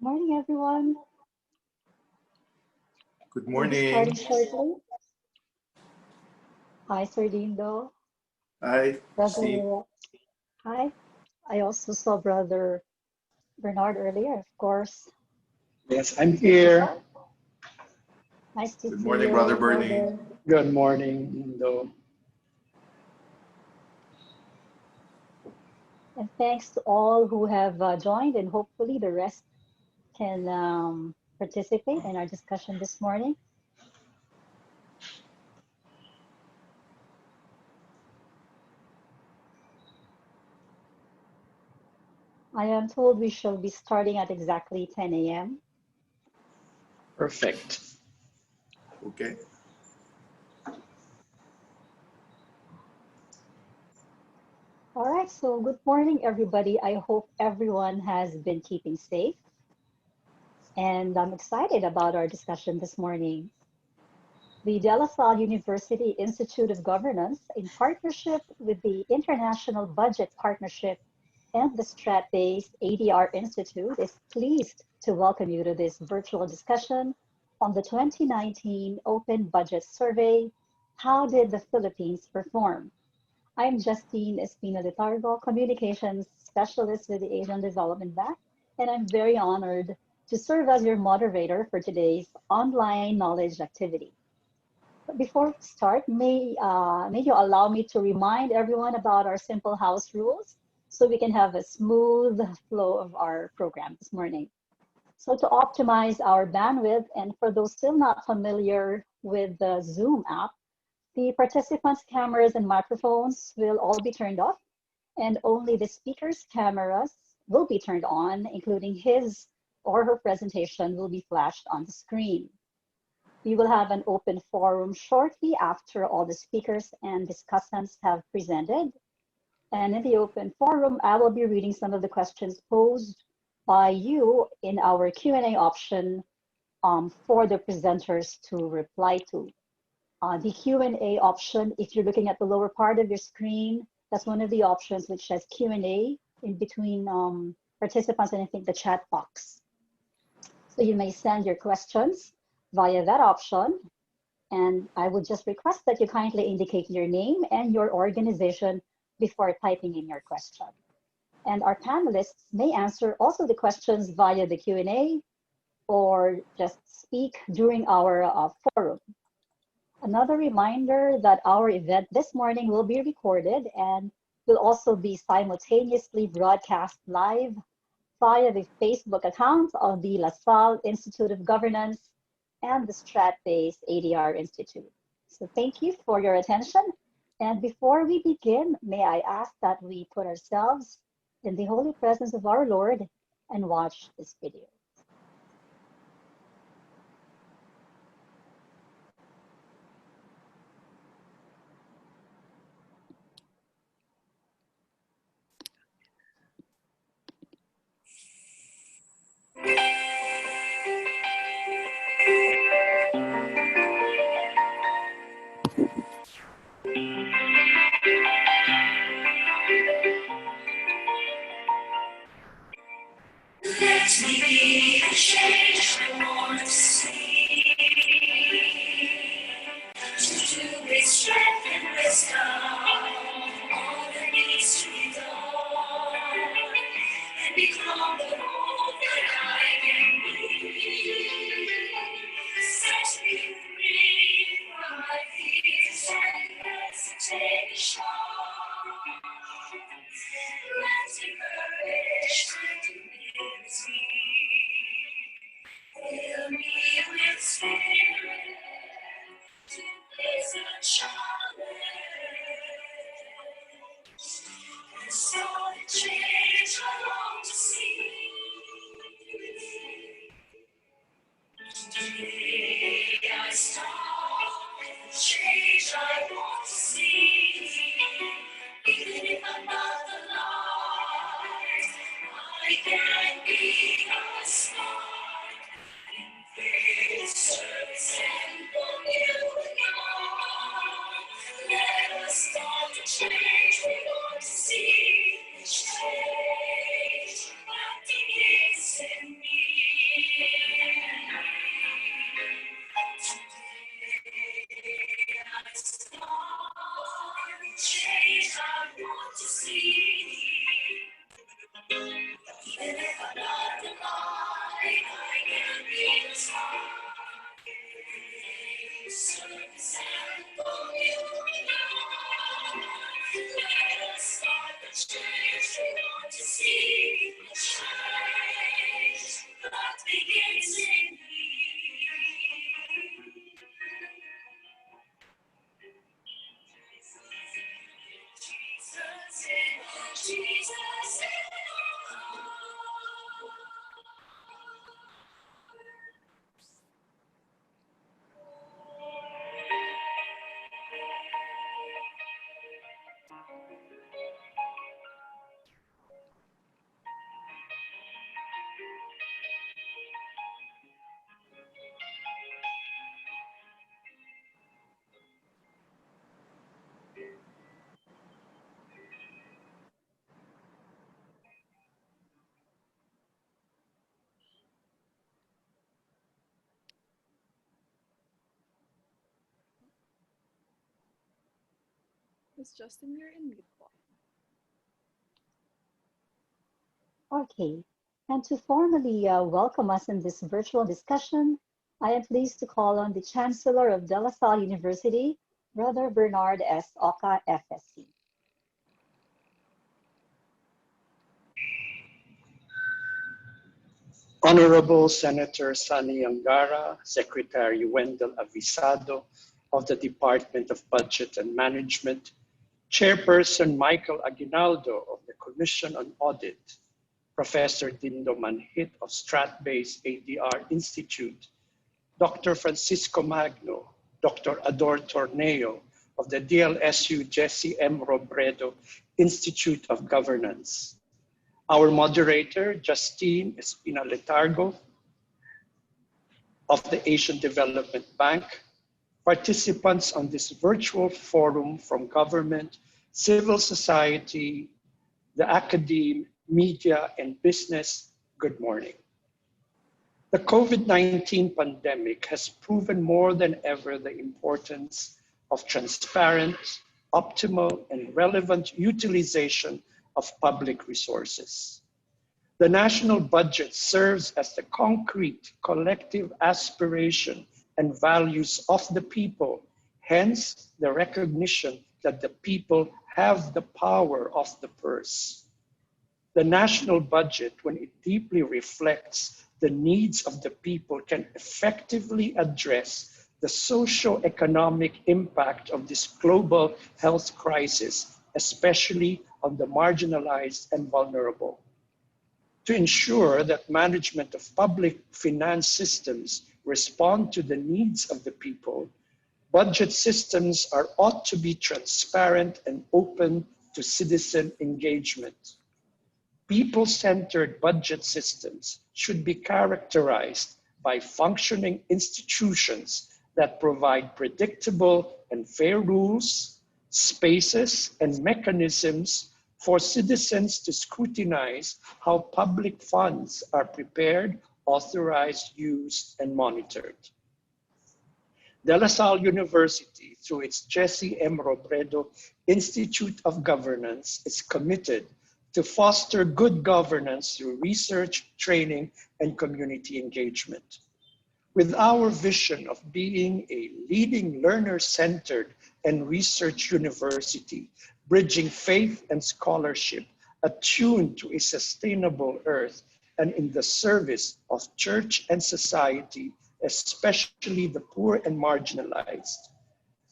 Morning, everyone. Good We'll be morning. starting shortly. Hi, Sir Dindo. Hi, see. Brother, hi. I also saw Brother Bernard earlier, of course. Yes, I'm here. Nice to Good see morning, you, Brother Bernie. Brother. Good morning, Indo. And thanks to all who have joined, and hopefully the rest can participate in our discussion this morning. I am told we shall be starting at exactly 10 a.m. Perfect. Okay. All right, so good morning, everybody. I hope everyone has been keeping safe. And I'm excited about our discussion this morning. The De La Salle University Institute of Governance, in partnership with the International Budget Partnership and the Strat-based ADR Institute, is pleased to welcome you to this virtual discussion on the 2019 Open Budget Survey, How Did the Philippines Perform? I'm Justine Espino Letargo, Communications Specialist with the Asian Development Bank, and I'm very honored to serve as your moderator for today's online knowledge activity. But before we start, may you allow me to remind everyone about our simple house rules so we can have a smooth flow of our program this morning. So to optimize our bandwidth, and for those still not familiar with the Zoom app, the participants' cameras and microphones will all be turned off, and only the speaker's cameras will be turned on, including his or her presentation will be flashed on the screen. We will have an open forum shortly after all the speakers and discussants have presented. And in the open forum, I will be reading some of the questions posed by you in our Q&A option for the presenters to reply to. The Q&A option, if you're looking at the lower part of your screen, that's one of the options which says Q&A in between participants and I think the chat box. So you may send your questions via that option. And I would just request that you kindly indicate your name and your organization before typing in your question. And our panelists may answer also the questions via the Q&A or just speak during our forum. Another reminder that our event this morning will be recorded and will also be simultaneously broadcast live via the Facebook account of the La Salle Institute of Governance and the Strat-based ADR Institute. So thank you for your attention. And before we begin, may I ask that we put ourselves in the holy presence of our Lord and watch this video. Let me be the change I want to see. To do with strength and wisdom, all that needs to be done, and become the hope that I can be. Set me free from my fears and hesitation. Let courage and humility. Fill me with spirit to face a challenge. And so the change I long to see. Today I start the change I want to see. Even if I'm not the light, I can be a spark. In faith, service, and communion. Let us start the change we want to see. The change that begins in me. And if I'm not the light, I can be the star. Service and communion. Let us start the change we want to see. A change that begins in me. Jesus in Miss Justin, you're in mute po. Okay, and to formally welcome us in this virtual discussion, I am pleased to call on the Chancellor of De La Salle University, Brother Bernard S. Oca, FSC. Honorable Senator Sani Angara, Secretary Wendell Avisado of the Department of Budget and Management, Chairperson Michael Aguinaldo of the Commission on Audit, Professor Dindo Manhit of Strat-based ADR Institute, Dr. Francisco Magno, Dr. Ador Torneo of the DLSU Jesse M. Robredo Institute of Governance, our moderator, Justine Espina Letargo of the Asian Development Bank, participants on this virtual forum from government, civil society, the academe, media, and business, good morning. The COVID-19 pandemic has proven more than ever the importance of transparent, optimal, and relevant utilization of public resources. The national budget serves as the concrete collective aspiration and values of the people, hence the recognition that the people have the power of the purse. The national budget, when it deeply reflects the needs of the people, can effectively address the socio-economic impact of this global health crisis, especially on the marginalized and vulnerable. To ensure that management of public finance systems respond to the needs of the people, budget systems ought to be transparent and open to citizen engagement. People-centered budget systems should be characterized by functioning institutions that provide predictable and fair rules, spaces, and mechanisms for citizens to scrutinize how public funds are prepared, authorized, used, and monitored. De La Salle University, through its Jesse M. Robredo Institute of Governance, is committed to foster good governance through research, training, and community engagement. With our vision of being a leading learner-centered and research university, bridging faith and scholarship, attuned to a sustainable earth, and in the service of church and society, especially the poor and marginalized.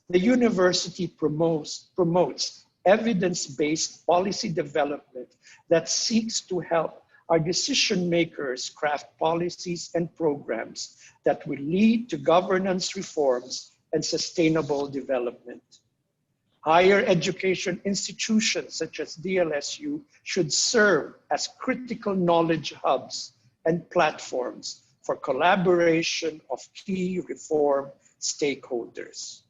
The university promotes evidence-based policy development that seeks to help our decision makers craft policies and programs that will lead to governance reforms and sustainable development. Higher education institutions such as DLSU should serve as critical knowledge hubs and platforms for collaboration of key reform stakeholders.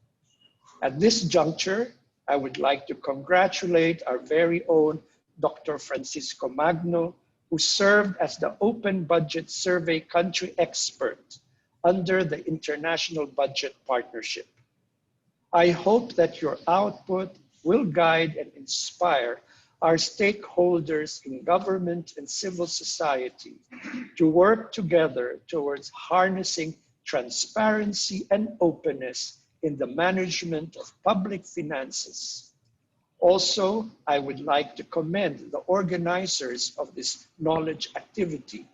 At this juncture, I would like to congratulate our very own Dr. Francisco Magno, who served as the Open Budget Survey country expert under the International Budget Partnership. I hope that your output will guide and inspire our stakeholders in government and civil society to work together towards harnessing transparency and openness in the management of public finances. Also, I would like to commend the organizers of this knowledge activity,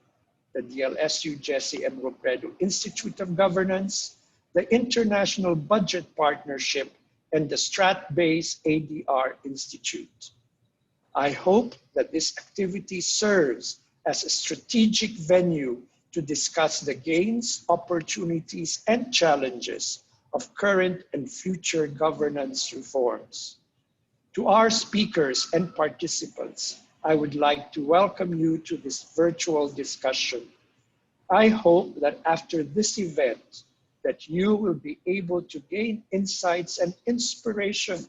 the DLSU Jesse M. Robredo Institute of Governance, the International Budget Partnership, and the Strat-based ADR Institute. I hope that this activity serves as a strategic venue to discuss the gains, opportunities, and challenges of current and future governance reforms. To our speakers and participants, I would like to welcome you to this virtual discussion. I hope that after this event, that you will be able to gain insights and inspiration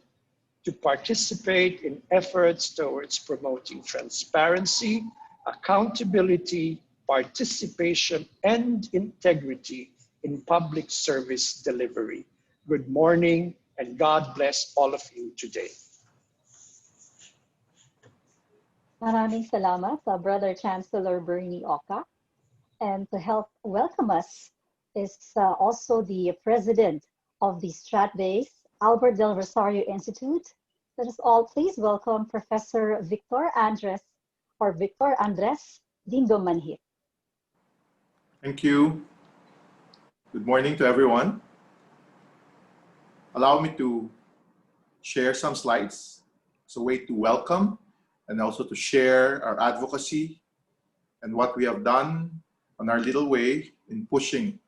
to participate in efforts towards promoting transparency, accountability, participation, and integrity in public service delivery. Good morning, and God bless all of you today. Maraming salamat, Brother Chancellor Bernie Oka. And to help welcome us is also the president of the Strat-based Albert Del Rosario Institute. Let us all please welcome Professor Victor Andres Dindo Manhit. Thank you. Good morning to everyone. Allow me to share some slides as a way to welcome and also to share our advocacy and what we have done on our little way in pushing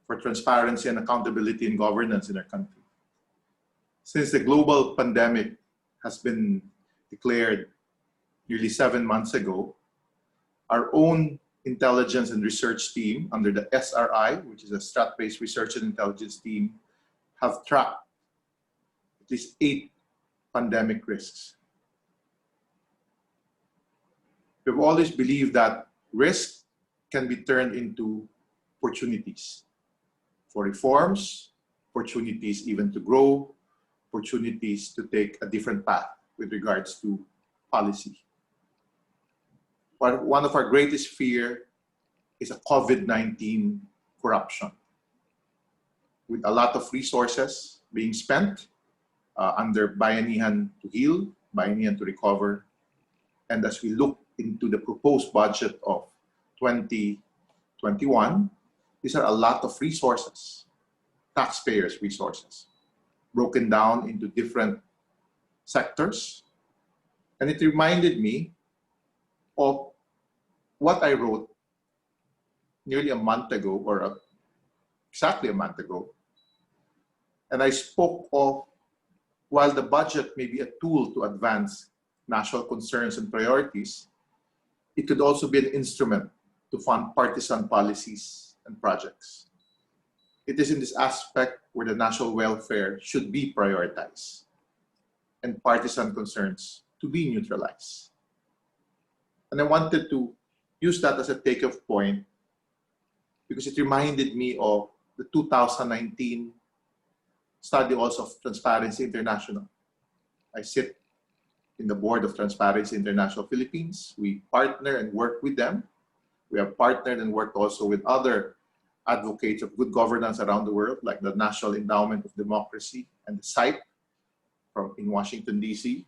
for transparency and accountability in governance in our country. Since the global pandemic has been declared nearly 7 months ago, our own intelligence and research team under the SRI, which is a Strat-based research and intelligence team, have tracked at least 8 pandemic risks. We've always believed that risk can be turned into opportunities for reforms, opportunities even to grow, opportunities to take a different path with regards to policy. But one of our greatest fear is a COVID-19 corruption, with a lot of resources being spent under Bayanihan to Heal, Bayanihan to Recover. And as we look into the proposed budget of 2021, these are a lot of resources, taxpayers' resources, broken down into different sectors. And it reminded me of what I wrote nearly a month ago, or exactly a month ago. And I spoke of, while the budget may be a tool to advance national concerns and priorities, it could also be an instrument to fund partisan policies and projects. It is in this aspect where the national welfare should be prioritized and partisan concerns to be neutralized. And I wanted to use that as a take-off point because it reminded me of the 2019 study also of Transparency International. I sit in the board of Transparency International Philippines. We partner and work with them. We have partnered and worked also with other advocates of good governance around the world, like the National Endowment of Democracy and the site in Washington, D.C.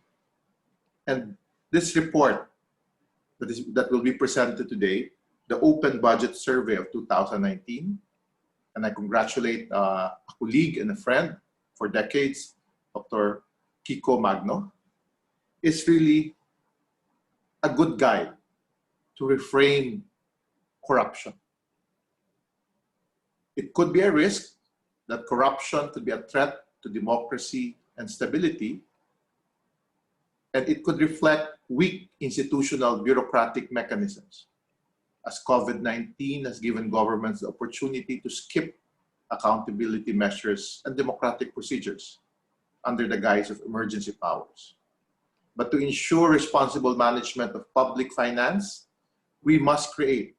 And this report that will be presented today, the Open Budget Survey of 2019, and I congratulate a colleague and a friend for decades, Dr. Kiko Magno, is really a good guide to reframe corruption. It could be a risk that corruption could be a threat to democracy and stability, and it could reflect weak institutional bureaucratic mechanisms, as COVID-19 has given governments the opportunity to skip accountability measures and democratic procedures under the guise of emergency powers. But to ensure responsible management of public finance, we must create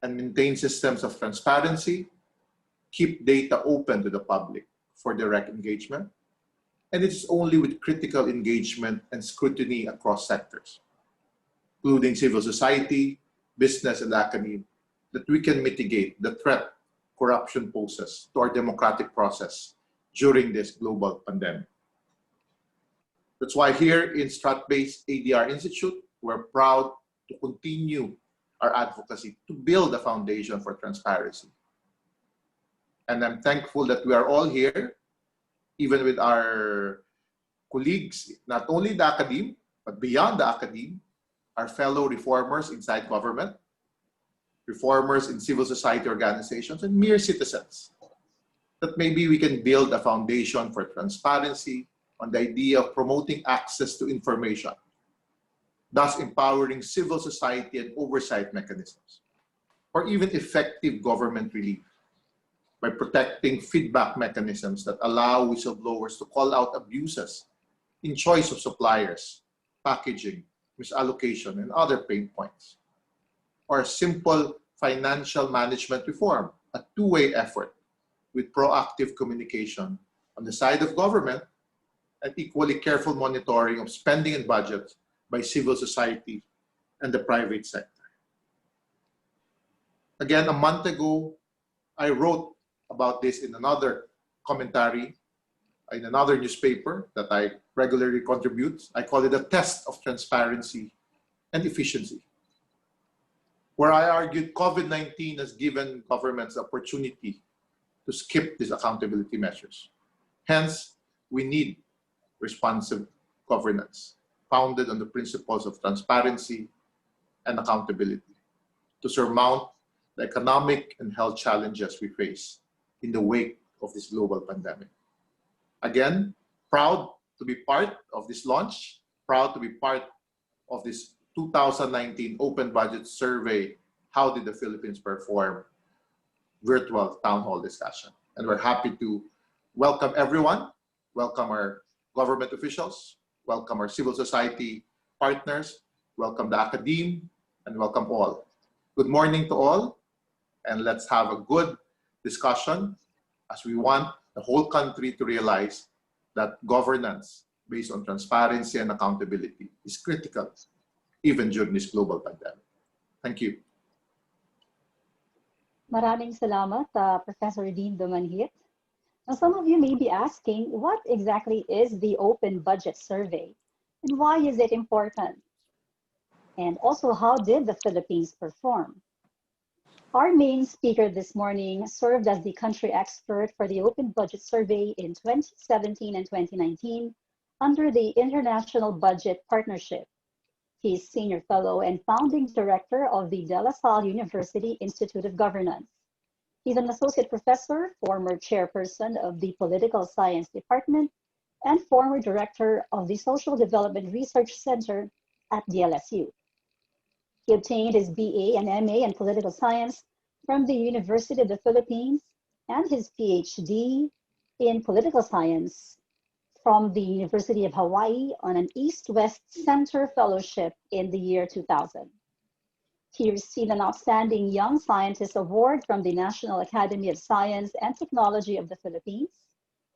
and maintain systems of transparency, keep data open to the public for direct engagement, And it's only with critical engagement and scrutiny across sectors, including civil society, business, and academia, that we can mitigate the threat corruption poses to our democratic process during this global pandemic. That's why here in Strat-based ADR Institute, we're proud to continue our advocacy to build a foundation for transparency. And I'm thankful that we are all here, even with our colleagues, not only the academe, but beyond the academe, our fellow reformers inside government, reformers in civil society organizations, and mere citizens, that maybe we can build a foundation for transparency on the idea of promoting access to information, thus empowering civil society and oversight mechanisms, or even effective government relief by protecting feedback mechanisms that allow whistleblowers to call out abuses in choice of suppliers, packaging, misallocation, and other pain points. Or simple financial management reform, a two-way effort with proactive communication on the side of government and equally careful monitoring of spending and budgets by civil society and the private sector. Again, a month ago, I wrote about this in another commentary in another newspaper that I regularly contribute. I call it a test of transparency and efficiency, where I argued COVID-19 has given governments the opportunity to skip these accountability measures. Hence, we need responsive governance founded on the principles of transparency and accountability to surmount the economic and health challenges we face in the wake of this global pandemic. Again, proud to be part of this launch, proud to be part of this 2019 Open Budget Survey, How Did the Philippines Perform? Virtual town hall discussion. And we're happy to welcome everyone, welcome our government officials, welcome our civil society partners, welcome the academe, and welcome all. Good morning to all, and let's have a good discussion as we want the whole country to realize that governance based on transparency and accountability is critical, even during this global pandemic. Thank you. Maraming salamat, Professor Dean Dumanhit. Now, some of you may be asking, what exactly is the Open Budget Survey and why is it important? And also, how did the Philippines perform? Our main speaker this morning served as the country expert for the Open Budget Survey in 2017 and 2019 under the International Budget Partnership. He is Senior Fellow and Founding Director of the De La Salle University Institute of Governance. He's an Associate Professor, former Chairperson of the Political Science Department, and former Director of the Social Development Research Center at DLSU. He obtained his BA and MA in Political Science from the University of the Philippines and his PhD in Political Science from the University of Hawaii on an East-West Center Fellowship in the year 2000. He received an Outstanding Young Scientist Award from the National Academy of Science and Technology of the Philippines,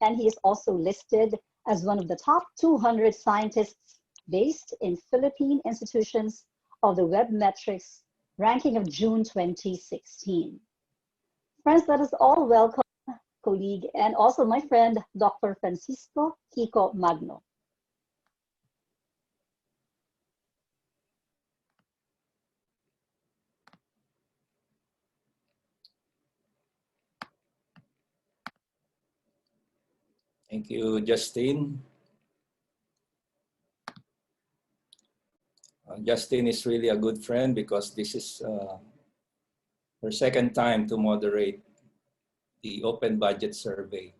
and he is also listed as one of the top 200 scientists based in Philippine institutions of the Webmetrics ranking of June 2016. Friends, let us all welcome colleague and also my friend, Dr. Francisco Kiko Magno. Thank you, Justine. Justine is really a good friend because this is her second time to moderate the Open Budget Survey.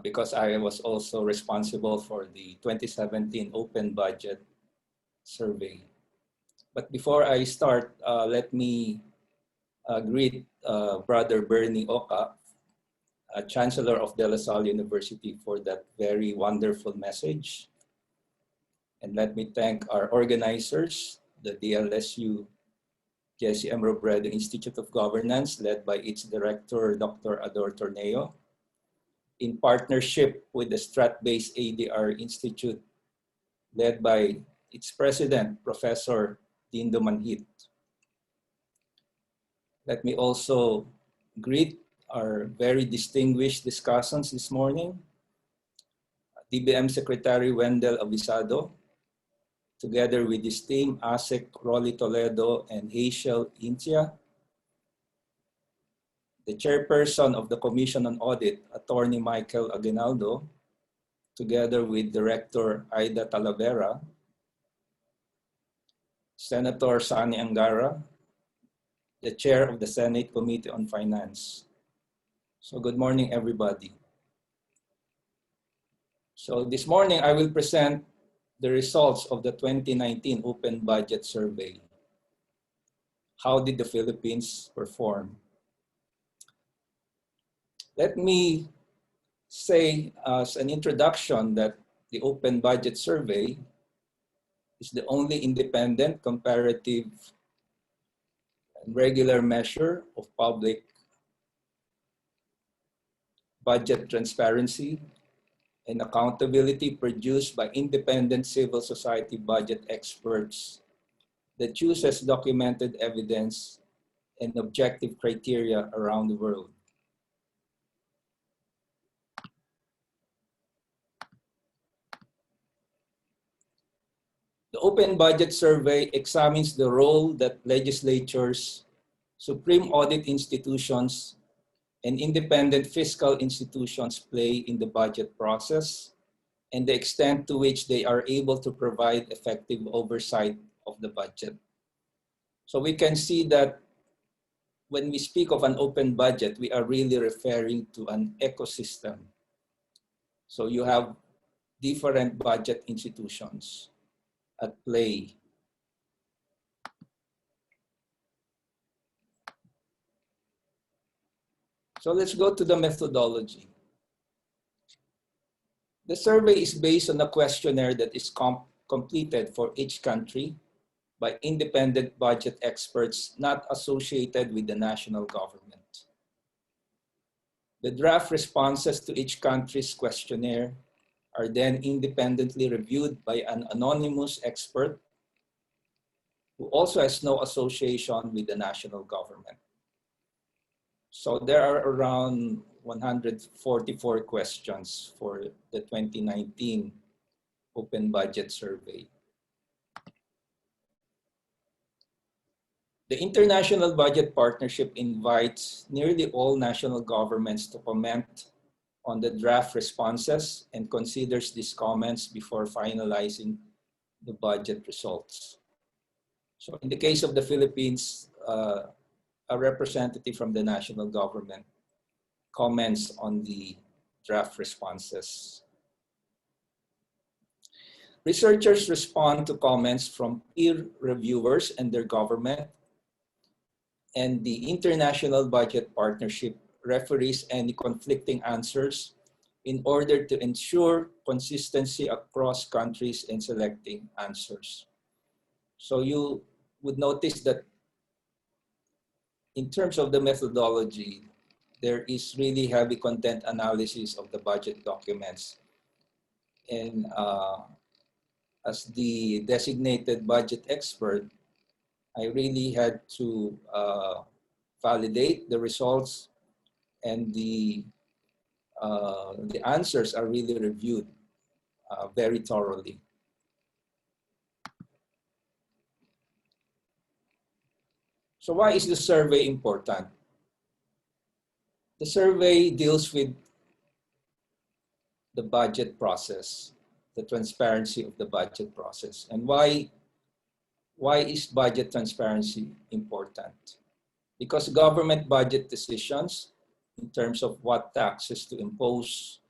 Because I was also responsible for the 2017 Open Budget Survey. But before I start, let me greet Brother Bernie Oka, Chancellor of De La Salle University, for that very wonderful message. And let me thank our organizers, the DLSU Jesse M. Robredo Institute of Governance, led by its director, Dr. Ador Torneo, in partnership with the Strat-based ADRi Institute, led by its president, Professor Dindo Manhit. Let me also greet our very distinguished discussants this morning, DBM Secretary Wendell Avisado, together with his team, ASEC Rolly Toledo and Hazel Intia, the chairperson of the Commission on Audit, Attorney Michael Aguinaldo, together with Director Aida Talavera, Senator Sani Angara, the chair of the Senate Committee on Finance. So good morning, everybody. So this morning, I will present the results of the 2019 Open Budget Survey. How did the Philippines perform? Let me say as an introduction that the Open Budget Survey is the only independent, comparative, and regular measure of public budget transparency and accountability produced by independent civil society budget experts that uses documented evidence and objective criteria around the world. The Open Budget Survey examines the role that legislatures, supreme audit institutions, and independent fiscal institutions play in the budget process and the extent to which they are able to provide effective oversight of the budget. So we can see that when we speak of an open budget, we are really referring to an ecosystem. So you have different budget institutions at play. So let's go to the methodology. The survey is based on a questionnaire that is completed for each country by independent budget experts not associated with the national government. The draft responses to each country's questionnaire are then independently reviewed by an anonymous expert who also has no association with the national government. So there are around 144 questions for the 2019 Open Budget Survey. The International Budget Partnership invites nearly all national governments to comment on the draft responses and considers these comments before finalizing the budget results. So in the case of the Philippines, a representative from the national government comments on the draft responses. Researchers respond to comments from peer reviewers and their government, and the International Budget Partnership referees any conflicting answers in order to ensure consistency across countries in selecting answers. So you would notice that in terms of the methodology, there is really heavy content analysis of the budget documents. And as the designated budget expert, I really had to validate the results, and the answers are really reviewed very thoroughly. So why is the survey important? The survey deals with the budget process, the transparency of the budget process. And why is budget transparency important? Because government budget decisions in terms of what taxes to impose,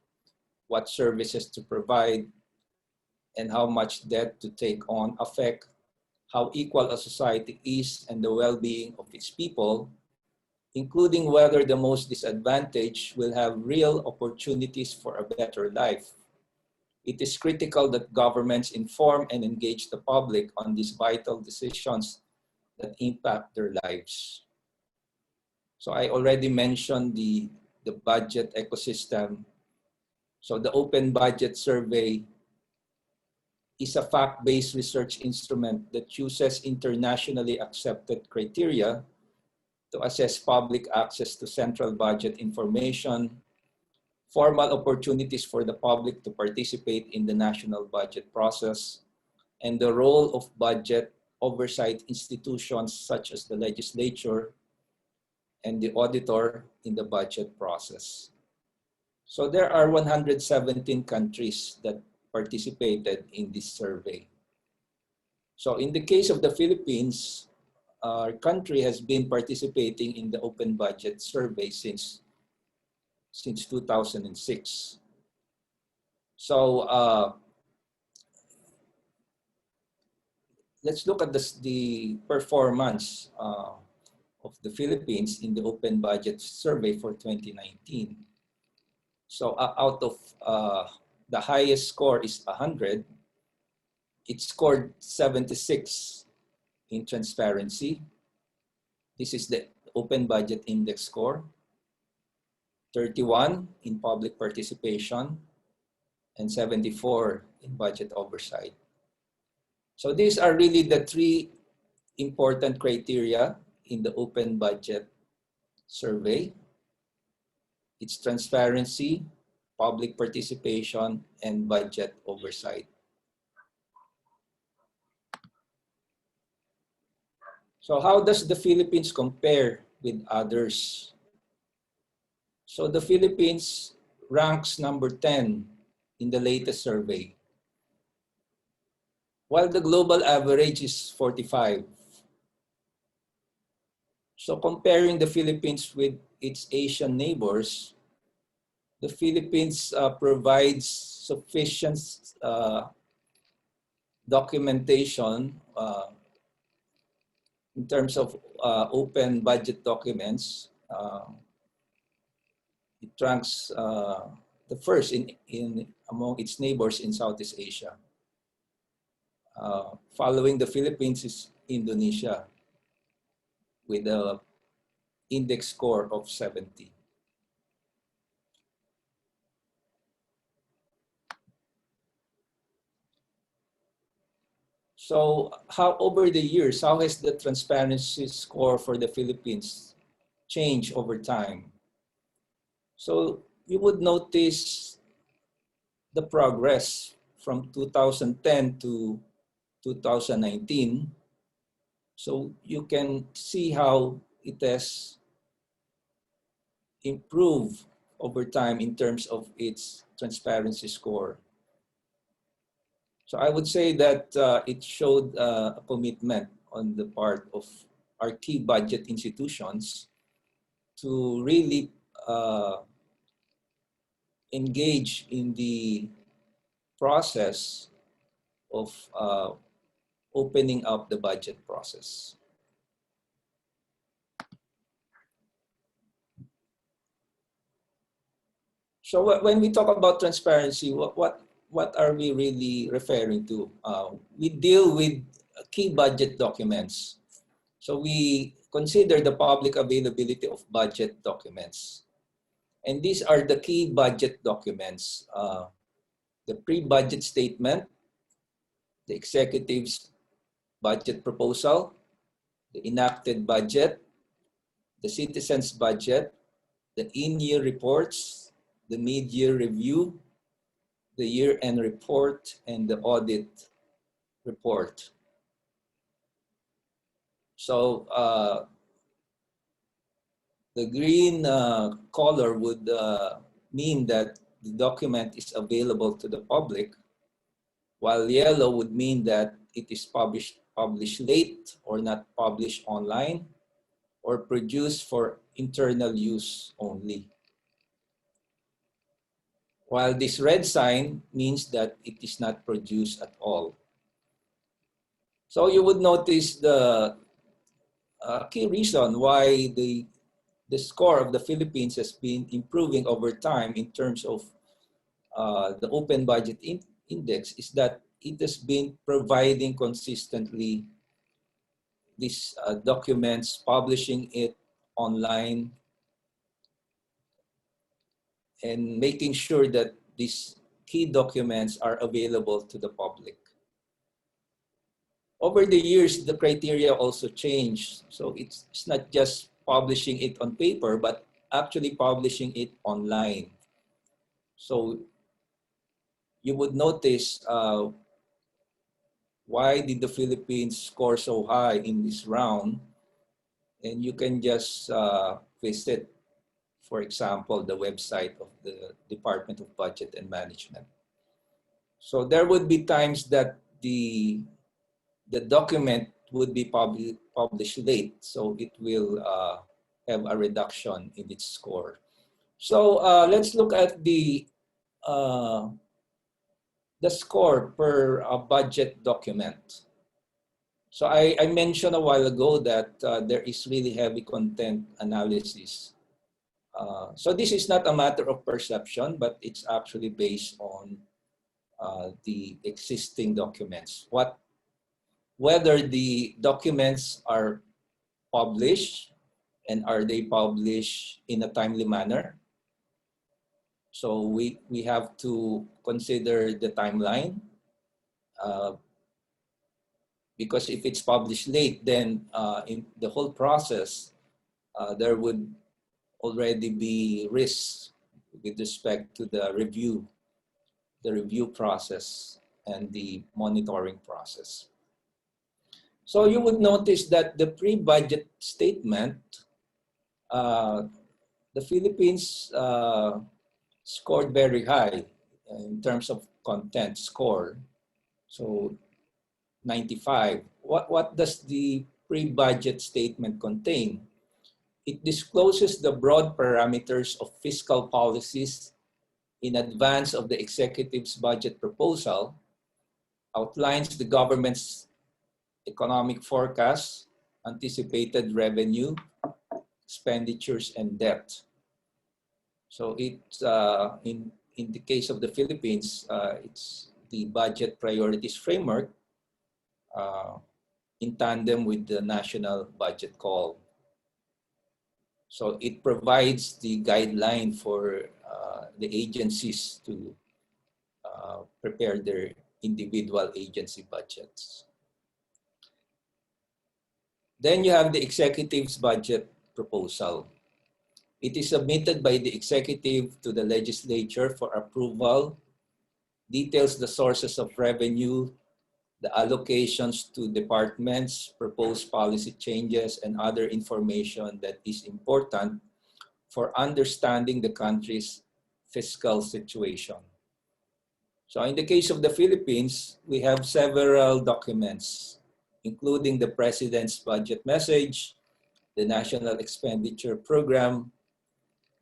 what services to provide, and how much debt to take on affect how equal a society is and the well-being of its people, including whether the most disadvantaged will have real opportunities for a better life. It is critical that governments inform and engage the public on these vital decisions that impact their lives. So I already mentioned the budget ecosystem So the Open Budget Survey is a fact-based research instrument that uses internationally accepted criteria to assess public access to central budget information, formal opportunities for the public to participate in the national budget process, and the role of budget oversight institutions such as the legislature and the auditor in the budget process. So there are 117 countries that participated in this survey. So in the case of the Philippines, our country has been participating in the Open Budget Survey since 2006. So let's look at the performance of the Philippines in the Open Budget Survey for 2019. So out of the highest score is 100, it scored 76 in transparency. This is the Open Budget Index score. 31 in public participation, and 74 in budget oversight. So these are really the three important criteria in the Open Budget Survey. It's transparency, public participation, and budget oversight. So how does the Philippines compare with others? So the Philippines ranks number 10 in the latest survey, while the global average is 45. So comparing the Philippines with its Asian neighbors, the Philippines provides sufficient documentation in terms of open budget documents. It ranks the first among its neighbors in Southeast Asia. Following the Philippines is Indonesia with an index score of 70. So how over the years, how has the transparency score for the Philippines changed over time? So you would notice the progress from 2010 to 2019. So you can see how it has improved over time in terms of its transparency score. So I would say that it showed a commitment on the part of our key budget institutions to really engage in the process of opening up the budget process. So when we talk about transparency, what are we really referring to? We deal with key budget documents. So we consider the public availability of budget documents. And these are the key budget documents. The pre-budget statement, the executive's budget proposal, the enacted budget, the citizen's budget, the in-year reports, the mid-year review, the year-end report, and the audit report. So the green color would mean that the document is available to the public, while yellow would mean that it is published late or not published online or produced for internal use only. While this red sign means that it is not produced at all. So you would notice the key reason why the score of the Philippines has been improving over time in terms of the Open Budget Index is that it has been providing consistently these documents, publishing it online, and making sure that these key documents are available to the public. Over the years, the criteria also changed. So it's not just publishing it on paper, but actually publishing it online. So you would notice why did the Philippines score so high in this round? And you can just visit, for example, the website of the Department of Budget and Management. So there would be times that the document would be published late, so it will have a reduction in its score. So let's look at the score per budget document. So I mentioned a while ago that there is really heavy content analysis. So this is not a matter of perception, but it's actually based on the existing documents. Whether the documents are published, and are they published in a timely manner? So we have to consider the timeline, because if it's published late, then in the whole process, there would already be risks with respect to the review process and the monitoring process. So you would notice that the pre-budget statement, the Philippines scored very high in terms of content score. So 95. What does the pre-budget statement contain? It discloses the broad parameters of fiscal policies in advance of the executive's budget proposal, outlines the government's economic forecast, anticipated revenue, expenditures, and debt. So it's in the case of the Philippines, it's the budget priorities framework in tandem with the national budget call. So it provides the guideline for the agencies to prepare their individual agency budgets. Then you have the executive's budget proposal. It is submitted by the executive to the legislature for approval, details the sources of revenue, the allocations to departments, proposed policy changes, and other information that is important for understanding the country's fiscal situation. So in the case of the Philippines, we have several documents, including the President's budget message, the National Expenditure Program,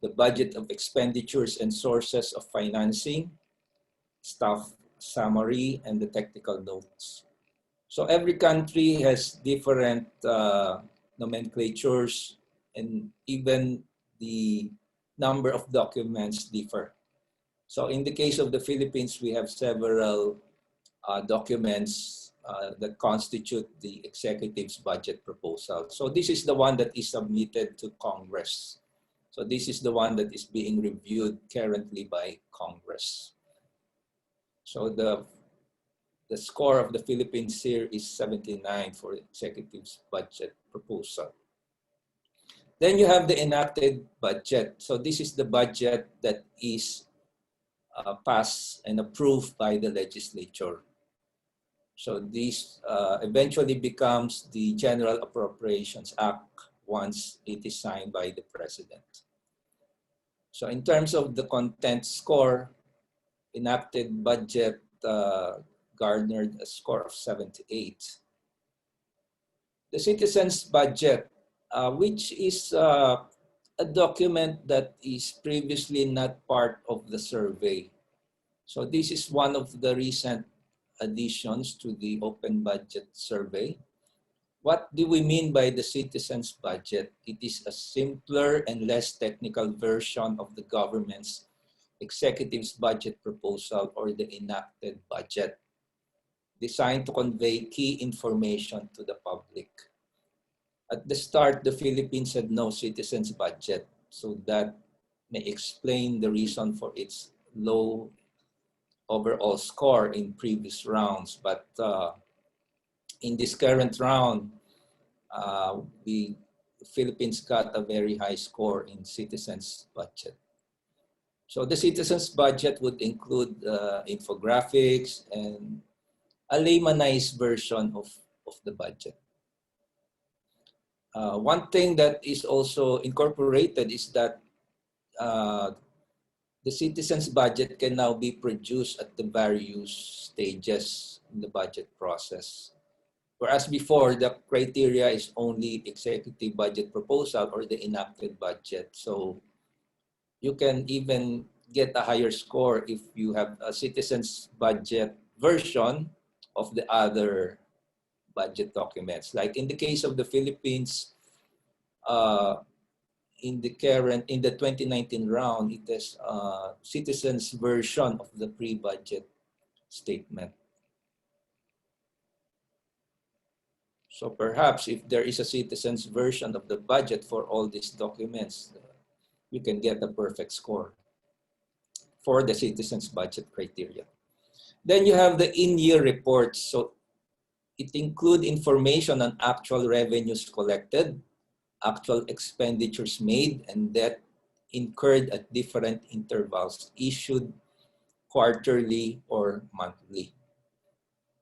the budget of expenditures and sources of financing, staff summary, and the technical notes. So every country has different nomenclatures, and even the number of documents differ. So in the case of the Philippines, we have several documents that constitute the executive's budget proposal. So this is the one that is submitted to Congress. So this is the one that is being reviewed currently by Congress. So the score of the Philippines here is 79 for executive's budget proposal. Then you have the enacted budget. So this is the budget that is passed and approved by the legislature. So this eventually becomes the General Appropriations Act once it is signed by the President. So in terms of the content score, enacted budget garnered a score of 78. The citizens' budget, which is a document that is previously not part of the survey. So this is one of the recent additions to the open budget survey. What do we mean by the citizens' budget? It is a simpler and less technical version of the government's executive's budget proposal or the enacted budget, designed to convey key information to the public. At the start, the Philippines had no citizens' budget, so that may explain the reason for its low overall score in previous rounds, but in this current round, the Philippines got a very high score in citizens' budget. So the citizens' budget would include infographics and a laymanized version of the budget. One thing that is also incorporated is that the citizens' budget can now be produced at the various stages in the budget process. Whereas before, the criteria is only executive budget proposal or the enacted budget. So you can even get a higher score if you have a citizens' budget version of the other budget documents. Like in the case of the Philippines, in the 2019 round, it is citizens' version of the pre-budget statement. So perhaps if there is a citizens' version of the budget for all these documents, you can get a perfect score for the citizens' budget criteria. Then you have the in-year reports. So it includes information on actual revenues collected, actual expenditures made, and debt incurred at different intervals, issued quarterly or monthly.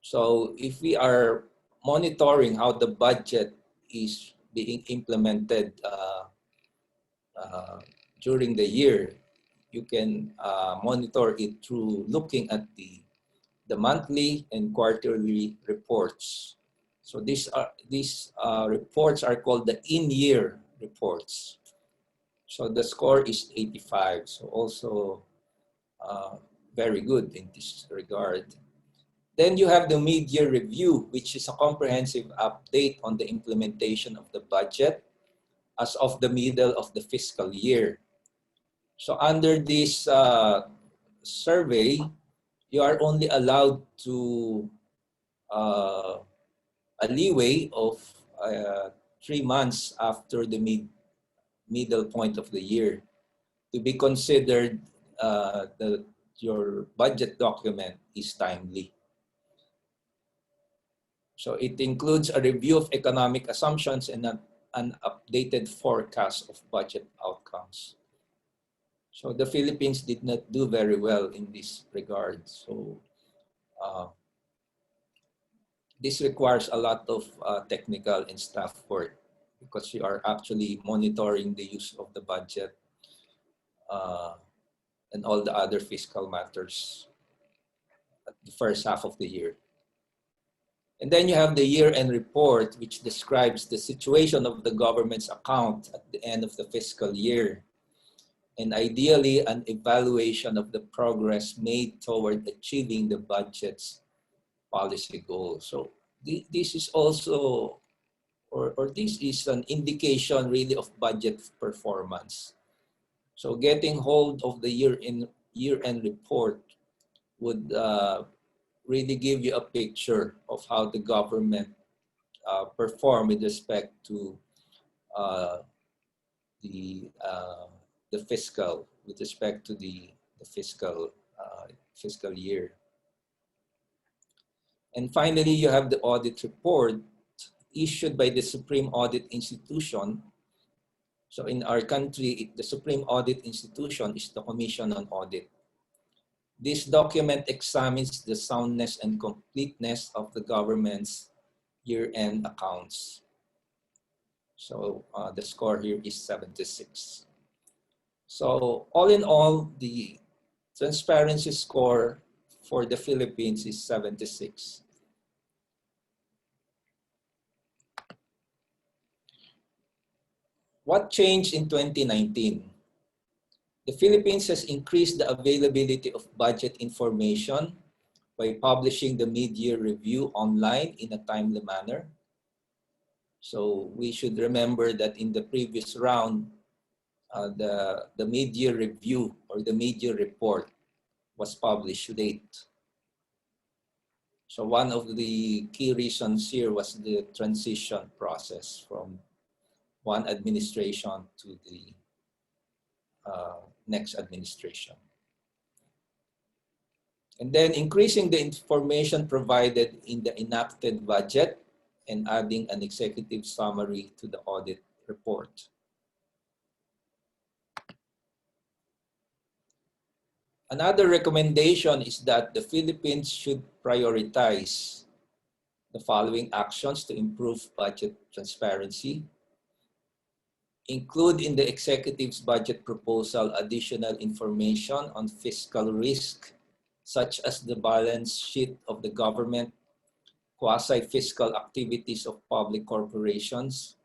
So if we are monitoring how the budget is being implemented during the year, you can monitor it through looking at the monthly and quarterly reports. So these reports are called the in-year reports. So the score is 85. So also very good in this regard. Then you have the mid-year review, which is a comprehensive update on the implementation of the budget as of the middle of the fiscal year. So under this survey, you are only allowed to a leeway of 3 months after the middle point of the year to be considered your budget document is timely. So it includes a review of economic assumptions and an updated forecast of budget outcomes. So the Philippines did not do very well in this regard. So this requires a lot of technical and staff work because you are actually monitoring the use of the budget and all the other fiscal matters at the first half of the year. And then you have the year-end report, which describes the situation of the government's account at the end of the fiscal year, and ideally an evaluation of the progress made toward achieving the budget's policy goals. So this is also, or this is an indication really of budget performance. So getting hold of the year-end report would really give you a picture of how the government performed with respect to the fiscal, with respect to the fiscal year. And finally, you have the audit report issued by the Supreme Audit Institution. So in our country, the Supreme Audit Institution is the Commission on Audit. This document examines the soundness and completeness of the government's year-end accounts. So the score here is 76. So all in all, the transparency score for the Philippines is 76. What changed in 2019? The Philippines has increased the availability of budget information by publishing the mid-year review online in a timely manner. So we should remember that in the previous round, the mid-year review or the mid-year report was published late. So one of the key reasons here was the transition process from one administration to the next administration. And then increasing the information provided in the enacted budget and adding an executive summary to the audit report. Another recommendation is that the Philippines should prioritize the following actions to improve budget transparency. Include in the executive's budget proposal additional information on fiscal risk, such as the balance sheet of the government, quasi-fiscal activities of public corporations,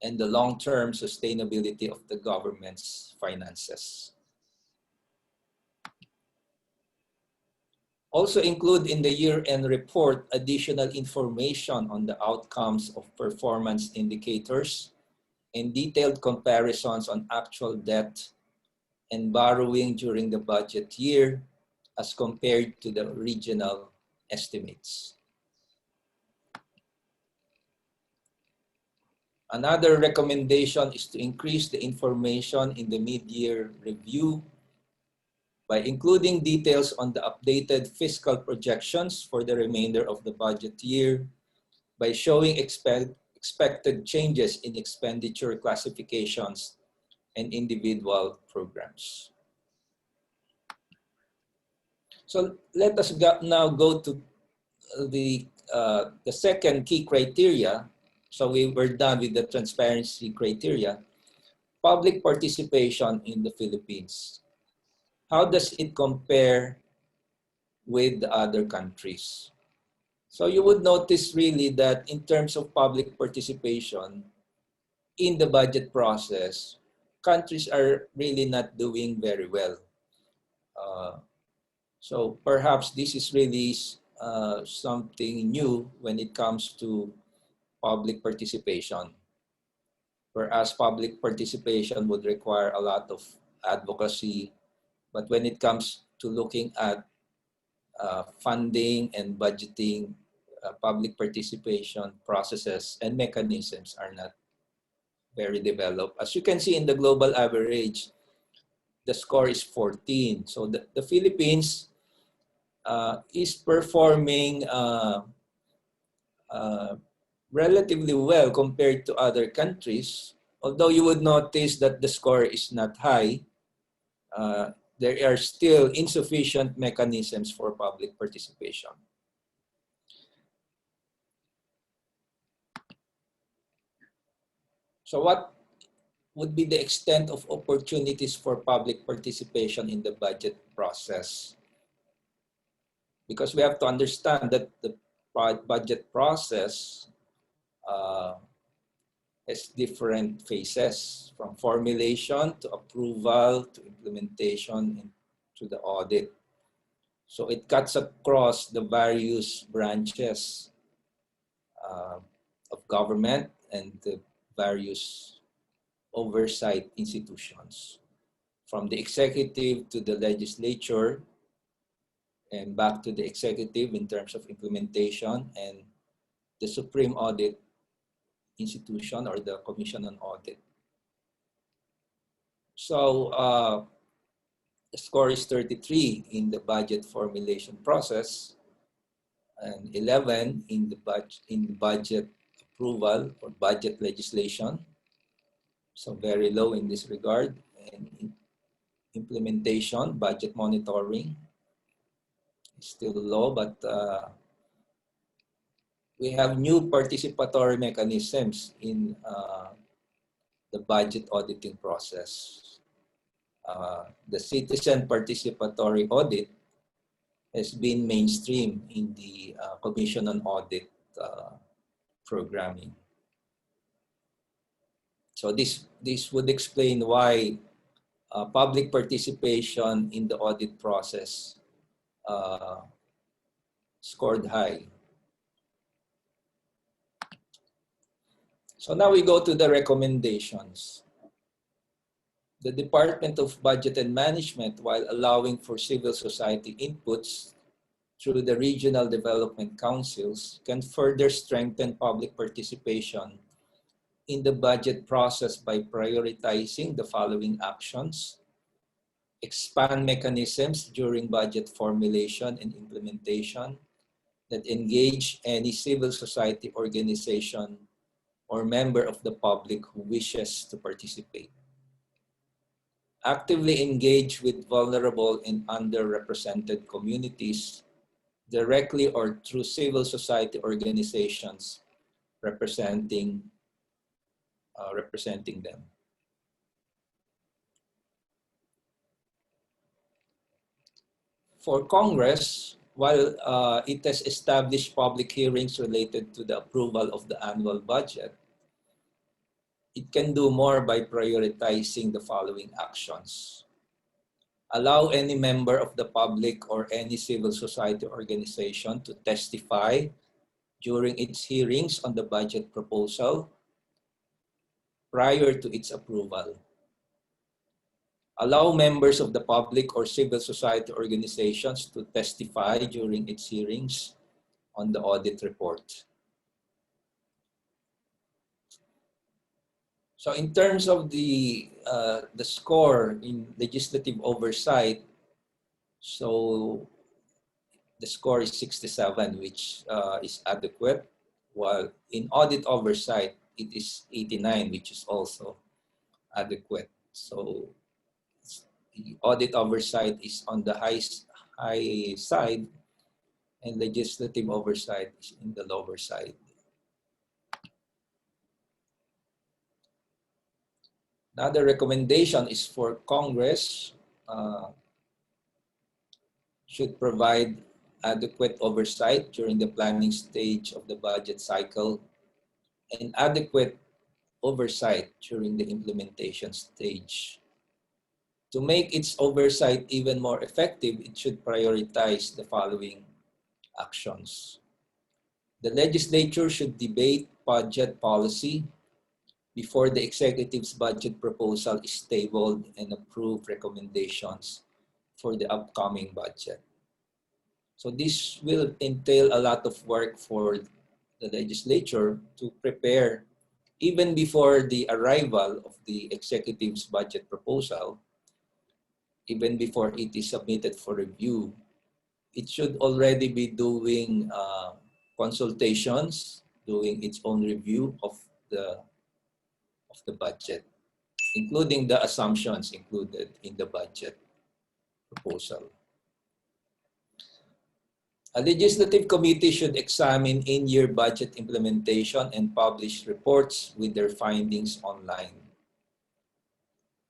and the long-term sustainability of the government's finances. Also include in the year-end report additional information on the outcomes of performance indicators and detailed comparisons on actual debt and borrowing during the budget year as compared to the regional estimates. Another recommendation is to increase the information in the mid-year review by including details on the updated fiscal projections for the remainder of the budget year, by showing expected changes in expenditure classifications and individual programs. So let us now go to the second key criteria. So we were done with the transparency criteria. Public participation in the Philippines. How does it compare with the other countries? So you would notice really that in terms of public participation in the budget process, countries are really not doing very well. So perhaps this is really something new when it comes to public participation. Whereas public participation would require a lot of advocacy, but when it comes to looking at funding and budgeting, public participation processes and mechanisms are not very developed. As you can see in the global average, the score is 14. So the Philippines is performing relatively well compared to other countries, although you would notice that the score is not high. There are still insufficient mechanisms for public participation. So what would be the extent of opportunities for public participation in the budget process? Because we have to understand that the budget process has different phases, from formulation to approval to implementation to the audit. So it cuts across the various branches of government and the various oversight institutions, from the executive to the legislature and back to the executive in terms of implementation, and the Supreme Audit Institution or the Commission on Audit. So the score is 33 in the budget formulation process and 11 in the budget approval or budget legislation. So very low in this regard. And in implementation, budget monitoring is still low, but we have new participatory mechanisms in the budget auditing process. The citizen participatory audit has been mainstream in the Commission on Audit programming. So this would explain why public participation in the audit process scored high. So now we go to the recommendations. The Department of Budget and Management, while allowing for civil society inputs through the regional development councils, can further strengthen public participation in the budget process by prioritizing the following actions: expand mechanisms during budget formulation and implementation that engage any civil society organization or member of the public who wishes to participate. Actively engage with vulnerable and underrepresented communities directly or through civil society organizations representing them. For Congress, while it has established public hearings related to the approval of the annual budget, it can do more by prioritizing the following actions. Allow any member of the public or any civil society organization to testify during its hearings on the budget proposal prior to its approval. Allow members of the public or civil society organizations to testify during its hearings on the audit report. So in terms of the score in legislative oversight, so the score is 67, which is adequate, while in audit oversight, it is 89, which is also adequate. So the audit oversight is on the high side, and legislative oversight is in the lower side. Another recommendation is for Congress should provide adequate oversight during the planning stage of the budget cycle and adequate oversight during the implementation stage. To make its oversight even more effective, it should prioritize the following actions. The legislature should debate budget policy before the executive's budget proposal is tabled and approve recommendations for the upcoming budget. So this will entail a lot of work for the legislature to prepare even before the arrival of the executive's budget proposal, even before it is submitted for review. It should already be doing consultations, doing its own review of the budget, including the assumptions included in the budget proposal. A legislative committee should examine in-year budget implementation and publish reports with their findings online.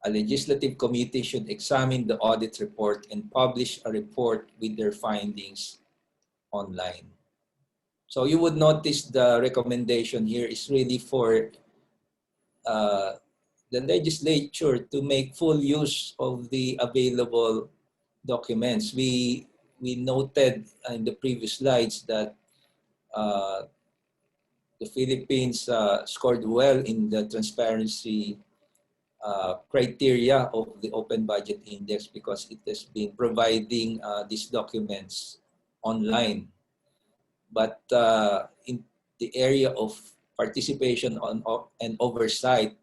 A legislative committee should examine the audit report and publish a report with their findings online. So you would notice the recommendation here is really for the legislature to make full use of the available documents. We noted in the previous slides that the Philippines scored well in the transparency criteria of the Open Budget Index because it has been providing these documents online. But in the area of participation and oversight,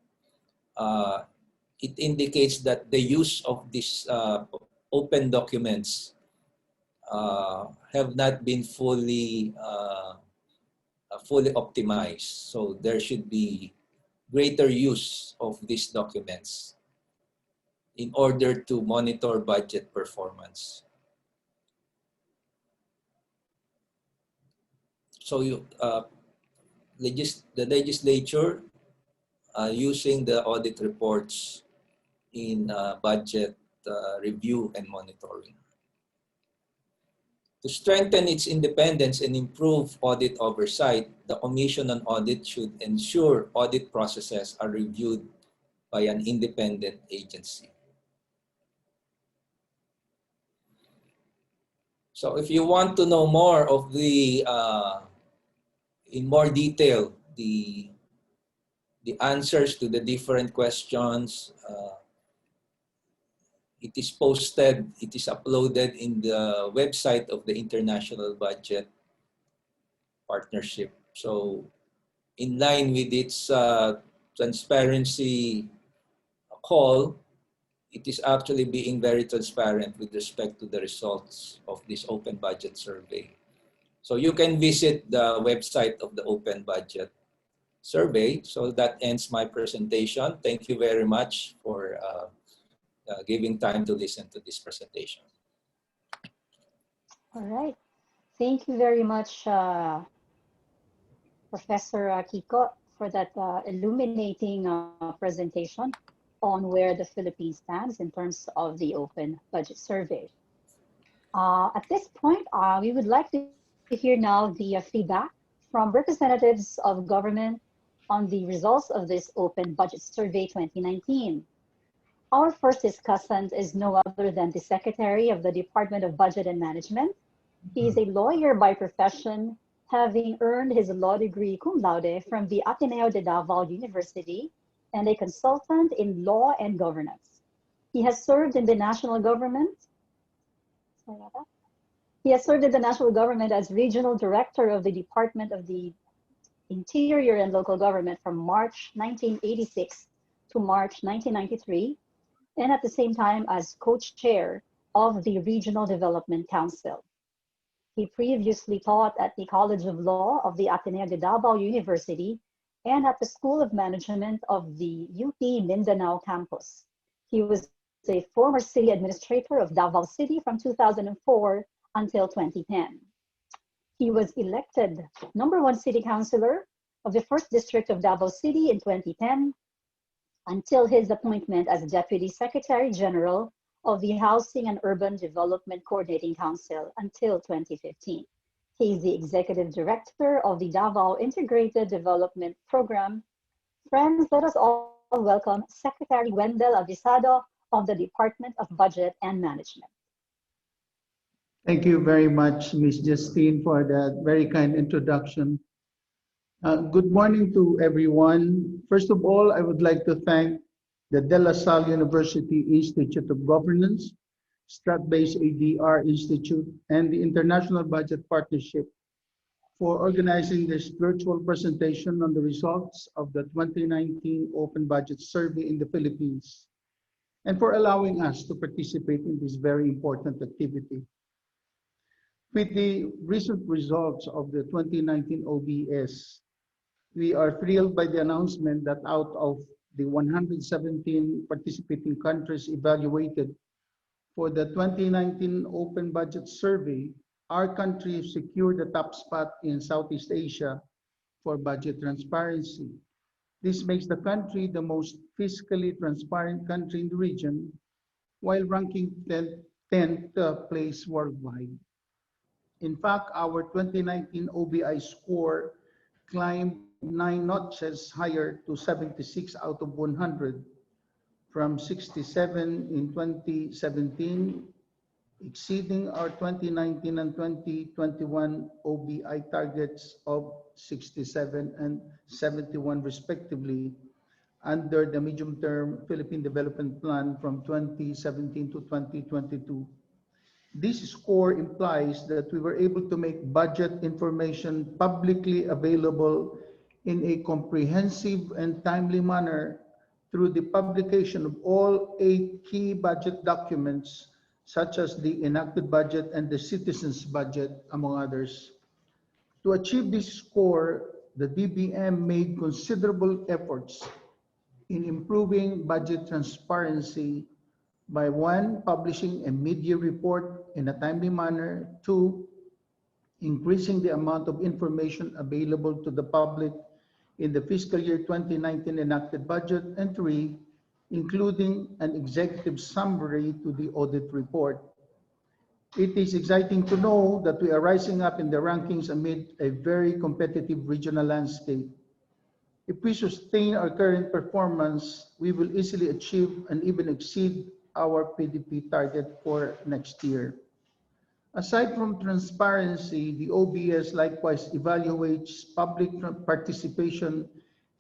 it indicates that the use of these open documents have not been fully optimized. So there should be greater use of these documents in order to monitor budget performance. So the legislature using the audit reports in budget review and monitoring. To strengthen its independence and improve audit oversight, the Commission on Audit should ensure audit processes are reviewed by an independent agency. So if you want to know more of the, in more detail, the answers to the different questions, it is posted, it is uploaded in the website of the International Budget Partnership. So in line with its transparency call, it is actually being very transparent with respect to the results of this open budget survey. So you can visit the website of the open budget survey. So that ends my presentation. Thank you very much for giving time to listen to this presentation. All right. Thank you very much, Professor Kiko, for that illuminating presentation on where the Philippines stands in terms of the open budget survey. At this point, we would like to hear now the feedback from representatives of government on the results of this open budget survey 2019. Our first discussant is no other than the Secretary of the Department of Budget and Management. He is a lawyer by profession, having earned his law degree cum laude from the Ateneo de Davao University and a consultant in law and governance. He has served in the national government. He has served in the national government as regional director of the Department of the Interior and Local Government from March 1986 to March 1993, and at the same time as co-chair of the Regional Development Council. He previously taught at the College of Law of the Ateneo de Davao University and at the School of Management of the UP Mindanao campus. He was a former city administrator of Davao City from 2004 until 2010. He was elected #1 city councilor of the 1st District of Davao City in 2010 until his appointment as Deputy Secretary General of the Housing and Urban Development Coordinating Council until 2015. He is the Executive Director of the Davao Integrated Development Program. Friends, let us all welcome Secretary Wendell Avisado of the Department of Budget and Management. Thank you very much, Ms. Justine, for that very kind introduction. Good morning to everyone. First of all, I would like to thank the De La Salle University Institute of Governance, Strat-based ADRi Institute, and the International Budget Partnership for organizing this virtual presentation on the results of the 2019 Open Budget Survey in the Philippines, and for allowing us to participate in this very important activity. With the recent results of the 2019 OBS, we are thrilled by the announcement that out of the 117 participating countries evaluated for the 2019 Open Budget Survey, our country secured the top spot in Southeast Asia for budget transparency. This makes the country the most fiscally transparent country in the region, while ranking 10th place worldwide. In fact, our 2019 OBI score climbed 9 notches higher to 76 out of 100 from 67 in 2017, exceeding our 2019 and 2021 OBI targets of 67 and 71 respectively under the medium-term Philippine Development Plan from 2017 to 2022. This score implies that we were able to make budget information publicly available in a comprehensive and timely manner through the publication of all 8 key budget documents, such as the enacted budget and the citizens' budget, among others. To achieve this score, the DBM made considerable efforts in improving budget transparency by 1, publishing a mid-year report in a timely manner, 2, increasing the amount of information available to the public in the fiscal year 2019 enacted budget, and 3, including an executive summary to the audit report. It is exciting to know that we are rising up in the rankings amid a very competitive regional landscape. If we sustain our current performance, we will easily achieve and even exceed our PDP target for next year. Aside from transparency, the OBS likewise evaluates public participation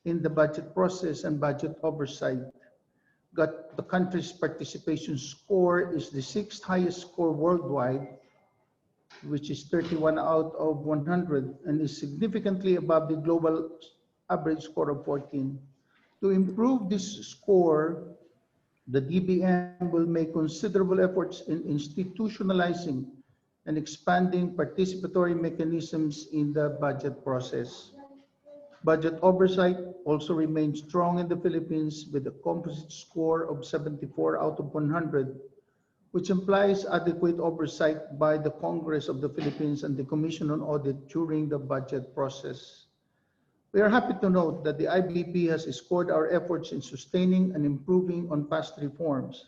in the budget process and budget oversight. The country's participation score is the 6th highest score worldwide, which is 31 out of 100, and is significantly above the global average score of 14. To improve this score, The DBM will make considerable efforts in institutionalizing and expanding participatory mechanisms in the budget process. Budget oversight also remains strong in the Philippines with a composite score of 74 out of 100, which implies adequate oversight by the Congress of the Philippines and the Commission on Audit during the budget process. We are happy to note that the IBP has scored our efforts in sustaining and improving on past reforms,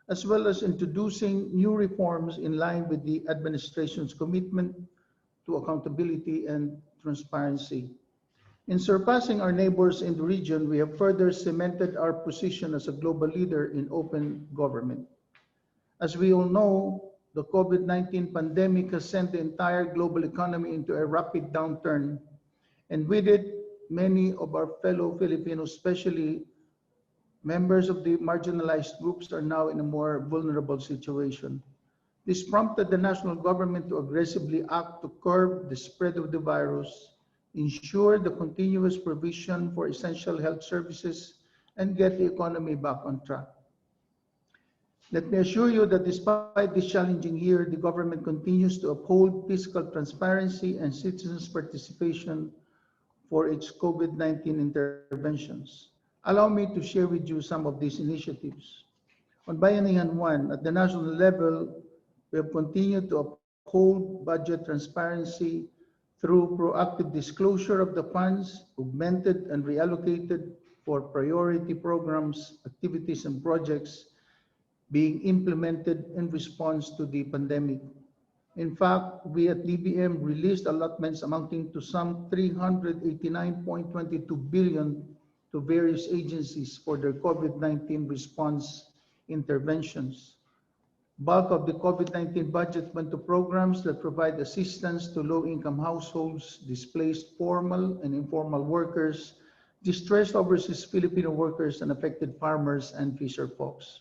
as well as introducing new reforms in line with the administration's commitment to accountability and transparency. In surpassing our neighbors in the region, we have further cemented our position as a global leader in open government. As we all know, the COVID-19 pandemic has sent the entire global economy into a rapid downturn, and with it, many of our fellow Filipinos, especially members of the marginalized groups, are now in a more vulnerable situation. This prompted the national government to aggressively act to curb the spread of the virus, ensure the continuous provision for essential health services, and get the economy back on track. Let me assure you that despite this challenging year, the government continues to uphold fiscal transparency and citizens' participation for its COVID-19 interventions. Allow me to share with you some of these initiatives. On Bayanihan 1, at the national level, we have continued to uphold budget transparency through proactive disclosure of the funds augmented and reallocated for priority programs, activities, and projects being implemented in response to the pandemic. In fact, we at DBM released allotments amounting to some 389.22 billion to various agencies for their COVID-19 response interventions. Bulk of the COVID-19 budget went to programs that provide assistance to low-income households, displaced formal and informal workers, distressed overseas Filipino workers, and affected farmers and fisher folks.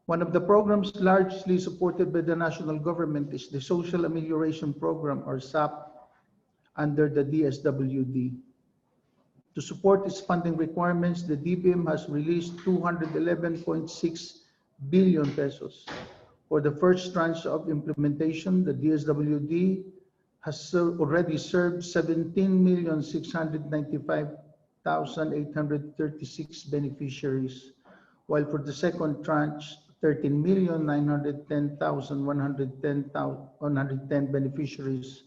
One of the programs largely supported by the national government is the Social Amelioration Program, or SAP, under the DSWD. To support its funding requirements, the DBM has released 211.6 billion pesos. For the first tranche of implementation, the DSWD has already served 17,695,836 beneficiaries, while for the second tranche, 13,910,110 beneficiaries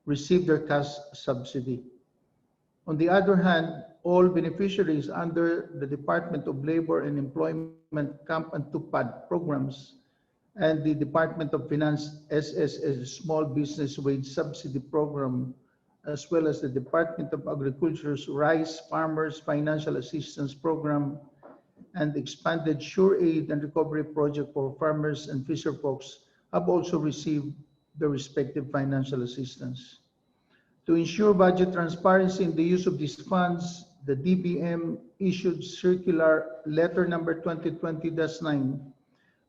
received their cash subsidy. On the other hand, all beneficiaries under the Department of Labor and Employment Camp and Tupad programs and the Department of Finance SSS Small Business Wage Subsidy Program, as well as the Department of Agriculture's Rice Farmers Financial Assistance Program and expanded Sure Aid and Recovery Project for farmers and fisher folks, have also received the respective financial assistance. To ensure budget transparency in the use of these funds, the DBM issued circular letter number 2020-9,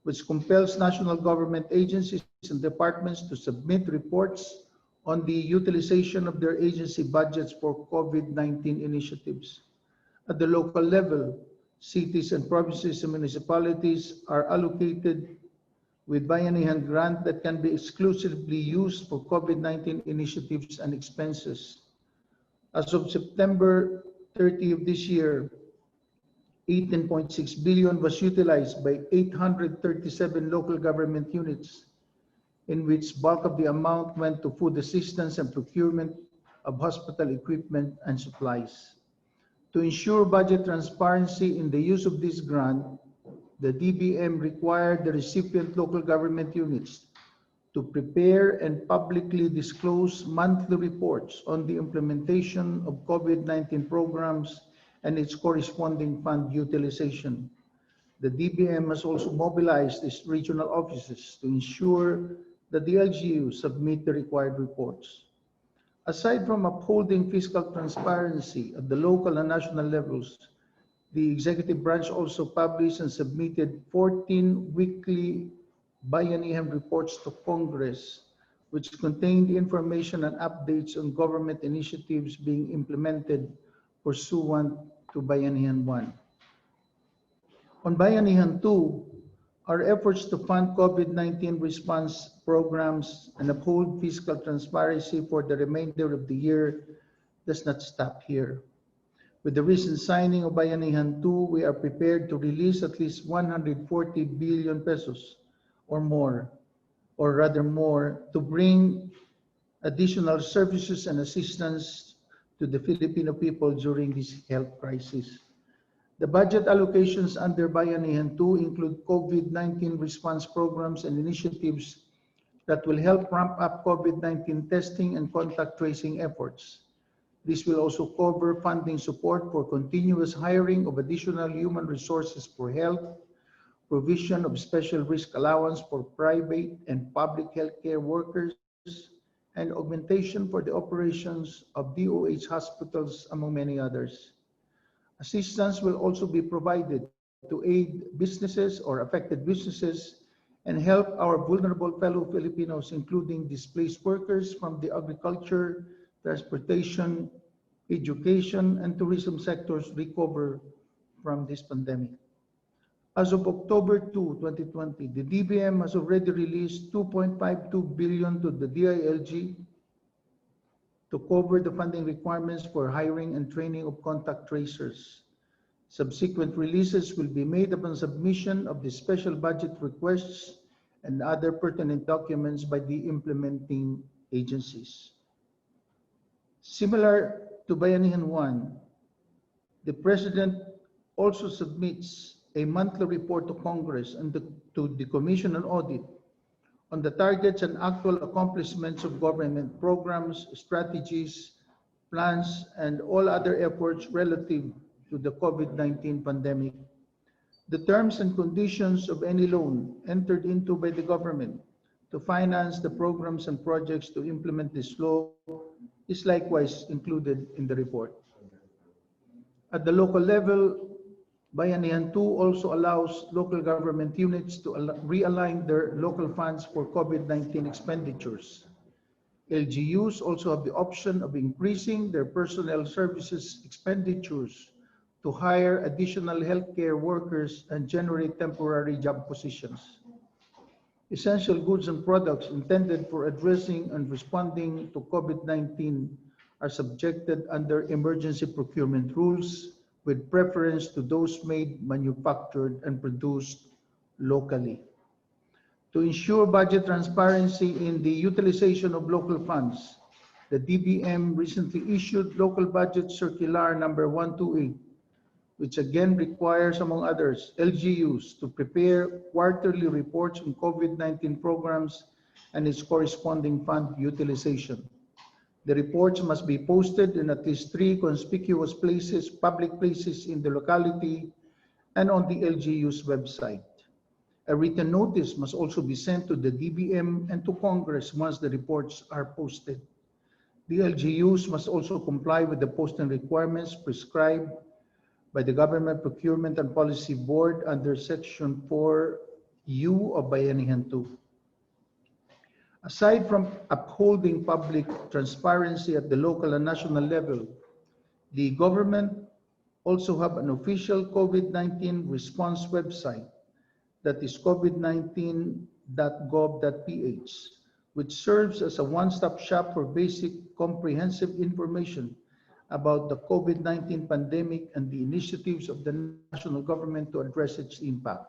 which compels national government agencies and departments to submit reports on the utilization of their agency budgets for COVID-19 initiatives. At the local level, cities and provinces and municipalities are allocated with Bayanihan grant that can be exclusively used for COVID-19 initiatives and expenses. As of September 30 of this year, 18.6 billion was utilized by 837 local government units, in which bulk of the amount went to food assistance and procurement of hospital equipment and supplies. To ensure budget transparency in the use of this grant, the DBM required the recipient local government units to prepare and publicly disclose monthly reports on the implementation of COVID-19 programs and its corresponding fund utilization. The DBM has also mobilized its regional offices to ensure that the LGUs submit the required reports. Aside from upholding fiscal transparency at the local and national levels, the executive branch also published and submitted 14 weekly Bayanihan reports to Congress, which contained information and updates on government initiatives being implemented pursuant to Bayanihan 1. On Bayanihan 2, our efforts to fund COVID-19 response programs and uphold fiscal transparency for the remainder of the year does not stop here. With the recent signing of Bayanihan 2, we are prepared to release at least 140 billion pesos or more, or rather more, to bring additional services and assistance to the Filipino people during this health crisis. The budget allocations under Bayanihan 2 include COVID-19 response programs and initiatives that will help ramp up COVID-19 testing and contact tracing efforts. This will also cover funding support for continuous hiring of additional human resources for health, provision of special risk allowance for private and public healthcare workers, and augmentation for the operations of DOH hospitals, among many others. Assistance will also be provided to aid businesses or affected businesses and help our vulnerable fellow Filipinos, including displaced workers from the agriculture, transportation, education, and tourism sectors recover from this pandemic. As of October 2, 2020, the DBM has already released 2.52 billion to the DILG to cover the funding requirements for hiring and training of contact tracers. Subsequent releases will be made upon submission of the special budget requests and other pertinent documents by the implementing agencies. Similar to Bayanihan 1, the President also submits a monthly report to Congress and to the Commission on Audit on the targets and actual accomplishments of government programs, strategies, plans, and all other efforts relative to the COVID-19 pandemic. The terms and conditions of any loan entered into by the government to finance the programs and projects to implement this law is likewise included in the report. At the local level, Bayanihan 2 also allows local government units to realign their local funds for COVID-19 expenditures. LGUs also have the option of increasing their personnel services expenditures to hire additional healthcare workers and generate temporary job positions. Essential goods and products intended for addressing and responding to COVID-19 are subjected under emergency procurement rules, with preference to those made, manufactured, and produced locally. To ensure budget transparency in the utilization of local funds, the DBM recently issued Local Budget Circular number 128, which again requires, among others, LGUs to prepare quarterly reports on COVID-19 programs and its corresponding fund utilization. The reports must be posted in at least 3 conspicuous places, public places in the locality and on the LGU's website. A written notice must also be sent to the DBM and to Congress once the reports are posted. The LGUs must also comply with the posting requirements prescribed by the Government Procurement and Policy Board under Section 4U of Bayanihan 2. Aside from upholding public transparency at the local and national level, the government also have an official COVID-19 response website that is covid19.gov.ph, which serves as a one-stop shop for basic comprehensive information about the COVID-19 pandemic and the initiatives of the national government to address its impact.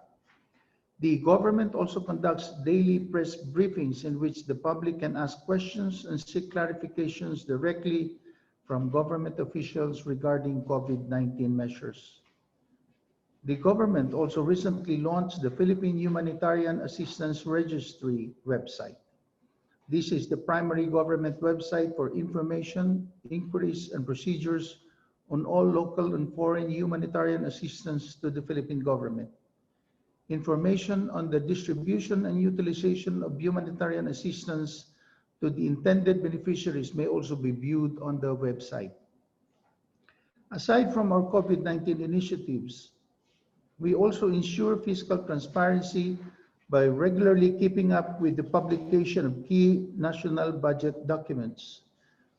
The government also conducts daily press briefings in which the public can ask questions and seek clarifications directly from government officials regarding COVID-19 measures. The government also recently launched the Philippine Humanitarian Assistance Registry website. This is the primary government website for information, inquiries, and procedures on all local and foreign humanitarian assistance to the Philippine government. Information on the distribution and utilization of humanitarian assistance to the intended beneficiaries may also be viewed on the website. Aside from our COVID-19 initiatives, we also ensure fiscal transparency by regularly keeping up with the publication of key national budget documents.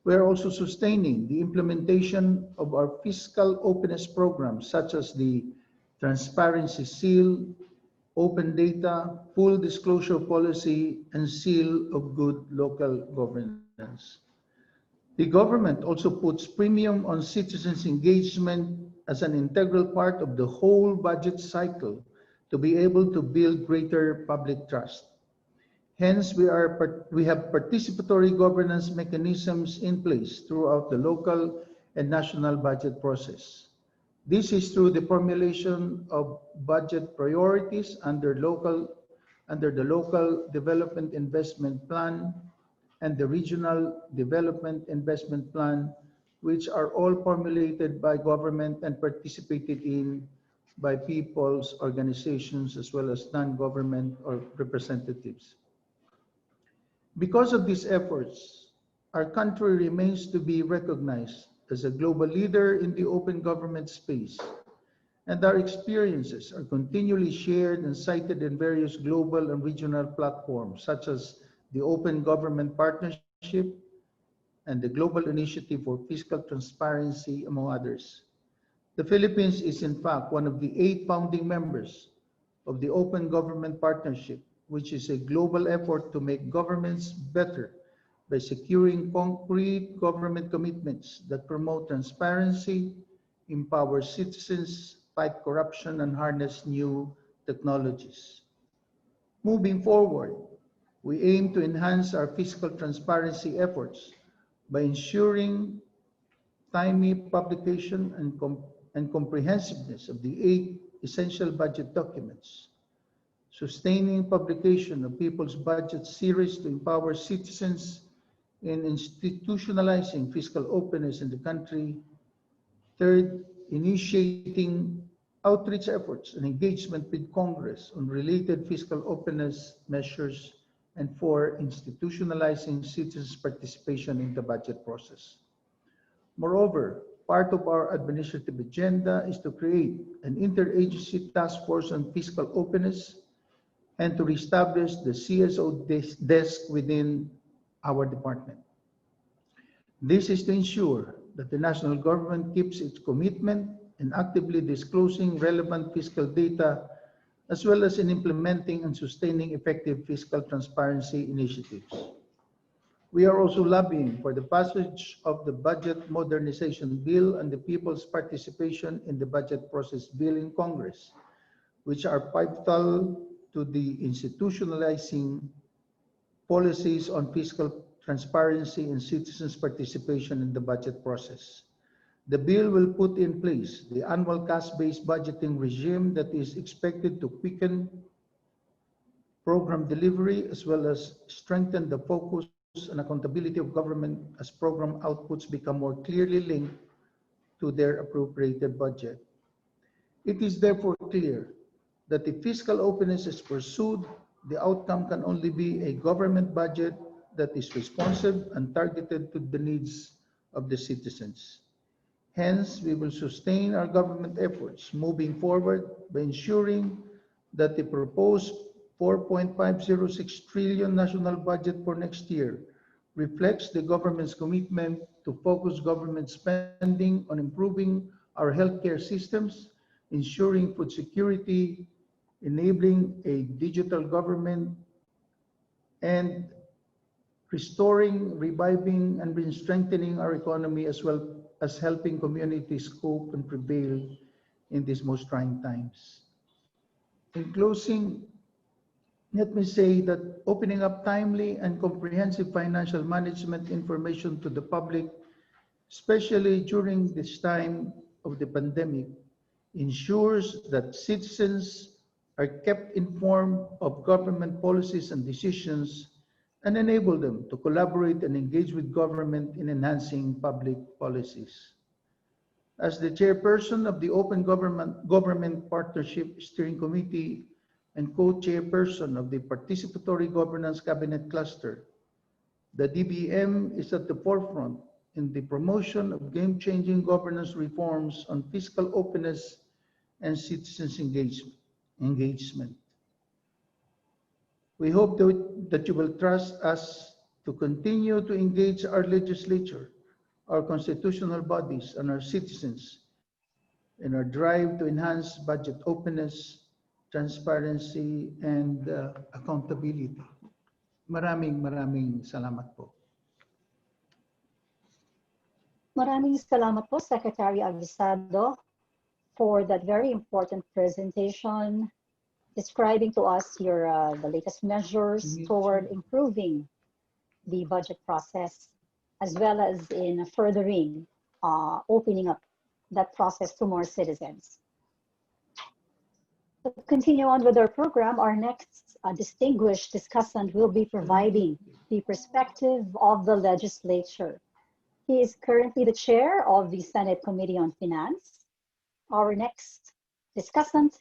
We are also sustaining the implementation of our fiscal openness programs, such as the transparency seal, open data, full disclosure policy, and seal of good local governance. The government also puts premium on citizens' engagement as an integral part of the whole budget cycle to be able to build greater public trust. Hence, we have participatory governance mechanisms in place throughout the local and national budget process. This is through the formulation of budget priorities under the local development investment plan and the regional development investment plan, which are all formulated by government and participated in by people's organizations as well as non-government or representatives. Because of these efforts, our country remains to be recognized as a global leader in the open government space, and our experiences are continually shared and cited in various global and regional platforms, such as the Open Government Partnership and the Global Initiative for Fiscal Transparency, among others. The Philippines is in fact one of the 8 founding members of the Open Government Partnership, which is a global effort to make governments better by securing concrete government commitments that promote transparency, empower citizens, fight corruption, and harness new technologies. Moving forward, we aim to enhance our fiscal transparency efforts by ensuring timely publication and comprehensiveness of the 8 essential budget documents, sustaining publication of People's Budget Series to empower citizens in institutionalizing fiscal openness in the country. Third, initiating outreach efforts and engagement with Congress on related fiscal openness measures. And 4, institutionalizing citizens' participation in the budget process. Moreover, part of our administrative agenda is to create an interagency task force on fiscal openness and to reestablish the CSO desk within our department. This is to ensure that the national government keeps its commitment in actively disclosing relevant fiscal data, as well as in implementing and sustaining effective fiscal transparency initiatives. We are also lobbying for the passage of the Budget Modernization Bill and the People's Participation in the Budget Process Bill in Congress, which are pivotal to the institutionalizing policies on fiscal transparency and citizens' participation in the budget process. The bill will put in place the annual cash-based budgeting regime that is expected to quicken program delivery as well as strengthen the focus and accountability of government as program outputs become more clearly linked to their appropriated budget. It is therefore clear that if fiscal openness is pursued, the outcome can only be a government budget that is responsive and targeted to the needs of the citizens. Hence, we will sustain our government efforts moving forward by ensuring that the proposed 4.506 trillion national budget for next year reflects the government's commitment to focus government spending on improving our healthcare systems, ensuring food security, enabling a digital government, and restoring, reviving, and strengthening our economy, as well as helping communities cope and prevail in these most trying times. In closing, let me say that opening up timely and comprehensive financial management information to the public, especially during this time of the pandemic, ensures that citizens are kept informed of government policies and decisions and enable them to collaborate and engage with government in enhancing public policies. As the chairperson of the Open Government Partnership Steering Committee and co-chairperson of the Participatory Governance Cabinet Cluster, the DBM is at the forefront in the promotion of game-changing governance reforms on fiscal openness and citizens' engagement. We hope that you will trust us to continue to engage our legislature, our constitutional bodies, and our citizens in our drive to enhance budget openness, transparency, and accountability. Maraming salamat po. Maraming salamat po, Secretary Avisado, for that very important presentation describing to us your the latest measures toward improving the budget process, as well as in furthering opening up that process to more citizens. To continue on with our program, our next distinguished discussant will be providing the perspective of the legislature. He is currently the chair of the Senate Committee on Finance. Our next discussant,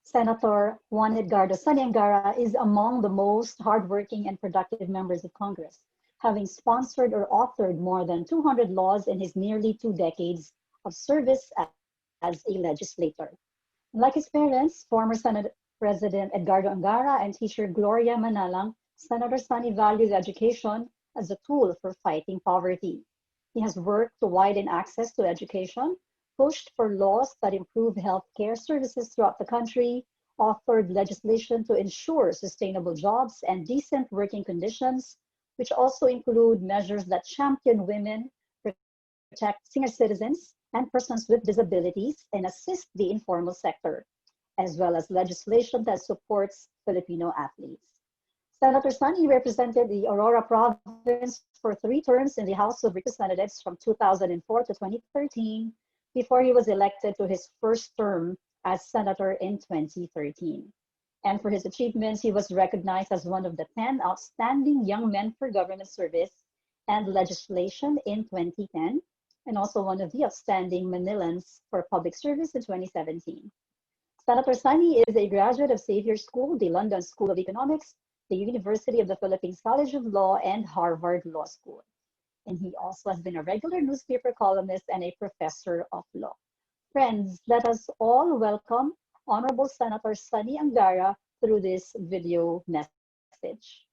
Senator Juan Edgardo Sani Angara, is among the most hardworking and productive members of Congress, having sponsored or authored more than 200 laws in his nearly 2 decades of service as a legislator. Like his parents, former Senate President Edgardo Angara and teacher Gloria Manalang, Senator Sani values education as a tool for fighting poverty. He has worked to widen access to education, pushed for laws that improve healthcare services throughout the country, authored legislation to ensure sustainable jobs and decent working conditions, which also include measures that champion women, protect senior citizens and persons with disabilities, and assist the informal sector, as well as legislation that supports Filipino athletes. Senator Sani represented the Aurora province for 3 terms in the House of Representatives from 2004 to 2013, before he was elected to his first term as senator in 2013. And for his achievements, he was recognized as one of the 10 outstanding young men for government service and legislation in 2010, and also one of the outstanding Manilans for public service in 2017. Senator Sani is a graduate of Xavier School, the London School of Economics, the University of the Philippines College of Law, and Harvard Law School. And he also has been a regular newspaper columnist and a professor of law. Friends, let us all welcome Honorable Senator Sani Angara through this video message.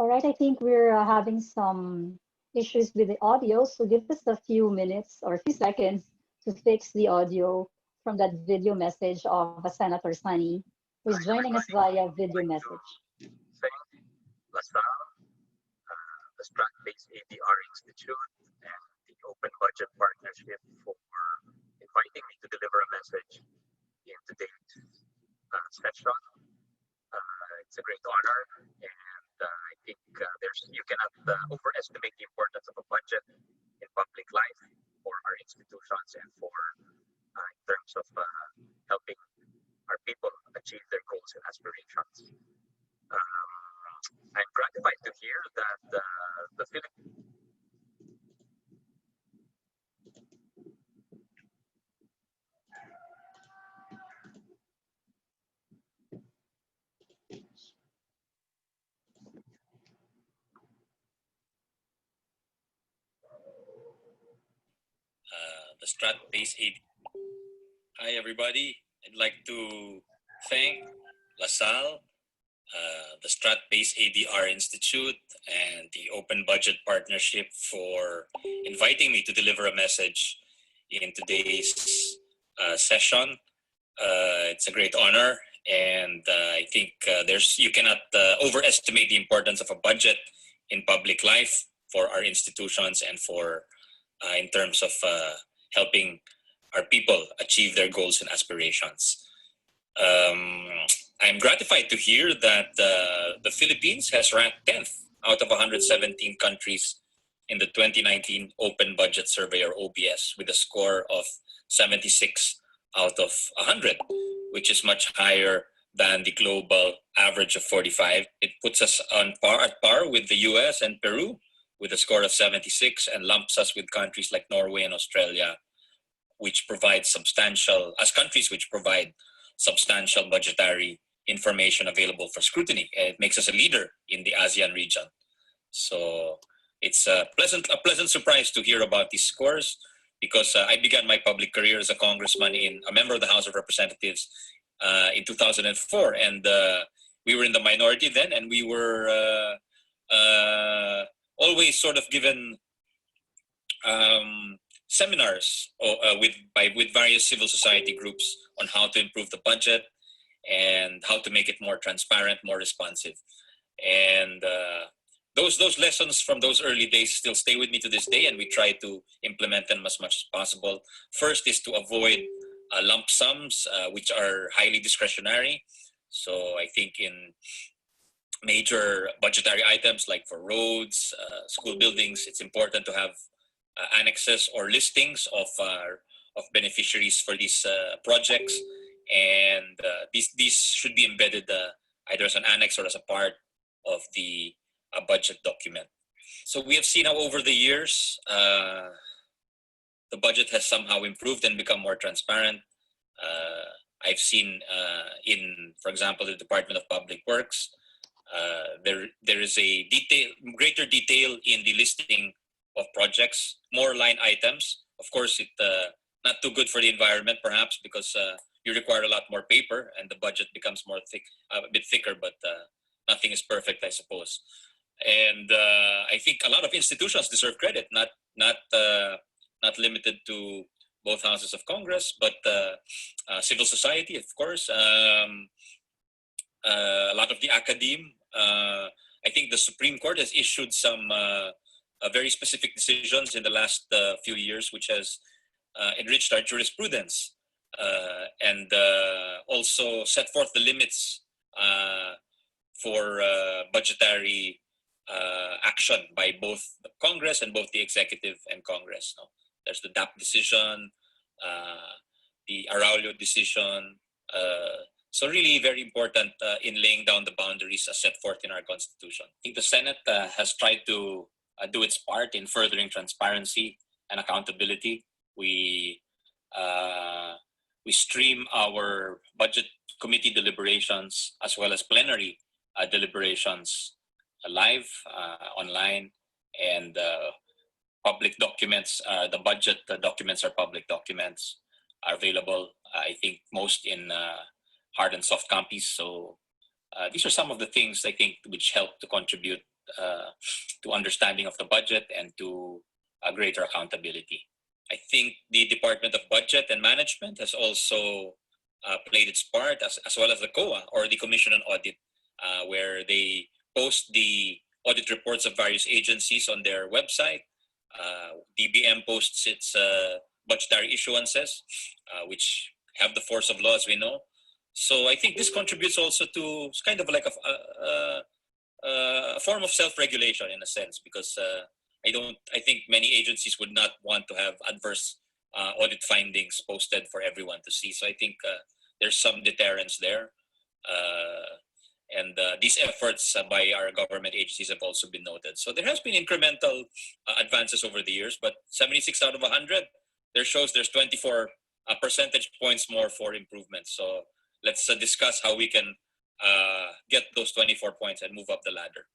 All right, I think we're having some issues with the audio, so give us a few minutes or a few seconds to fix the audio from that video message of Senator Sani, who is joining us via video message. Thank LaSalle, the Strat-based ADRi Institute, and the Open Budget Partnership for inviting me to deliver a message in today's session. It's a great honor, and I think you cannot overestimate the importance of a budget in public life for our institutions and for in terms of helping our people achieve their goals and aspirations. I'm gratified to hear that the Philippines the Strat-based AD. Hi, everybody. I'd like to thank LaSalle, the Strat-based ADRi Institute, and the Open Budget Partnership for inviting me to deliver a message in today's session. It's a great honor, and I think you cannot overestimate the importance of a budget in public life for our institutions and for in terms of helping our people achieve their goals and aspirations. I'm gratified to hear that the Philippines has ranked 10th out of 117 countries in the 2019 Open Budget Survey, or OBS, with a score of 76 out of 100, which is much higher than the global average of 45. It puts us at par with the US and Peru, with a score of 76 and lumps us with countries like Norway and Australia, which provide substantial, as countries which provide substantial budgetary information available for scrutiny. It makes us a leader in the ASEAN region. So it's a pleasant surprise to hear about these scores, because I began my public career as a congressman, a member of the House of Representatives in 2004, and we were in the minority then, and we were always sort of given seminars with various civil society groups on how to improve the budget and how to make it more transparent, more responsive. And those lessons from those early days still stay with me to this day, and we try to implement them as much as possible. First is to avoid lump sums, which are highly discretionary. So I think in major budgetary items like for roads, school buildings, it's important to have annexes or listings of beneficiaries for these projects, and these should be embedded either as an annex or as a part of the budget document. So we have seen how over the years the budget has somehow improved and become more transparent. I've seen in, for example, the Department of Public Works, there is a greater detail in the listing of projects, more line items. Of course, it not too good for the environment, perhaps, because you require a lot more paper and the budget becomes more thick, a bit thicker. But nothing is perfect, I suppose. And I think a lot of institutions deserve credit, not limited to both houses of Congress, but civil society, of course. A lot of the academe. I think the Supreme Court has issued some very specific decisions in the last few years, which has enriched our jurisprudence and also set forth the limits for budgetary action by both the Congress and both the executive and Congress. No? There's the DAP decision, the Araulio decision. So really very important in laying down the boundaries as set forth in our Constitution. I think the Senate has tried to do its part in furthering transparency and accountability. We stream our budget committee deliberations as well as plenary deliberations live, online, and public documents. The budget documents are public documents, are available, I think, most in hard and soft copies. So these are some of the things I think which help to contribute to understanding of the budget and to a greater accountability. I think the Department of Budget and Management has also played its part, as well as the COA, or the Commission on Audit, where they post the audit reports of various agencies on their website. DBM posts its budgetary issuances, which have the force of law, as we know. So I think this contributes also to kind of like a form of self-regulation in a sense, because I think many agencies would not want to have adverse audit findings posted for everyone to see. So I think there's some deterrence there. And these efforts by our government agencies have also been noted. So there has been incremental advances over the years, but 76 out of 100, there shows there's 24 percentage points more for improvement. So let's discuss how we can get those 24 points and move up the ladder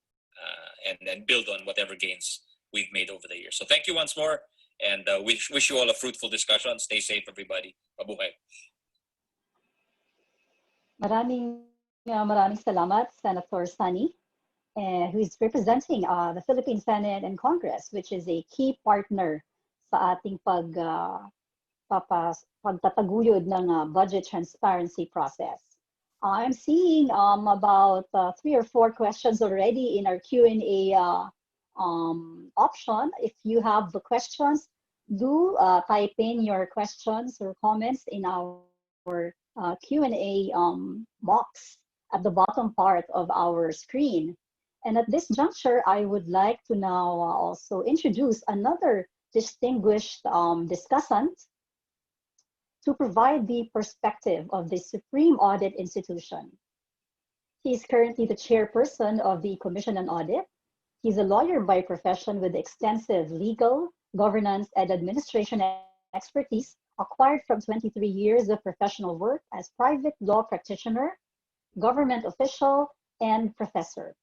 and then build on whatever gains we've made over the years. So thank you once more, and wish you all a fruitful discussion. Stay safe, everybody. Mabuhay. Maraming salamat, Senator Sunny, who is representing the Philippine Senate and Congress, which is a key partner sa ating pagtataguyod ng budget transparency process. I'm seeing about 3 or 4 questions already in our Q&A option. If you have the questions, do type in your questions or comments in our Q&A box at the bottom part of our screen. And at this juncture, I would like to now also introduce another distinguished discussant to provide the perspective of the Supreme Audit Institution. He is currently the chairperson of the Commission on Audit. He's a lawyer by profession with extensive legal, governance, and administration expertise acquired from 23 years of professional work as private law practitioner, government official, and professor.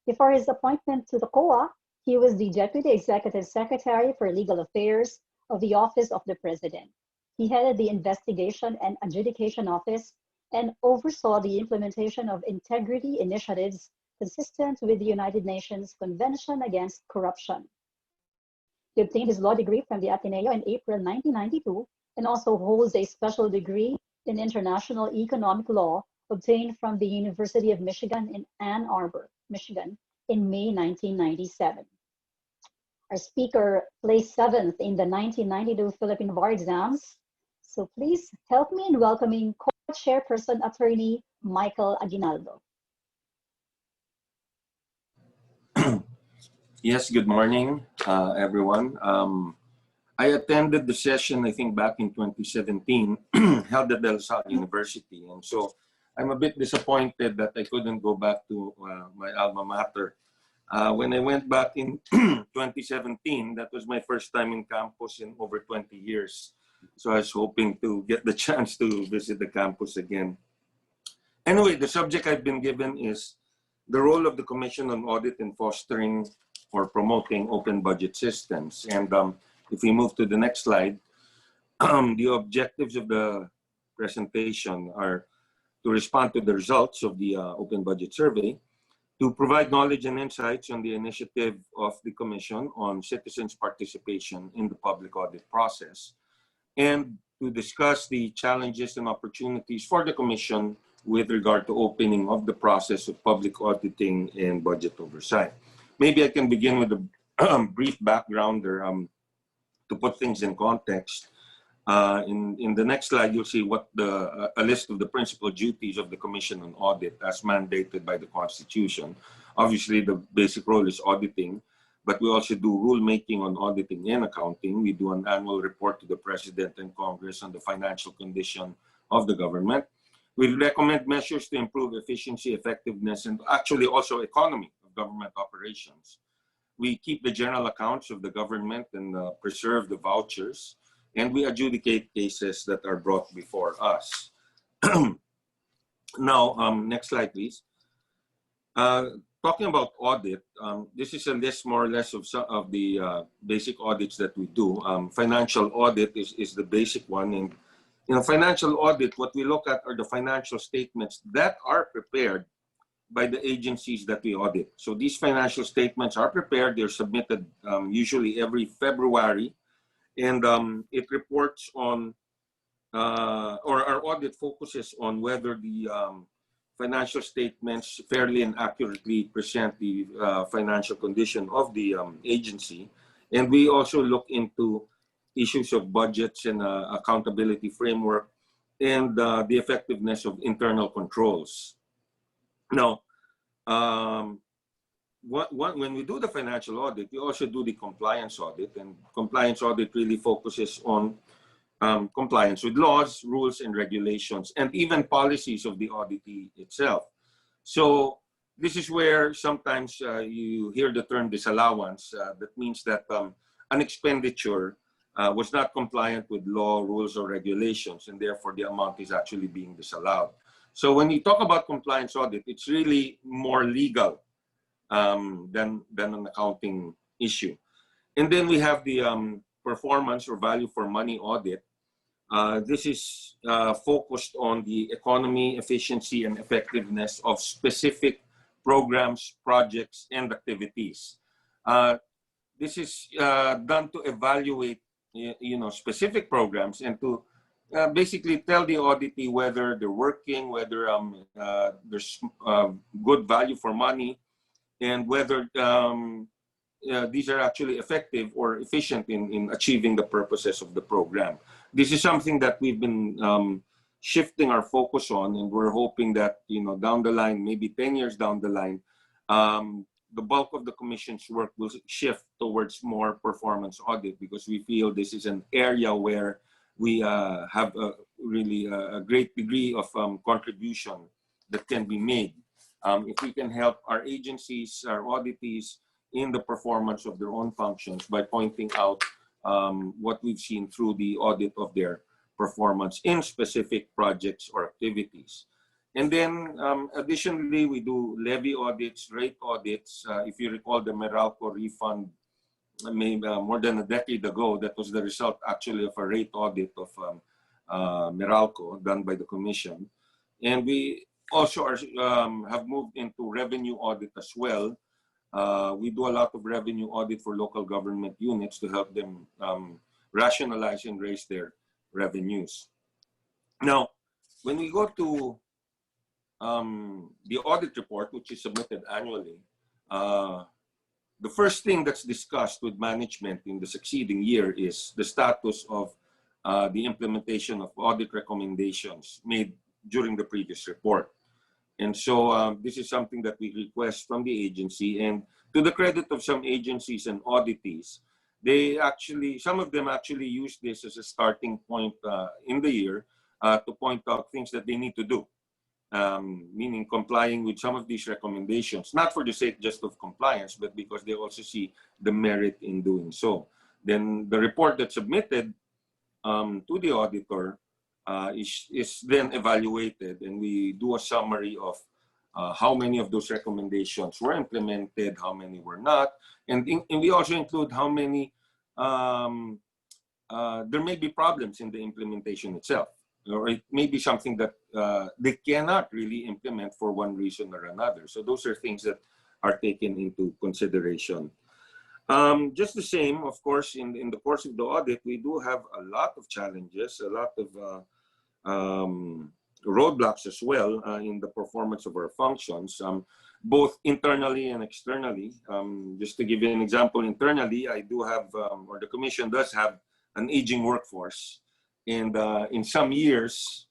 Before his appointment to the COA, he was the Deputy Executive Secretary for Legal Affairs of the Office of the President. He headed the Investigation and Adjudication Office and oversaw the implementation of integrity initiatives consistent with the United Nations Convention Against Corruption. He obtained his law degree from the Ateneo in April 1992 and also holds a special degree in international economic law obtained from the University of Michigan in Ann Arbor, Michigan in May 1997. Our speaker placed 7th in the 1992 Philippine Bar exams. So please help me in welcoming co-chairperson attorney Michael Aguinaldo. Yes, good morning, everyone. I attended the session, I think, back in 2017, held at Del Salle University. And so I'm a bit disappointed that I couldn't go back to my alma mater. When I went back in 2017, that was my first time in campus in over 20 years. So I was hoping to get the chance to visit the campus again. Anyway, the subject I've been given is the role of the Commission on Audit in fostering or promoting open budget systems. And if we move to the next slide, the objectives of the presentation are to respond to the results of the open budget survey, to provide knowledge and insights on the initiative of the Commission on citizens' participation in the public audit process, and to discuss the challenges and opportunities for the Commission with regard to opening of the process of public auditing and budget oversight. Maybe I can begin with a brief backgrounder to put things in context. In the next slide, you'll see what a list of the principal duties of the Commission on Audit as mandated by the Constitution. Obviously, the basic role is auditing, but we also do rulemaking on auditing and accounting. We do an annual report to the President and Congress on the financial condition of the government. We recommend measures to improve efficiency, effectiveness, and actually also economy of government operations. We keep the general accounts of the government and preserve the vouchers, and we adjudicate cases that are brought before us. Now, next slide, please. Talking about audit, this is a list more or less of some of the basic audits that we do. Financial audit is the basic one. And in a financial audit, what we look at are the financial statements that are prepared by the agencies that we audit. So these financial statements are prepared, they're submitted usually every February, and it reports on, or our audit focuses on whether the financial statements fairly and accurately present the financial condition of the agency. And we also look into issues of budgets and accountability framework and the effectiveness of internal controls. Now, when we do the financial audit, we also do the compliance audit, and compliance audit really focuses on compliance with laws, rules, and regulations, and even policies of the auditee itself. So this is where sometimes you hear the term disallowance. That means that an expenditure was not compliant with law, rules, or regulations, and therefore the amount is actually being disallowed. So when you talk about compliance audit, it's really more legal than an accounting issue. And then we have the performance or value for money audit. This is focused on the economy, efficiency, and effectiveness of specific programs, projects, and activities. This is done to evaluate, specific programs and to basically tell the auditee whether they're working, whether there's good value for money, and whether these are actually effective or efficient in achieving the purposes of the program. This is something that we've been shifting our focus on, and we're hoping that down the line, maybe 10 years down the line, the bulk of the Commission's work will shift towards more performance audit, because we feel this is an area where we have really a great degree of contribution that can be made. If we can help our agencies, our auditees in the performance of their own functions by pointing out what we've seen through the audit of their performance in specific projects or activities. And then additionally, we do levy audits, rate audits. If you recall the Meralco refund, maybe more than a decade ago, that was the result actually of a rate audit of Meralco done by the Commission. And we also are, have moved into revenue audit as well. We do a lot of revenue audit for local government units to help them rationalize and raise their revenues. Now, when we go to the audit report, which is submitted annually, the first thing that's discussed with management in the succeeding year is the status of the implementation of audit recommendations made during the previous report. And so this is something that we request from the agency. And to the credit of some agencies and auditees, they actually, some of them actually use this as a starting point in the year to point out things that they need to do. Meaning complying with some of these recommendations, not for the sake just of compliance, but because they also see the merit in doing so. Then the report that's submitted to the auditor is then evaluated, and we do a summary of how many of those recommendations were implemented, how many were not, and we also include how many there may be problems in the implementation itself, or it may be something that they cannot really implement for one reason or another. So those are things that are taken into consideration. Just the same, of course, in the course of the audit, we do have a lot of challenges, a lot of roadblocks as well in the performance of our functions, both internally and externally. Just to give you an example, internally, I do have, or the Commission does have, an aging workforce. And in some years,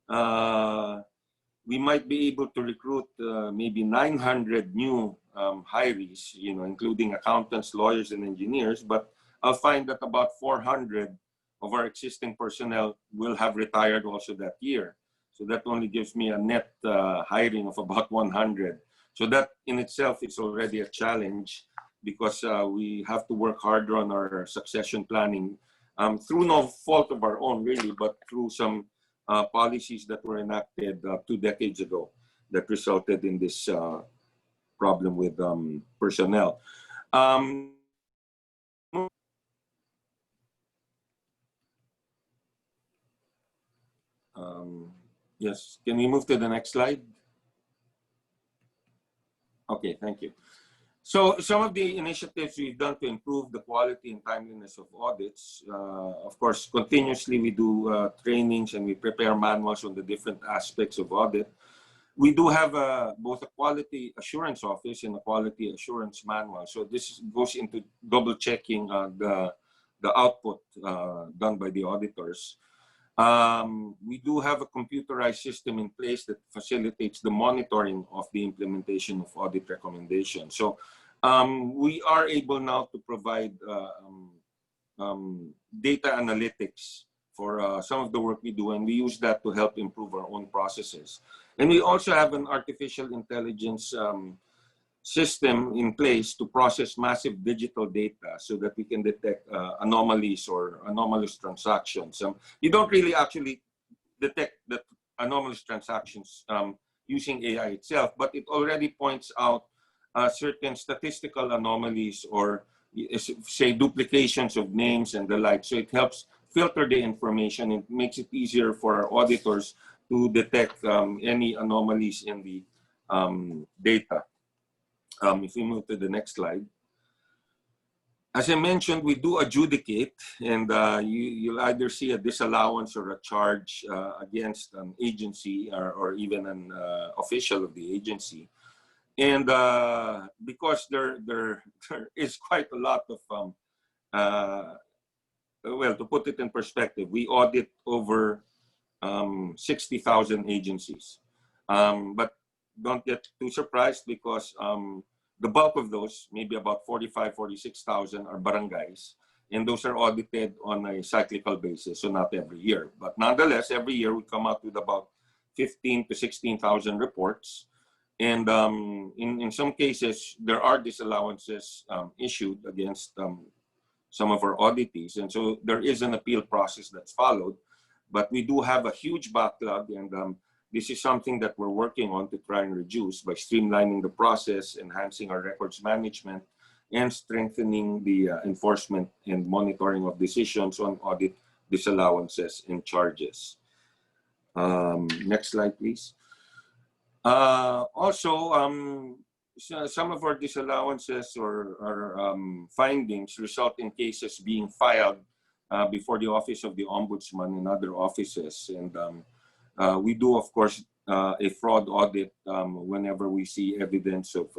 we might be able to recruit maybe 900 new hirees, you know, including accountants, lawyers, and engineers. But I'll find that about 400 of our existing personnel will have retired also that year. So that only gives me a net hiring of about 100. So that in itself is already a challenge, because we have to work harder on our succession planning through no fault of our own, really, but through some policies that were enacted 2 decades ago that resulted in this problem with personnel. Yes, can we move to the next slide? Okay, thank you. So some of the initiatives we've done to improve the quality and timeliness of audits, of course, continuously we do trainings and we prepare manuals on the different aspects of audit. We do have both a quality assurance office and a quality assurance manual. So this goes into double checking the output done by the auditors. We do have a computerized system in place that facilitates the monitoring of the implementation of audit recommendations. So we are able now to provide data analytics for some of the work we do, and we use that to help improve our own processes. And we also have an artificial intelligence system in place to process massive digital data so that we can detect anomalies or anomalous transactions. You don't really actually detect the anomalous transactions using AI itself, but it already points out certain statistical anomalies or, say, duplications of names and the like. So it helps filter the information. It makes it easier for our auditors to detect any anomalies in the data. If we move to the next slide. As I mentioned, we do adjudicate, and you'll either see a disallowance or a charge against an agency or even an official of the agency. And because there is quite a lot of, well, to put it in perspective, we audit over 60,000 agencies. But don't get too surprised, because the bulk of those, maybe about 45, 46,000, are barangays. And those are audited on a cyclical basis, so not every year. But nonetheless, every year we come out with about 15 to 16,000 reports. And in some cases, there are disallowances issued against some of our auditees. And so there is an appeal process that's followed. But we do have a huge backlog, and this is something that we're working on to try and reduce by streamlining the process, enhancing our records management, and strengthening the enforcement and monitoring of decisions on audit disallowances and charges. Next slide, please. Also, some of our disallowances or findings result in cases being filed before the Office of the Ombudsman and other offices. And we do, of course, a fraud audit whenever we see evidence of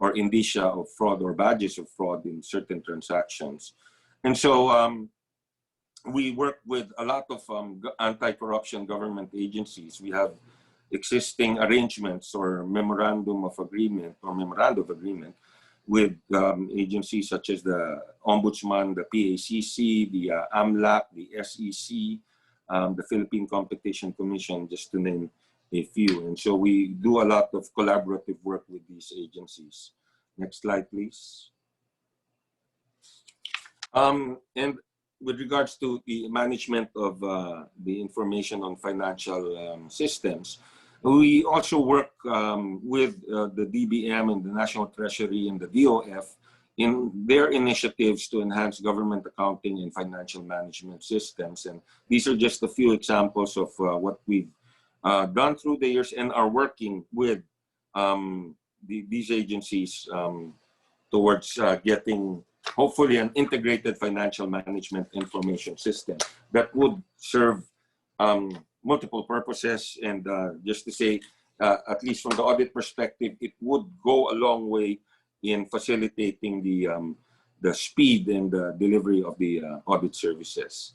or indicia of fraud or badges of fraud in certain transactions. And so we work with a lot of anti-corruption government agencies. We have existing arrangements or memorandum of agreement with agencies such as the Ombudsman, the PACC, the AMLAC, the SEC, the Philippine Competition Commission, just to name a few. And so we do a lot of collaborative work with these agencies. Next slide, please. And with regards to the management of the information on financial systems, we also work with the DBM and the National Treasury and the DOF in their initiatives to enhance government accounting and financial management systems. And these are just a few examples of what we've done through the years and are working with these agencies towards getting, hopefully, an integrated financial management information system that would serve multiple purposes. And just to say, at least from the audit perspective, it would go a long way in facilitating the speed and the delivery of the audit services.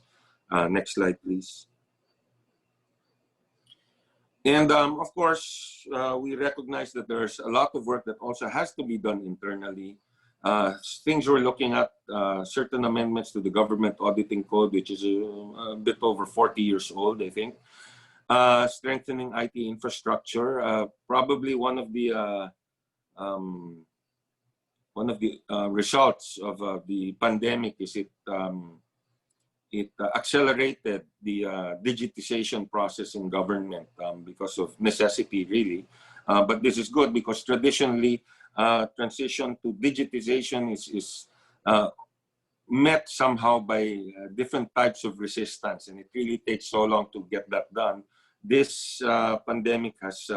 Next slide, please. And of course, we recognize that there's a lot of work that also has to be done internally. Things we're looking at, certain amendments to the government auditing code, which is a bit over 40 years old, I think. Strengthening IT infrastructure, probably one of the results of the pandemic is it accelerated the digitization process in government because of necessity, really. But this is good because traditionally, transition to digitization is met somehow by different types of resistance, and it really takes so long to get that done. This pandemic has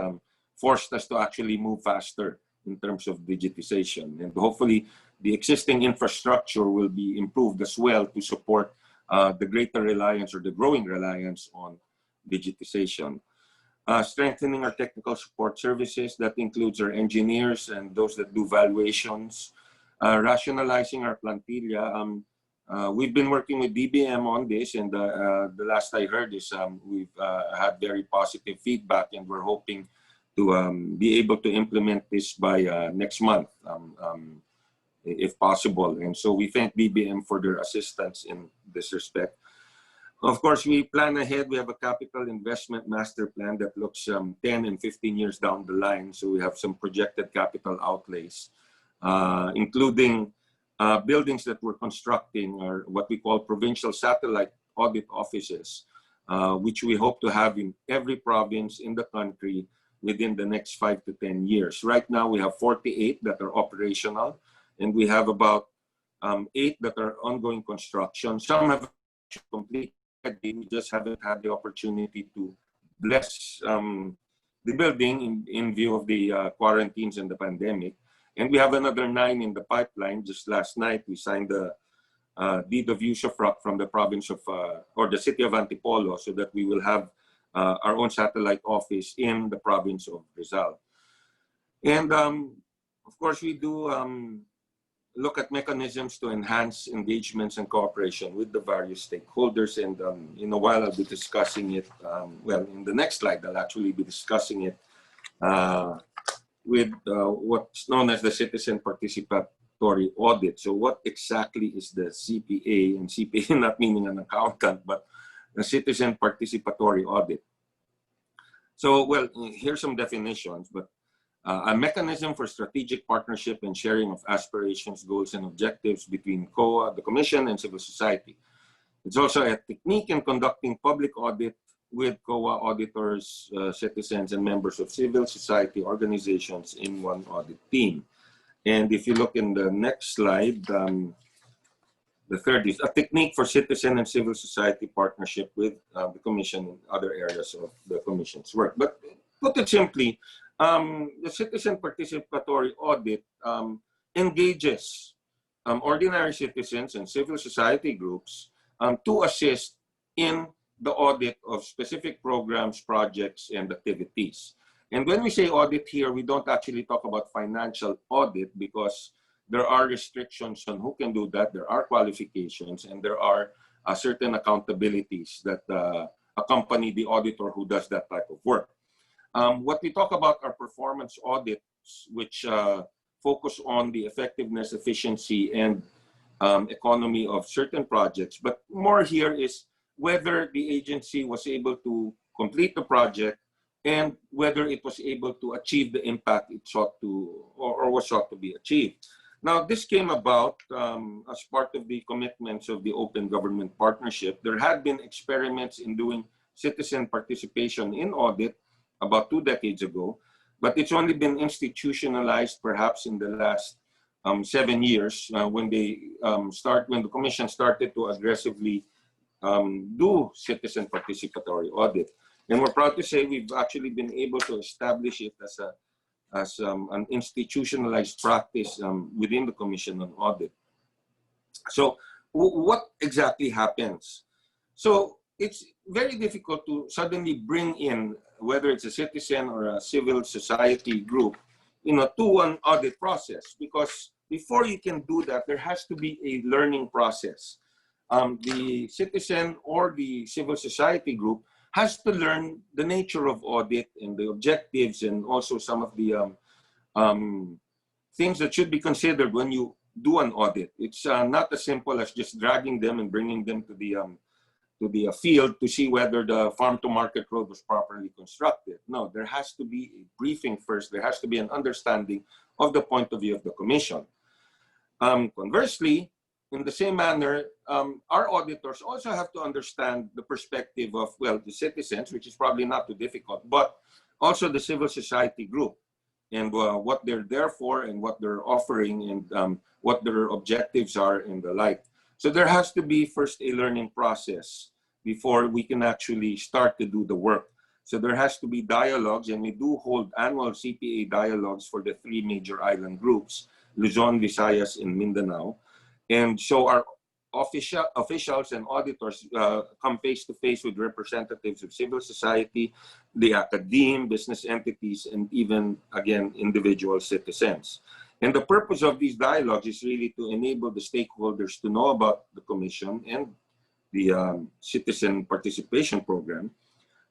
forced us to actually move faster in terms of digitization, and hopefully the existing infrastructure will be improved as well to support the greater reliance or the growing reliance on digitization. Strengthening our technical support services, that includes our engineers and those that do valuations. Rationalizing our plantilla. We've been working with DBM on this, and the last I heard is we've had very positive feedback, and we're hoping to be able to implement this by next month, if possible. And so we thank DBM for their assistance in this respect. Of course, we plan ahead. We have a capital investment master plan that looks 10 and 15 years down the line. So we have some projected capital outlays, including buildings that we're constructing, or what we call provincial satellite audit offices, which we hope to have in every province in the country within the next 5 to 10 years. Right now, we have 48 that are operational, and we have about 8 that are ongoing construction. Some have completed. We just haven't had the opportunity to bless the building in view of the quarantines and the pandemic. And we have another 9 in the pipeline. Just last night, we signed the deed of use from the province of, or the city of Antipolo, so that we will have our own satellite office in the province of Rizal. And of course, we do look at mechanisms to enhance engagements and cooperation with the various stakeholders. And in a while, I'll be discussing it. Well, in the next slide, I'll actually be discussing it with what's known as the Citizen Participatory Audit. So what exactly is the CPA? And CPA not meaning an accountant, but the Citizen Participatory Audit. So, well, here's some definitions, but a mechanism for strategic partnership and sharing of aspirations, goals, and objectives between COA, the Commission, and civil society. It's also a technique in conducting public audit with COA auditors, citizens, and members of civil society organizations in one audit team. And if you look in the next slide, the third is a technique for citizen and civil society partnership with the Commission in other areas of the Commission's work. But put it simply, the citizen participatory audit engages ordinary citizens and civil society groups to assist in the audit of specific programs, projects, and activities. And when we say audit here, we don't actually talk about financial audit because there are restrictions on who can do that. There are qualifications, and there are certain accountabilities that accompany the auditor who does that type of work. What we talk about are performance audits, which focus on the effectiveness, efficiency, and economy of certain projects. But more here is whether the agency was able to complete the project and whether it was able to achieve the impact it sought to, or was sought to be achieved. Now, this came about as part of the commitments of the Open Government Partnership. There had been experiments in doing citizen participation in audit about 2 decades ago, but it's only been institutionalized perhaps in the last 7 years when the Commission started to aggressively do citizen participatory audit. And we're proud to say we've actually been able to establish it as an institutionalized practice within the Commission on Audit. So what exactly happens? So it's very difficult to suddenly bring in, whether it's a citizen or a civil society group, to an audit process, because before you can do that, there has to be a learning process. The citizen or the civil society group has to learn the nature of audit and the objectives, and also some of the things that should be considered when you do an audit. It's not as simple as just dragging them and bringing them to the field to see whether the farm-to-market road was properly constructed. No, there has to be a briefing first. There has to be an understanding of the point of view of the Commission. Conversely, in the same manner, our auditors also have to understand the perspective of, well, the citizens, which is probably not too difficult, but also the civil society group, and what they're there for, and what they're offering, and what their objectives are, and the like. So there has to be first a learning process before we can actually start to do the work. So there has to be dialogues, and we do hold annual CPA dialogues for the 3 major island groups, Luzon, Visayas, and Mindanao. And so our officials and auditors come face to face with representatives of civil society, the academe, business entities, and even, again, individual citizens. And the purpose of these dialogues is really to enable the stakeholders to know about the Commission and the citizen participation program,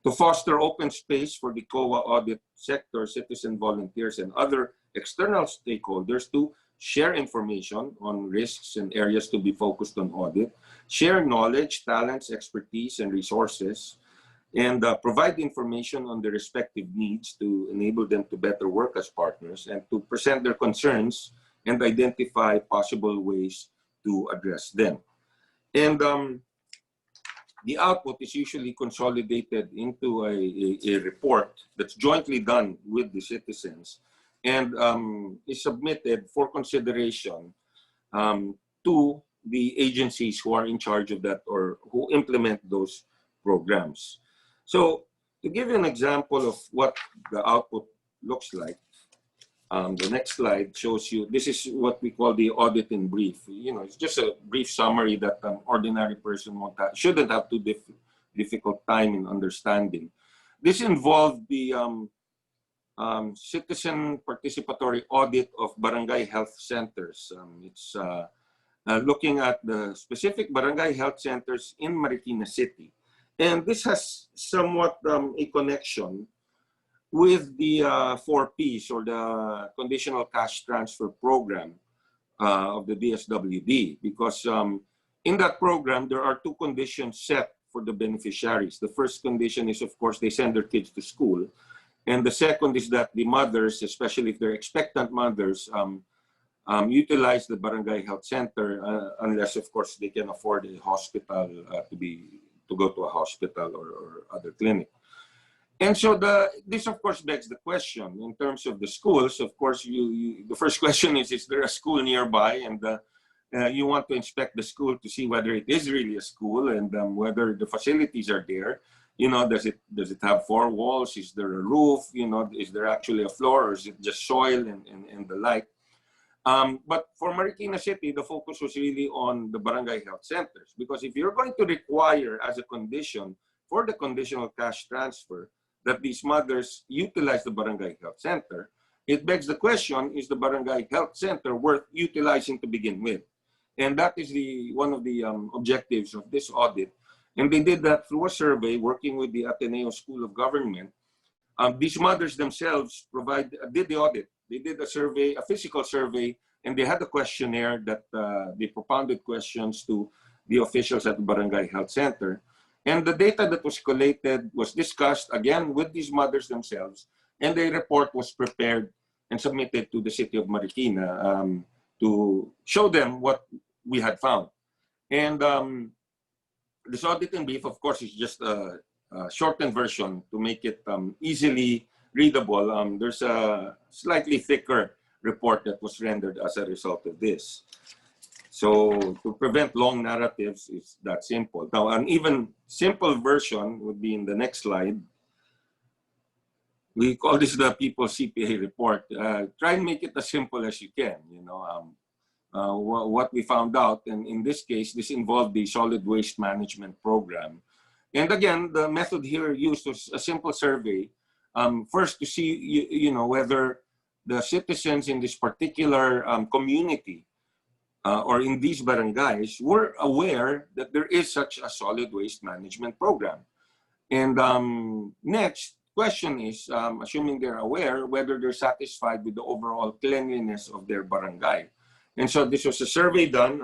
to foster open space for the COA audit sector, citizen volunteers, and other external stakeholders to share information on risks and areas to be focused on audit, share knowledge, talents, expertise, and resources, and provide information on their respective needs to enable them to better work as partners, and to present their concerns and identify possible ways to address them. And the output is usually consolidated into a report that's jointly done with the citizens, and is submitted for consideration to the agencies who are in charge of that, or who implement those programs. So to give you an example of what the output looks like, the next slide shows you, this is what we call the audit in brief. It's just a brief summary that an ordinary person shouldn't have too difficult time in understanding. This involved the citizen participatory audit of barangay health centers. It's looking at the specific barangay health centers in Marikina City. And this has somewhat a connection with the 4Ps, or the Conditional Cash Transfer Program of the DSWD, because in that program, there are 2 conditions set for the beneficiaries. The first condition is, of course, they send their kids to school. And the second is that the mothers, especially if they're expectant mothers, utilize the barangay health center unless, of course, they can afford a hospital to go to a hospital or other clinic. And so this, of course, begs the question in terms of the schools. Of course, the first question is there a school nearby? And you want to inspect the school to see whether it is really a school and whether the facilities are there. You know, does it have 4 walls? Is there a roof? You know, is there actually a floor, or is it just soil and the like? But for Marikina City, the focus was really on the barangay health centers, because if you're going to require as a condition for the conditional cash transfer that these mothers utilize the barangay health center, it begs the question, is the barangay health center worth utilizing to begin with? And that is one of the objectives of this audit. And they did that through a survey working with the Ateneo School of Government. These mothers themselves did the audit. They did a survey, a physical survey, and they had a questionnaire that they propounded questions to the officials at the Barangay Health Center. And the data that was collated was discussed again with these mothers themselves, and a report was prepared and submitted to the city of Marikina to show them what we had found. And this audit in brief, of course, is just a shortened version to make it easily readable. There's a slightly thicker report that was rendered as a result of this. So to prevent long narratives, it's that simple. Now, an even simple version would be in the next slide. We call this the People's CPA report. Try and make it as simple as you can. You know, what we found out, and in this case, this involved the solid waste management program. And again, the method here used was a simple survey. First, to see you know whether the citizens in this particular community or in these barangays were aware that there is such a solid waste management program. And next question is, assuming they're aware, whether they're satisfied with the overall cleanliness of their barangay. And so this was a survey done.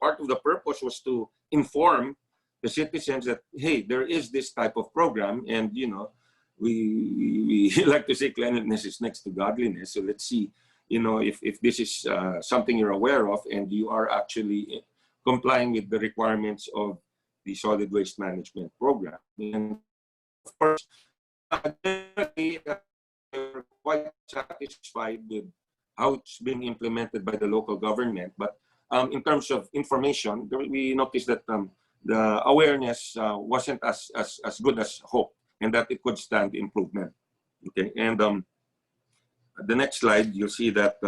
Part of the purpose was to inform the citizens that, hey, there is this type of program, and you know, we like to say cleanliness is next to godliness. So let's see, you know, if this is something you're aware of and you are actually complying with the requirements of the solid waste management program. And of course, we're quite satisfied with how it's being implemented by the local government. But in terms of information, we noticed that the awareness wasn't as good as hoped, and that it could stand improvement. Okay, and the next slide, you'll see that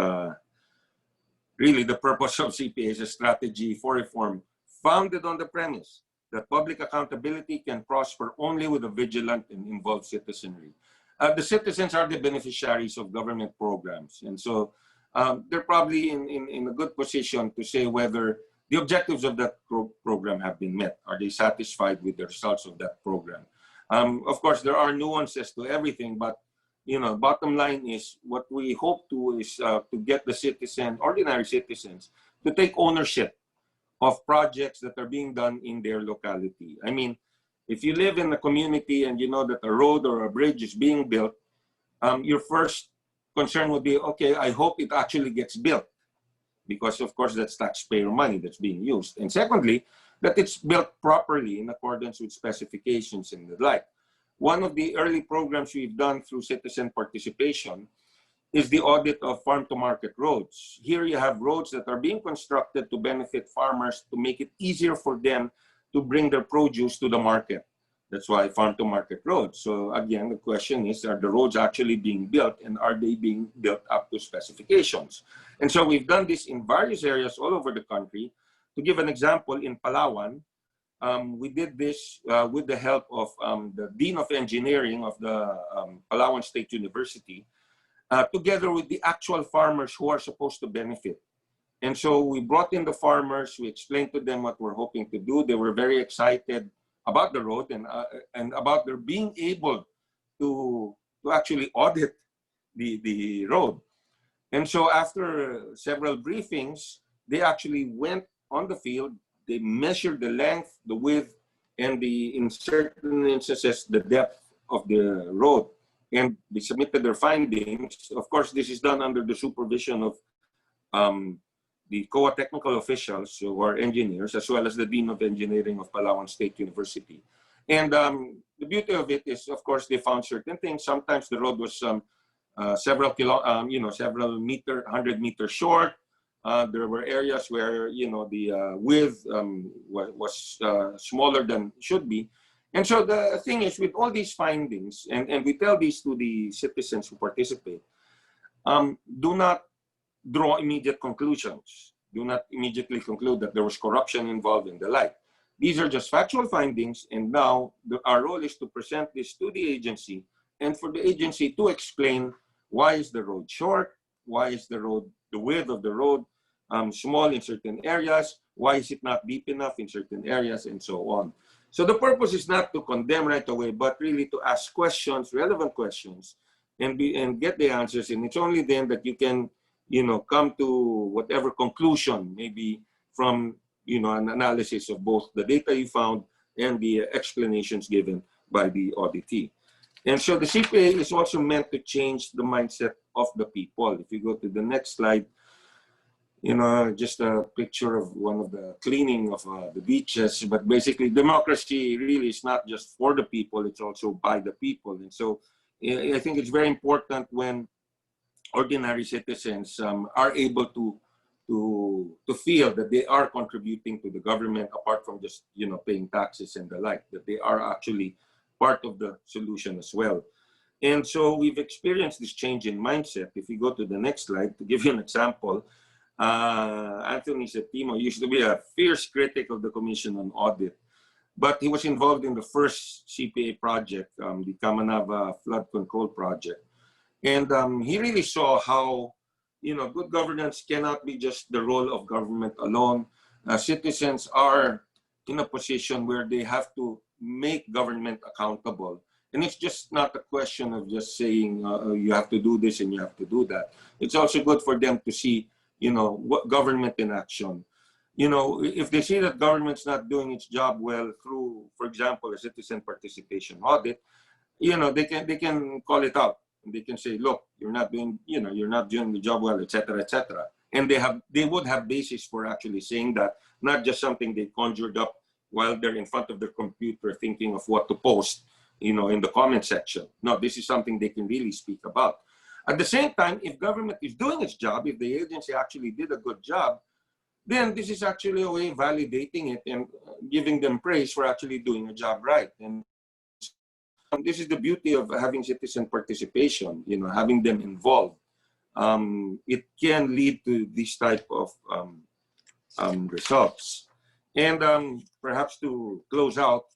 really the purpose of CPA is a strategy for reform founded on the premise that public accountability can prosper only with a vigilant and involved citizenry. The citizens are the beneficiaries of government programs, and so they're probably in a good position to say whether the objectives of that program have been met. Are they satisfied with the results of that program? Of course, there are nuances to everything, but you know, bottom line is what we hope to is to get the ordinary citizens, to take ownership of projects that are being done in their locality. I mean, if you live in a community and you know that a road or a bridge is being built, your first concern would be, okay, I hope it actually gets built, because of course that's taxpayer money that's being used. And secondly, that it's built properly in accordance with specifications and the like. One of the early programs we've done through citizen participation is the audit of farm-to-market roads. Here you have roads that are being constructed to benefit farmers, to make it easier for them to bring their produce to the market. That's why farm-to-market roads. So again, the question is, are the roads actually being built, and are they being built up to specifications? And so we've done this in various areas all over the country. To give an example, in Palawan, we did this with the help of the Dean of Engineering of the Palawan State University, together with the actual farmers who are supposed to benefit. And so we brought in the farmers, we explained to them what we're hoping to do. They were very excited about the road and about their being able to actually audit the road. And so after several briefings, they actually went on the field. They measured the length, the width, and in certain instances, the depth of the road. and they submitted their findings. Of course, this is done under the supervision of the COA technical officials who are engineers, as well as the Dean of Engineering of Palawan State University. And the beauty of it is, of course, they found certain things. Sometimes the road was several 100 meters short. There were areas where, the width was smaller than it should be. And so the thing is, with all these findings, and we tell these to the citizens who participate, do not draw immediate conclusions. Do not immediately conclude that there was corruption involved and the like. These are just factual findings, and now our role is to present this to the agency, and for the agency to explain why is the road short, why is the width of the road small in certain areas, why is it not deep enough in certain areas, and so on. So the purpose is not to condemn right away, but really to ask questions, relevant questions, and get the answers. And it's only then that you can, come to whatever conclusion, maybe from, an analysis of both the data you found and the explanations given by the auditee. And so the CPA is also meant to change the mindset of the people. If you go to the next slide, just a picture of one of the cleaning of the beaches. But basically, democracy really is not just for the people, it's also by the people. And so I think it's very important when ordinary citizens are able to feel that they are contributing to the government, apart from just, paying taxes and the like, that they are actually part of the solution as well. And so we've experienced this change in mindset. If you go to the next slide, to give you an example, Anthony Septimo used to be a fierce critic of the Commission on Audit, but he was involved in the first CPA project, the Kamanava Flood Control Project. And he really saw how, good governance cannot be just the role of government alone. Citizens are in a position where they have to make government accountable. And it's just not a question of just saying you have to do this and you have to do that. It's also good for them to see, what government in action. If they see that government's not doing its job well through, for example, a citizen participation audit, they can call it out. They can say, look, you're not doing the job well, etc., etc. And they would have basis for actually saying that, not just something they conjured up while they're in front of their computer thinking of what to post, in the comment section. No, this is something they can really speak about. At the same time, if government is doing its job, if the agency actually did a good job, then this is actually a way of validating it and giving them praise for actually doing a job right. And this is the beauty of having citizen participation, having them involved. It can lead to this type of results. And perhaps to close out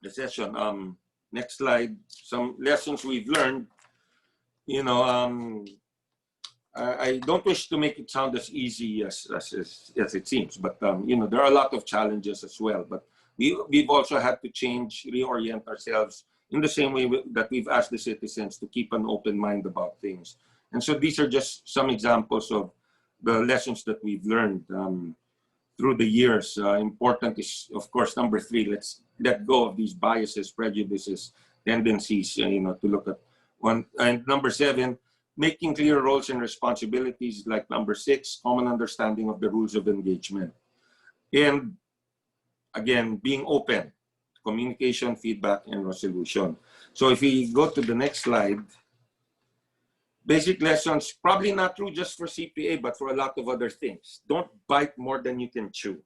the session, next slide, some lessons we've learned. I don't wish to make it sound as easy as it seems, but there are a lot of challenges as well. But we've also had to change, reorient ourselves in the same way that we've asked the citizens to keep an open mind about things. And so these are just some examples of the lessons that we've learned through the years. Important is, of course, number 3, let's let go of these biases, prejudices, tendencies, to look at one. And number 7, making clear roles and responsibilities, like number 6, common understanding of the rules of engagement. And again, being open, communication, feedback, and resolution. So if we go to the next slide, basic lessons, probably not true just for CPA, but for a lot of other things. Don't bite more than you can chew.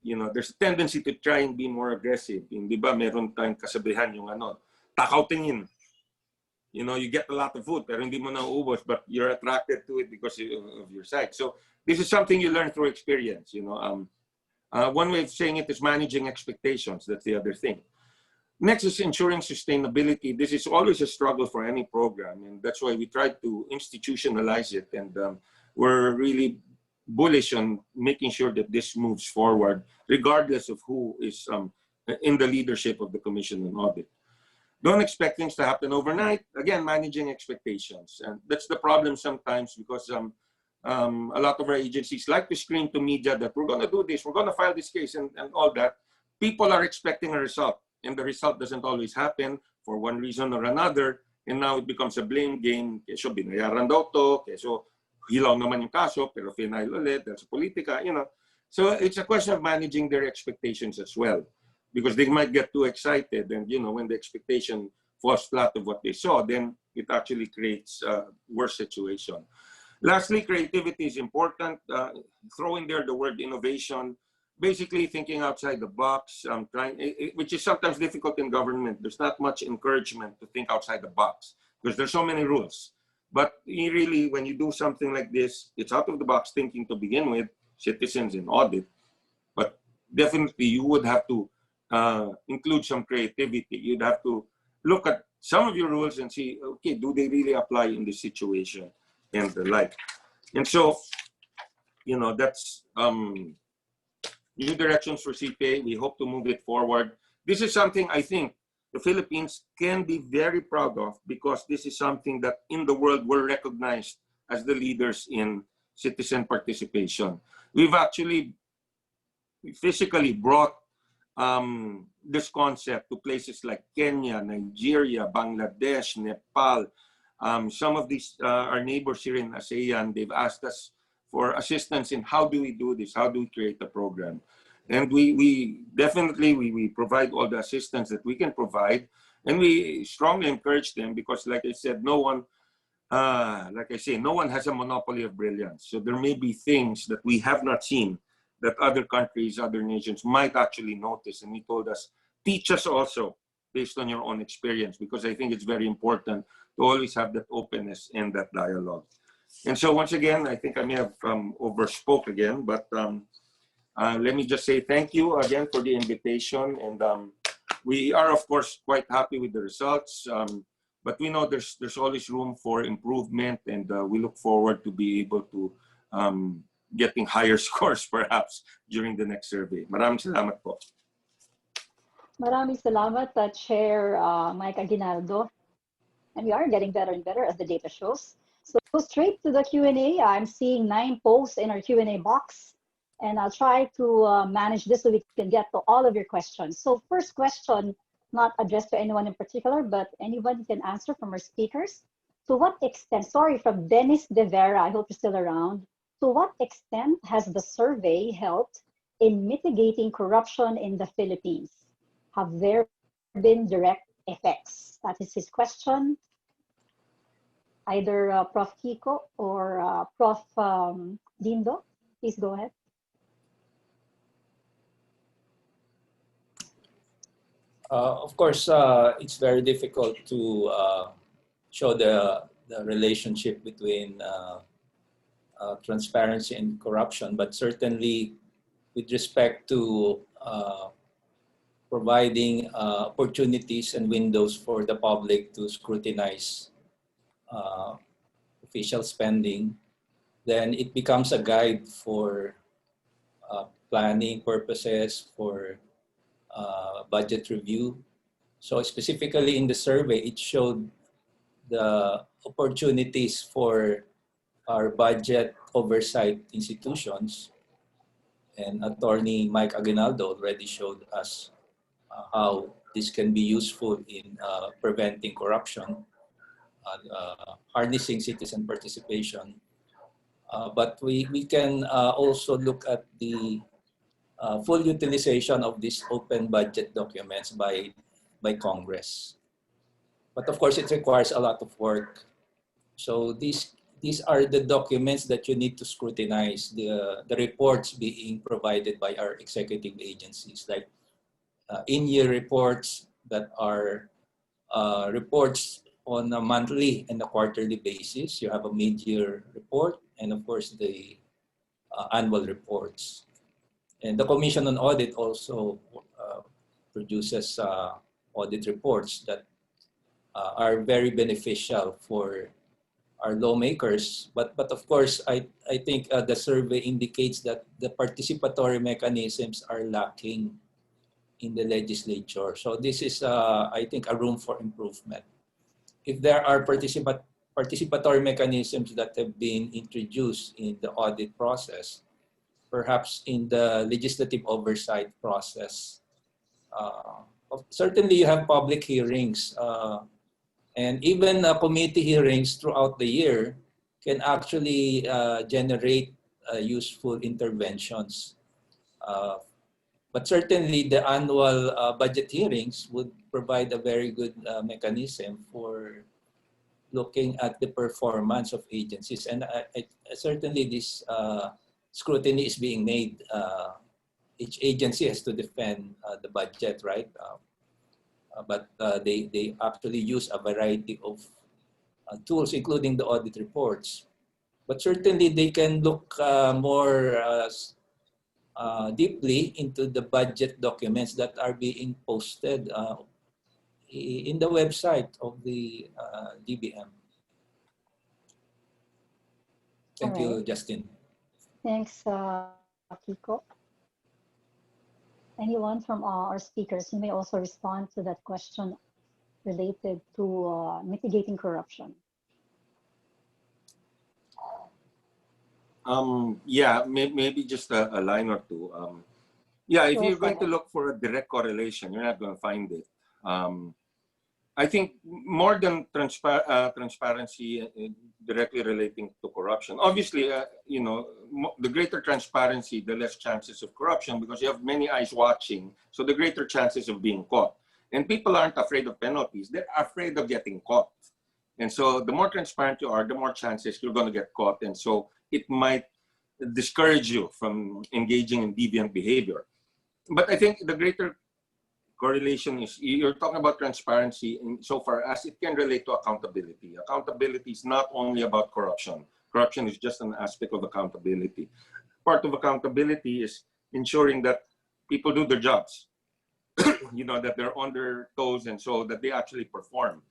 There's a tendency to try and be more aggressive. Di ba, meron tayong kasabihan yung takaw tingin. You get a lot of food, pero hindi mo nauubos, but you're attracted to it because of your sight. So this is something you learn through experience. One way of saying it is managing expectations. That's the other thing. Next is ensuring sustainability. This is always a struggle for any program, and that's why we try to institutionalize it. And we're really bullish on making sure that this moves forward, regardless of who is in the leadership of the Commission on Audit. Don't expect things to happen overnight. Again, managing expectations. And that's the problem sometimes, because a lot of our agencies like to scream to media that we're going to do this, we're going to file this case, and all that. People are expecting a result, and the result doesn't always happen for one reason or another. And now it becomes a blame game. Keso binayaran daw to, keso hilaw naman yung kaso, pero final ulit, dahil sa politika, you know. So it's a question of managing their expectations as well. Because they might get too excited, and you know, when the expectation falls flat of what they saw, then it actually creates a worse situation. Lastly, creativity is important. Throw in there the word innovation, basically thinking outside the box, which is sometimes difficult in government. There's not much encouragement to think outside the box because there's so many rules. But really, when you do something like this, it's out of the box thinking to begin with, citizens in audit. But definitely, you would have to include some creativity. You'd have to look at some of your rules and see, okay, do they really apply in this situation and the like. And so, you know, that's new directions for CPA. We hope to move it forward. This is something I think the Philippines can be very proud of because this is something that in the world we're recognized as the leaders in citizen participation. We've actually physically brought this concept to places like Kenya, Nigeria, Bangladesh, Nepal. Some of these, our neighbors here in ASEAN, they've asked us for assistance in how do we do this? How do we create a program? And we definitely provide all the assistance that we can provide. And we strongly encourage them because like I said, no one has a monopoly of brilliance. So there may be things that we have not seen that other countries, other nations might actually notice. And he told us, teach us also based on your own experience, because I think it's very important to always have that openness and that dialogue. And so once again, I think I may have overspoke again, but let me just say thank you again for the invitation. And we are, of course, quite happy with the results, but we know there's always room for improvement, and we look forward to be able to getting higher scores perhaps during the next survey. Maraming salamat po. Maraming salamat, Chair Mike Aguinaldo. And we are getting better and better as the data shows. So go straight to the Q&A. I'm seeing 9 posts in our Q&A box, and I'll try to manage this so we can get to all of your questions. So first question, not addressed to anyone in particular, but anyone can answer from our speakers. To what extent, sorry, from Dennis De Vera, I hope you're still around. To what extent has the survey helped in mitigating corruption in the Philippines? Have there been direct effects? That is his question. Either Prof. Kiko or Prof. Dindo, please go ahead. Of course, it's very difficult to show the relationship between transparency and corruption, but certainly with respect to providing opportunities and windows for the public to scrutinize official spending, then it becomes a guide for planning purposes, for budget review. So specifically in the survey, it showed the opportunities for our budget oversight institutions. And Attorney Mike Aguinaldo already showed us how this can be useful in preventing corruption, harnessing citizen participation. But we can also look at the full utilization of these open budget documents by Congress. But of course, it requires a lot of work. So these are the documents that you need to scrutinize, the reports being provided by our executive agencies, like in-year reports that are reports on a monthly and a quarterly basis. You have a mid-year report, and of course the annual reports. And the Commission on Audit also produces audit reports that are very beneficial for our lawmakers. But of course, I think the survey indicates that the participatory mechanisms are lacking in the legislature. So this is, I think, a room for improvement. If there are participatory mechanisms that have been introduced in the audit process, perhaps in the legislative oversight process, certainly you have public hearings And even committee hearings throughout the year can actually generate useful interventions. But certainly the annual budget hearings would provide a very good mechanism for looking at the performance of agencies. And certainly this scrutiny is being made. Each agency has to defend the budget, right? But they actually use a variety of tools, including the audit reports. But certainly they can look more deeply into the budget documents that are being posted in the website of the DBM. Thank you, Justin. Thanks, Kiko. Anyone from our speakers, you may also respond to that question related to mitigating corruption. Yeah, maybe just a line or two. Yeah, if Go you're for going to it. look for a direct correlation, you're not going to find it. I think more than transparency directly relating to corruption. Obviously, you know, the greater transparency, the less chances of corruption because you have many eyes watching. So the greater chances of being caught. And people aren't afraid of penalties. They're afraid of getting caught. And so the more transparent you are, the more chances you're going to get caught. And so it might discourage you from engaging in deviant behavior. But I think the greater correlation is you're talking about transparency insofar as it can relate to accountability. Accountability is not only about corruption. Corruption is just an aspect of accountability. Part of accountability is ensuring that people do their jobs, you know, that they're on their toes and so that they actually perform.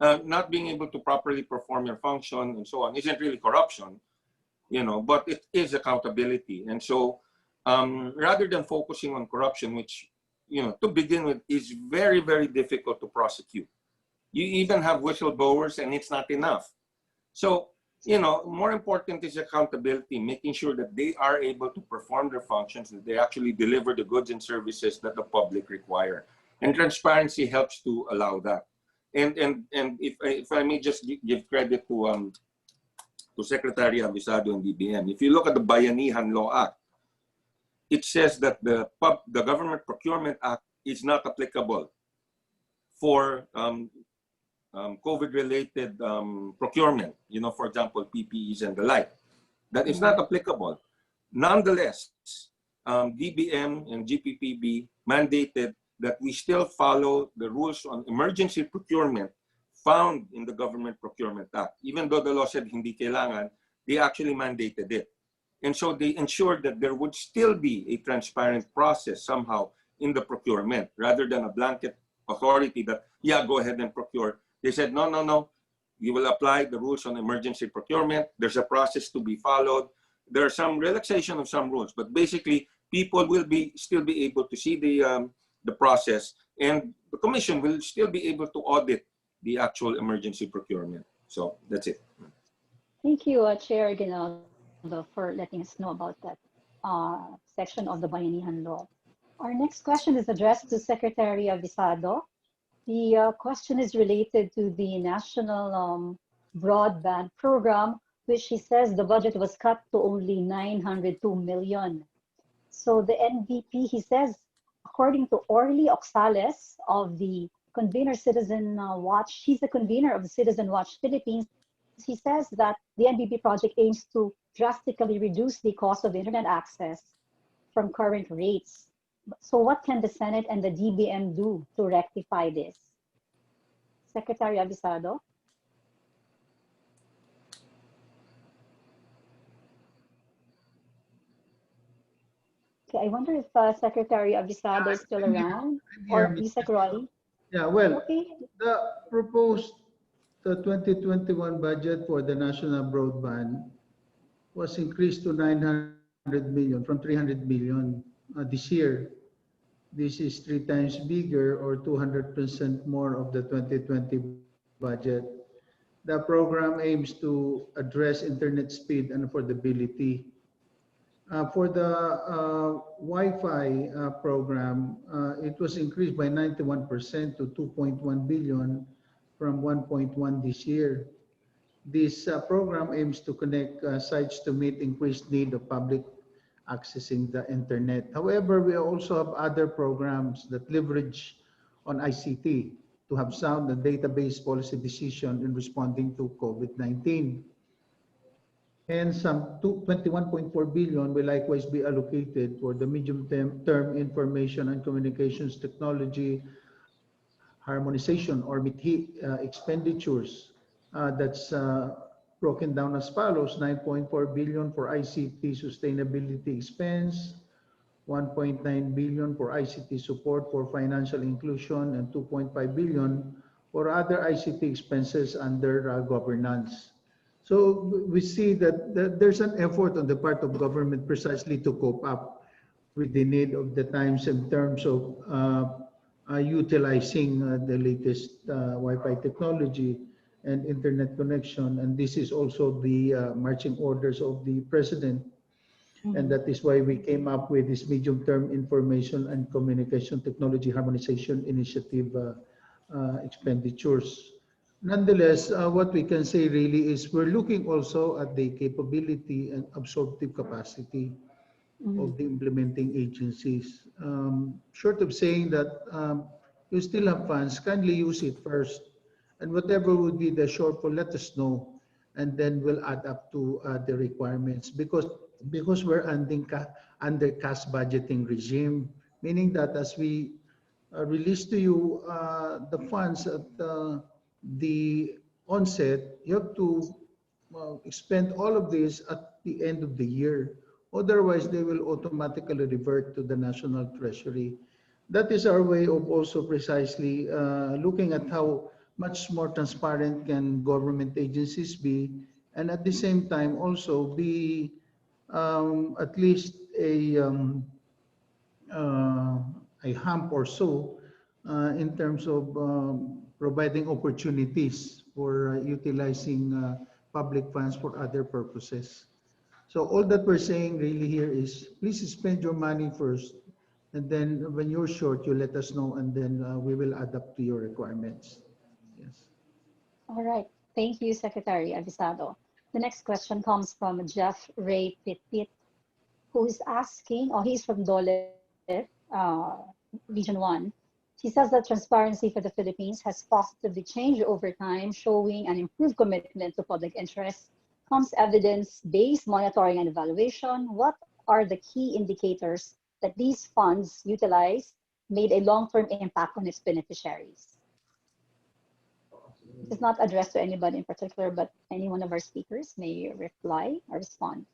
Not being able to properly perform your function and so on isn't really corruption, you know, but it is accountability. And so rather than focusing on corruption, which, you know, to begin with is very, very difficult to prosecute. You even have whistleblowers and it's not enough. So, you know, more important is accountability, making sure that they are able to perform their functions, that they actually deliver the goods and services that the public require. And transparency helps to allow that. And if I may just give credit to Secretary Avisado and DBM, if you look at the Bayanihan Law Act, it says that the Government Procurement Act is not applicable for COVID-related procurement, you know, for example, PPEs and the like. That is not applicable. Nonetheless, DBM and GPPB mandated that we still follow the rules on emergency procurement found in the Government Procurement Act. Even though the law said hindi kailangan, they actually mandated it. And so they ensured that there would still be a transparent process somehow in the procurement rather than a blanket authority that, yeah, go ahead and procure. They said, no, no, no, you will apply the rules on emergency procurement. There's a process to be followed. There's some relaxation of some rules, but basically people will still be able to see the process, and the commission will still be able to audit the actual emergency procurement. So that's it. Thank you, Chair Ginaldo, for letting us know about that section of the Bayanihan Law. Our next question is addressed to Secretary Avisado. The question is related to the National Broadband Program, which he says the budget was cut to only 902 million. So the NBP, he says, according to Orly Oxales of the convener Citizen Watch, he's the convener of the Citizen Watch Philippines, he says that the NBP project aims to drastically reduce the cost of internet access from current rates. So what can the Senate and the DBM do to rectify this? Secretary Avisado? Okay, I wonder if Secretary Avisado is still around, or Lisa Crowley. Yeah, well, Okay. the proposed 2021 budget for the national broadband was increased to 900 million from 300 million this year. This is 3 times bigger or 200% more of the 2020 budget. The program aims to address internet speed and affordability. For the Wi-Fi program, it was increased by 91% to 2.1 billion from 1.1 this year. This program aims to connect sites to meet increased need of public accessing the internet. However, we also have other programs that leverage on ICT to have sound and database policy decision in responding to COVID-19. And some 21.4 billion will likewise be allocated for the medium-term information and communications technology harmonization or MITHI expenditures. That's broken down as follows: 9.4 billion for ICT sustainability expense, 1.9 billion for ICT support for financial inclusion, and 2.5 billion for other ICT expenses under governance. So we see that there's an effort on the part of government precisely to cope up with the need of the times in terms of utilizing the latest Wi-Fi technology and internet connection. And this is also the marching orders of the president. And that is why we came up with this medium-term information and communication technology harmonization initiative expenditures. Nonetheless, what we can say really is we're looking also at the capability and absorptive capacity of the implementing agencies. Short of saying that you still have funds, kindly use it first. And whatever would be the shortfall, let us know. And then we'll add up to the requirements. Because we're under cash budgeting regime, meaning that as we release to you the funds at the onset, you have to expend all of this at the end of the year. Otherwise, they will automatically revert to the national treasury. That is our way of also precisely looking at how much more transparent can government agencies be, and at the same time also be at least a hump or so in terms of providing opportunities for utilizing public funds for other purposes. So all that we're saying really here is please spend your money first, and then when you're short, you let us know, and then we will adapt to your requirements. Yes. All right. Thank you, Secretary Avisado. The next question comes from Jeff Ray Pitpit, who is asking, he's from Dole, Region 1. He says that transparency for the Philippines has positively changed over time, showing an improved commitment to public interest. Comes evidence-based monitoring and evaluation. What are the key indicators that these funds utilized made a long-term impact on its beneficiaries? It is not addressed to anybody in particular, but any one of our speakers may reply or respond.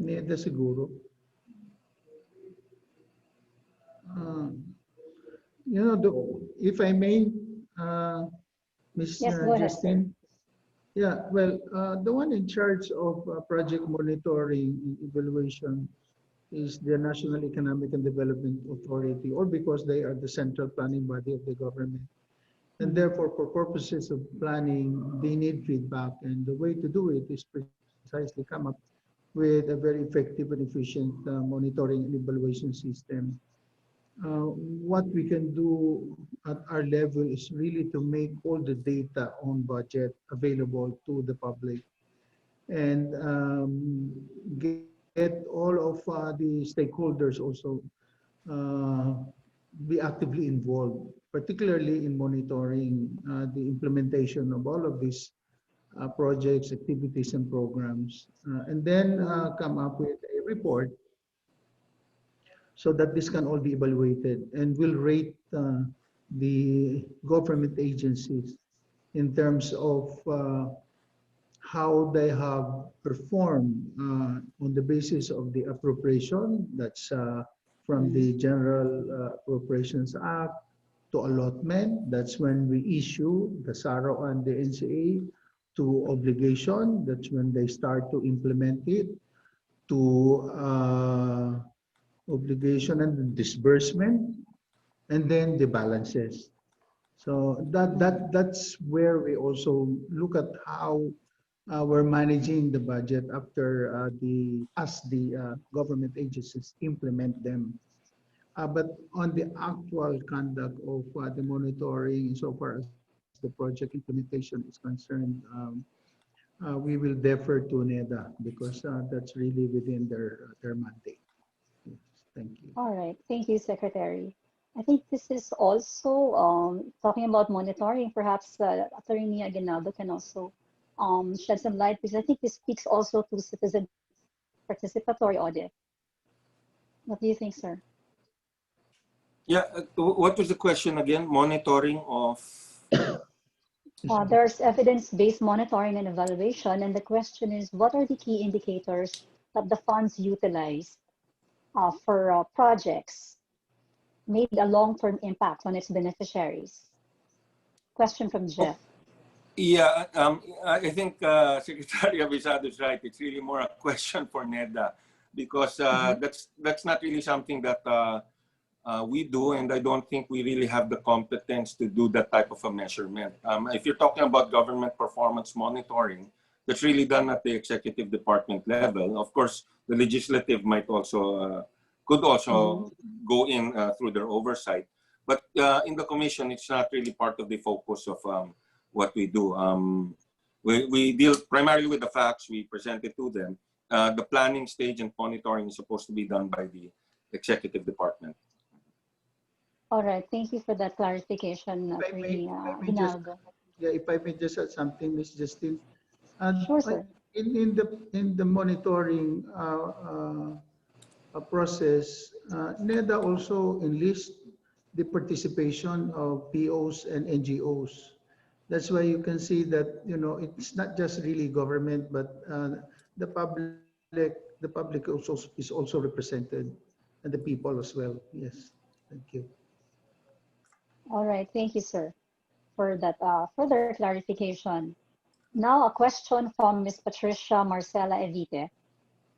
Neda siguro. If I may, Ms. Yes, go ahead, Justine. Yeah, well, the one in charge of project monitoring and evaluation is the National Economic and Development Authority, or because they are the central planning body of the government. And therefore, for purposes of planning, they need feedback. And the way to do it is precisely come up with a very effective and efficient monitoring and evaluation system. What we can do at our level is really to make all the data on budget available to the public, and get all of the stakeholders also be actively involved, particularly in monitoring the implementation of all of these projects, activities, and programs, and then come up with a report so that this can all be evaluated, and will rate the government agencies in terms of how they have performed on the basis of the appropriation. That's from the General Appropriations Act to allotment. That's when we issue the SARO and the NCA, to obligation. That's when they start to implement it, to obligation and disbursement, and then the balances. So that's where we also look at how we're managing the budget after the government agencies implement them. But on the actual conduct of the monitoring, so far as the project implementation is concerned, we will defer to NEDA because that's really within their mandate. Yes, thank you. All right. Thank you, Secretary. I think this is also talking about monitoring. Perhaps Attorney Aguinaldo can also shed some light because I think this speaks also to citizen participatory audit. What do you think, sir? Yeah, what was the question again? Monitoring of? There's evidence-based monitoring and evaluation, and the question is, what are the key indicators that the funds utilize for projects made a long-term impact on its beneficiaries? Question from Jeff. Yeah, I think Secretary Abisado is right. It's really more a question for NEDA because that's not really something that we do, and I don't think we really have the competence to do that type of a measurement. If you're talking about government performance monitoring, that's really done at the executive department level. Of course, the legislative might also could also go in through their oversight, but in the commission, it's not really part of the focus of what we do. We deal primarily with the facts. We present it to them. The planning stage and monitoring is supposed to be done by the executive department. All right, thank you for that clarification, Attorney Aguinaldo. Yeah, if I may just add something, Ms. Justine. Sure, sir. In the monitoring process, NEDA also enlists the participation of POs and NGOs. That's why you can see that it's not just really government, but the public also is also represented, and the people as well. Yes, thank you. All right, thank you, sir, for that further clarification. Now, a question from Ms. Patricia Marcela Evite.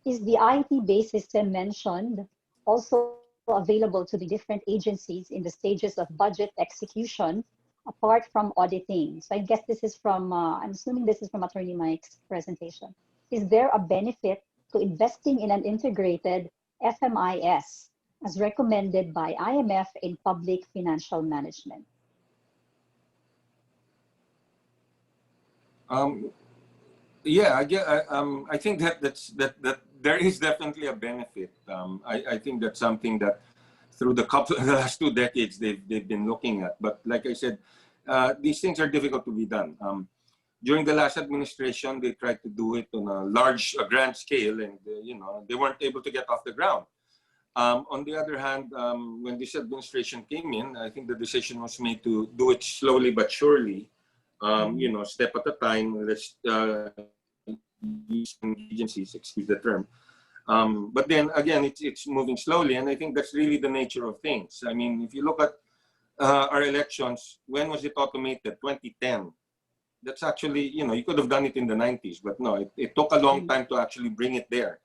Is the IT-based system mentioned also available to the different agencies in the stages of budget execution apart from auditing? So I guess this is from, I'm assuming this is from Attorney Mike's presentation. Is there a benefit to investing in an integrated FMIS as recommended by IMF in public financial management? Yeah, I think that there is definitely a benefit. I think that's something that through the last 2 decades they've been looking at. But like I said, these things are difficult to be done. During the last administration, they tried to do it on a grand scale, and they weren't able to get off the ground. On the other hand, when this administration came in, I think the decision was made to do it slowly but surely. Step at a time. Let's use agencies, excuse the term. But then again, it's moving slowly, and I think that's really the nature of things. I mean, if you look at our elections, when was it automated? 2010. That's actually, you could have done it in the 90s, but no, it took a long time to actually bring it there.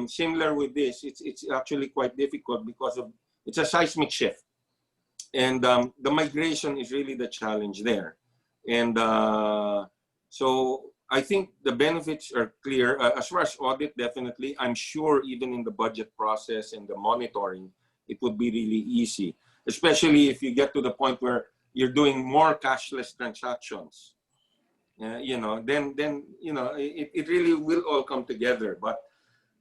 Similar with this, it's actually quite difficult because it's a seismic shift, and the migration is really the challenge there. And so I think the benefits are clear. As far as audit, definitely, I'm sure even in the budget process and the monitoring, it would be really easy, especially if you get to the point where you're doing more cashless transactions. Then it really will all come together. But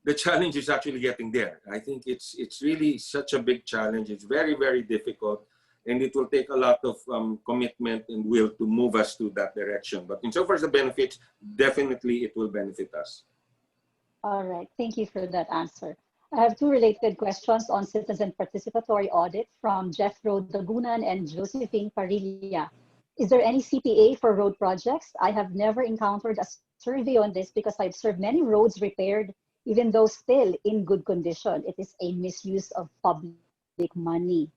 the challenge is actually getting there. I think it's really such a big challenge. It's very, very difficult. And it will take a lot of commitment and will to move us to that direction. But insofar as the benefits, definitely it will benefit us. All right, thank you for that answer. I have 2 related questions on citizen participatory audit from Jethro Dagunan and Josephine Parilla. Is there any CPA for road projects? I have never encountered a survey on this because I've observed many roads repaired, even though still in good condition. It is a misuse of public money.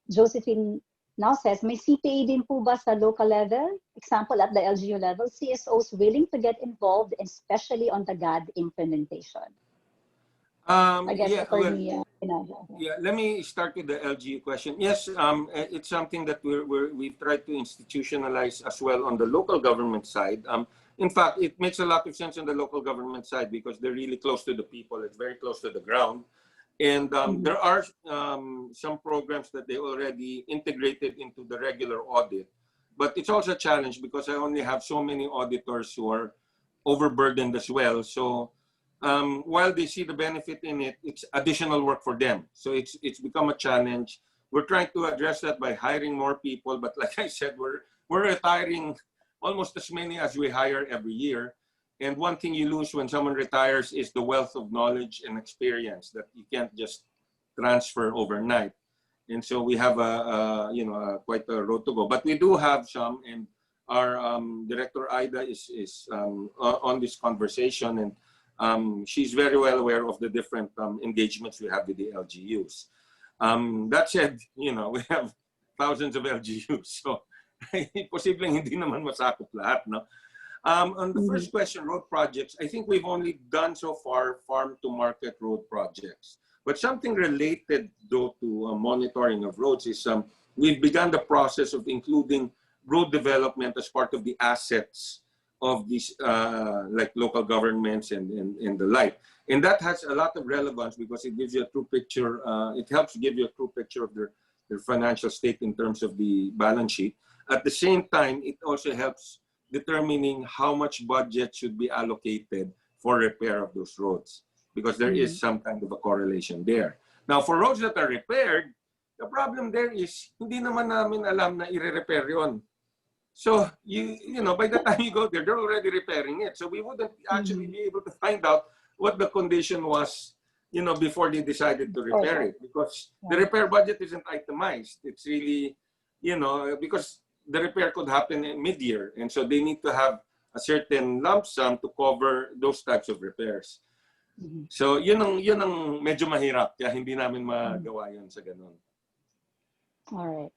Josephine now says, may CPA din po ba sa local level? Example, at the LGU level, CSOs willing to get involved, especially on the GAD implementation? I guess let me start with the LGU question. Yes, it's something that we've tried to institutionalize as well on the local government side. In fact, it makes a lot of sense on the local government side because they're really close to the people. It's very close to the ground. And there are some programs that they already integrated into the regular audit. But it's also a challenge because I only have so many auditors who are overburdened as well. So while they see the benefit in it, it's additional work for them. So it's become a challenge. We're trying to address that by hiring more people. But like I said, we're retiring almost as many as we hire every year. And one thing you lose when someone retires is the wealth of knowledge and experience that you can't just transfer overnight. And so we have quite a road to go. But we do have some, and our director Ida is on this conversation, and she's very well aware of the different engagements we have with the LGUs. That said, we have thousands of LGUs, so posibleng hindi naman masakop lahat, no? On the first question, road projects, I think we've only done so far farm-to-market road projects. But something related, though, to monitoring of roads is we've begun the process of including road development as part of the assets of these like local governments and the like. And that has a lot of relevance because it gives you a true picture. It helps give you a true picture of their financial state in terms of the balance sheet. At the same time, it also helps determining how much budget should be allocated for repair of those roads, because there is some kind of a correlation there. Now, for roads that are repaired, the problem there is hindi naman namin alam na i-repair yon. So, by the time you go there, they're already repairing it. So we wouldn't actually be able to find out what the condition was, before they decided to repair it, because the repair budget isn't itemized. It's really, because the repair could happen mid-year, and so they need to have a certain lump sum to cover those types of repairs. So yun ang medyo mahirap, kaya hindi namin magawa yun sa ganun. All right.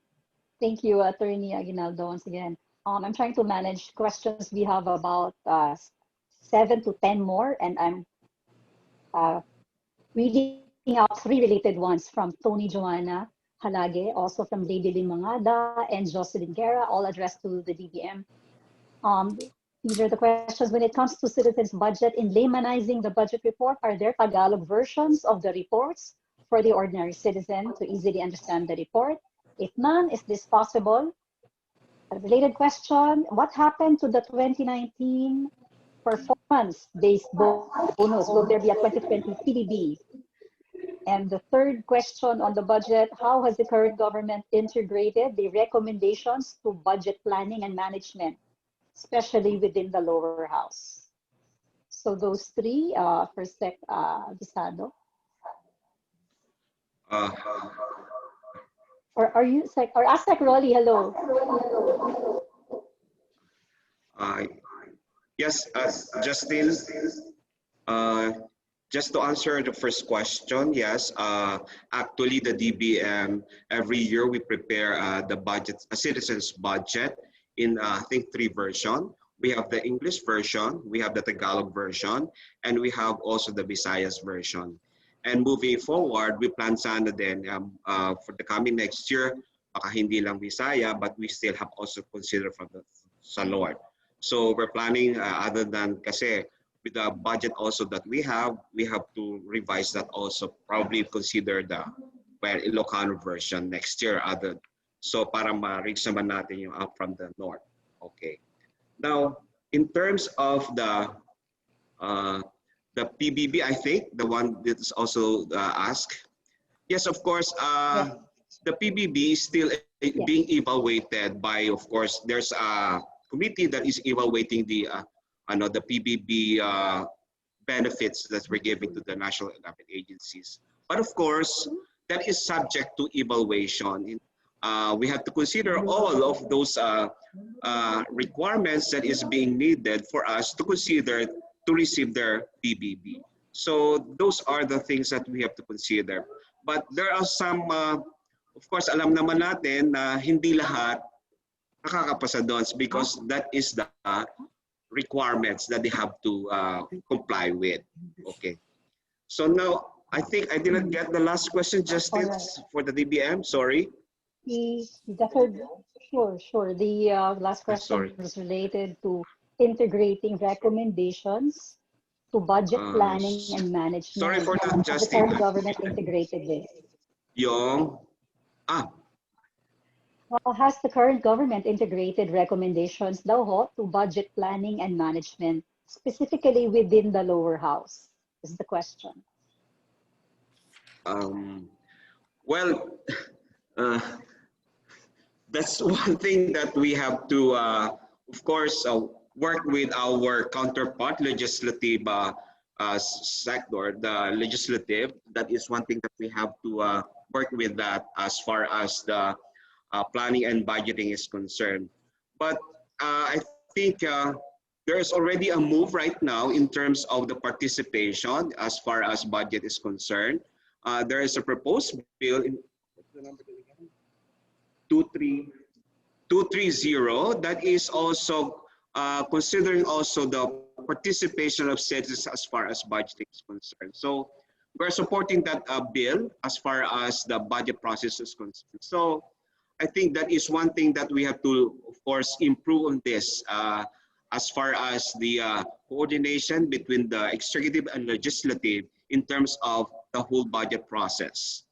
Thank you, Attorney Aguinaldo, once again. I'm trying to manage questions. We have about 7 to 10 more, and I'm reading out 3 related ones from Tony Joanna Halage, also from Lady Limangada and Jocelyn Guerra, all addressed to the DBM. These are the questions. When it comes to citizens' budget, in laymanizing the budget report, are there Tagalog versions of the reports for the ordinary citizen to easily understand the report? If none, is this possible? A related question, what happened to the 2019 performance-based bonus? Will there be a 2020 PDB? And the third question on the budget, how has the current government integrated the recommendations to budget planning and management, especially within the lower house? So those 3, first Sec Visado. Or are you Sec, or Sec Rolly, hello. Yes, Justin. Just to answer the first question, yes, actually the DBM, every year we prepare the budget, a citizen's budget in I think 3 versions. We have the English version, we have the Tagalog version, and we have also the Visayas version. And moving forward, we plan sana din for the coming next year, baka hindi lang Visaya, but we still have also considered from the sa Lord. So we're planning other than kasi with the budget also that we have to revise that also, probably consider the Ilocano version next year. So para ma-reach naman natin yung up from the north. Okay. Now, in terms of the PBB, I think the one that is also asked. Yes, of course. The PBB is still being evaluated by, of course, there's a committee that is evaluating the PBB benefits that we're giving to the national government agencies. But of course, that is subject to evaluation. We have to consider all of those requirements that is being needed for us to consider to receive their PBB. So those are the things that we have to consider. But there are some, of course, alam naman natin na hindi lahat nakakapasa doon because that is the requirements that they have to comply with. Okay. So now, I think I didn't get the last question, Justin, for the DBM. Sorry. Sure. The last question was related to integrating recommendations to budget planning and management. Sorry for that, Has the Justin. current government integrated this? Yung, Has the current government integrated recommendations daw ho to budget planning and management, specifically within the lower house? Is the question. well, that's one thing that we have to, of course, work with our counterpart legislative sector, the legislative. That is one thing that we have to work with that as far as the planning and budgeting is concerned. But I think there's already a move right now in terms of the participation as far as budget is concerned. There is a proposed bill in 230 that is also considering also the participation of citizens as far as budgeting is concerned. So we're supporting that bill as far as the budget process is concerned. So I think that is one thing that we have to, of course, improve on this as far as the coordination between the executive and legislative in terms of the whole budget process.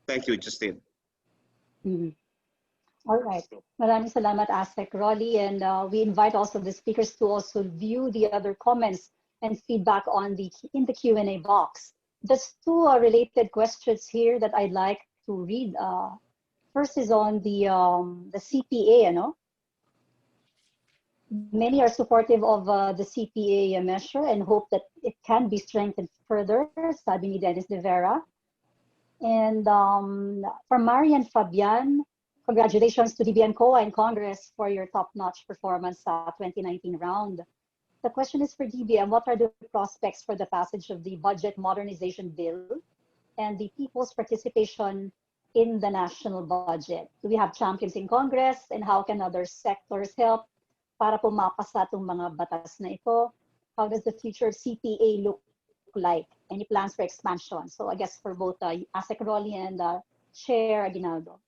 Thank you, Justin. All right. Maraming salamat, Asek Rolly. And we invite also the speakers to also view the other comments and feedback on in the Q&A box. There's two related questions here that I'd like to read. First is on the CPA, you know. Many are supportive of the CPA measure and hope that it can be strengthened further, sabi ni Dennis De Vera. And from Marian Fabian, congratulations to DBM COA and Congress for your top-notch performance sa 2019 round. The question is for DBM, what are the prospects for the passage of the budget modernization bill and the people's participation in the national budget? Do we have champions in Congress, and how can other sectors help para po mapasa itong mga batas na ito? How does the future of CPA look like? Any plans for expansion? So I guess for both Asek Rolly and Chair Aguinaldo.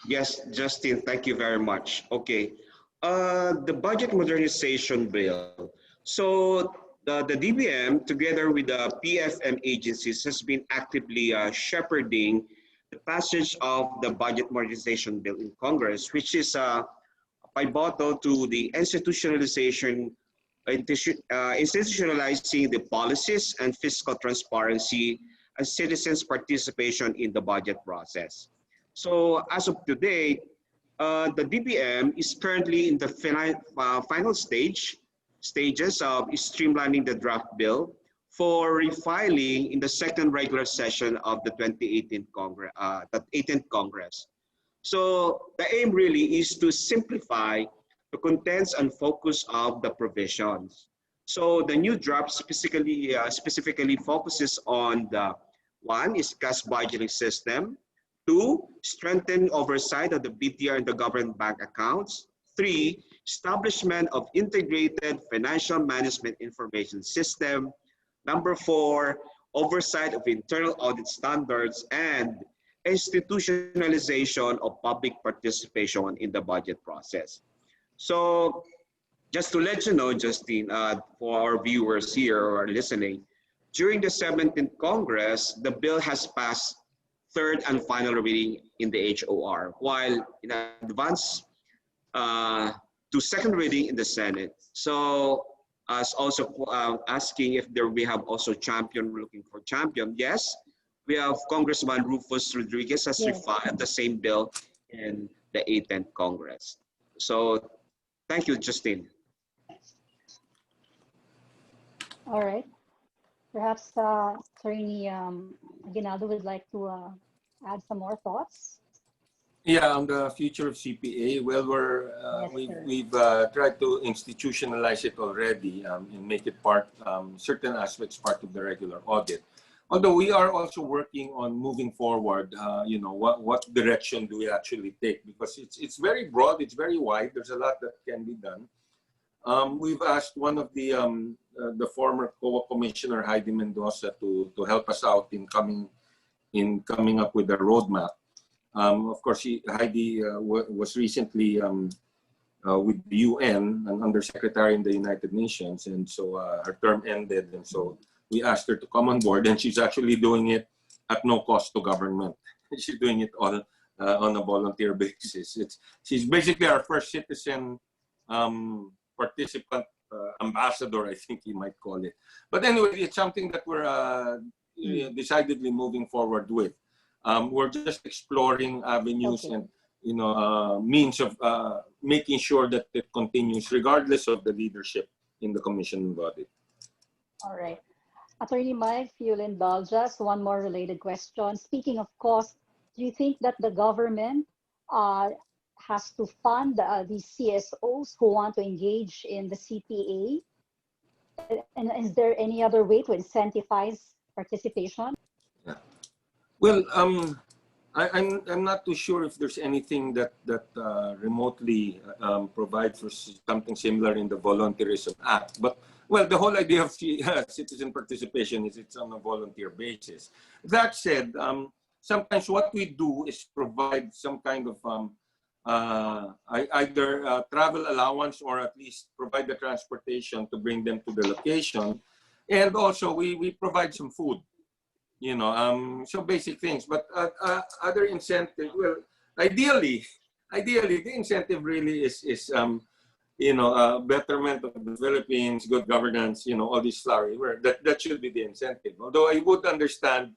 Yes, Justin, thank you very much. Okay, the budget modernization bill. So the DBM, together with the PFM agencies, has been actively shepherding the passage of the budget modernization bill in Congress, which is pivotal to the institutionalizing the policies and fiscal transparency and citizens' participation in the budget process. So as of today, the DBM is currently in the final stages of streamlining the draft bill for refiling in the second regular session of the 18th Congress. So the aim really is to simplify the contents and focus of the provisions. So the new draft specifically focuses on the one is cash budgeting system, 2, strengthen oversight of the BTR and the government bank accounts, 3, establishment of integrated financial management information system, number 4, oversight of internal audit standards, and institutionalization of public participation in the budget process. So just to let you know, Justine, for our viewers here who are listening, during the 17th Congress, the bill has passed third and final reading in the HOR, while in advance to second reading in the Senate. So as also asking if we have also champion, looking for champion. Yes, we have Congressman Rufus Rodriguez has refiled the same bill in the 18th Congress. So thank you, Justine. All right. Perhaps Attorney Aguinaldo would like to add some more thoughts. Yeah, on the future of CPA, well, we've tried to institutionalize it already and make it part, certain aspects part of the regular audit. Although we are also working on moving forward, you know, what direction do we actually take? Because it's very broad, it's very wide. There's a lot that can be done. We've asked one of the former COA Commissioner Heidi Mendoza to help us out in coming up with a roadmap. Of course, Heidi was recently with the UN, an undersecretary in the United Nations, and so her term ended, and so we asked her to come on board, and she's actually doing it at no cost to government. She's doing it all on a volunteer basis. She's basically our first citizen participant ambassador, I think you might call it. But anyway, it's something that we're decidedly moving forward with. We're just exploring avenues and means of making sure that it continues regardless of the leadership in the Commission of Audit. All right. Attorney Mike, if you'll indulge us, one more related question. Speaking of cost, do you think that the government has to fund these CSOs who want to engage in the CPA? And is there any other way to incentivize participation? Yeah. Well, I'm not too sure if there's anything that remotely provides for something similar in the Volunteerism Act. But well, the whole idea of citizen participation is it's on a volunteer basis. That said, sometimes what we do is provide some kind of either travel allowance or at least provide the transportation to bring them to the location. And also we provide some food, some basic things. But other incentives, well, ideally, the incentive really is betterment of the Philippines, good governance, all these flowery words. That should be the incentive. Although I would understand,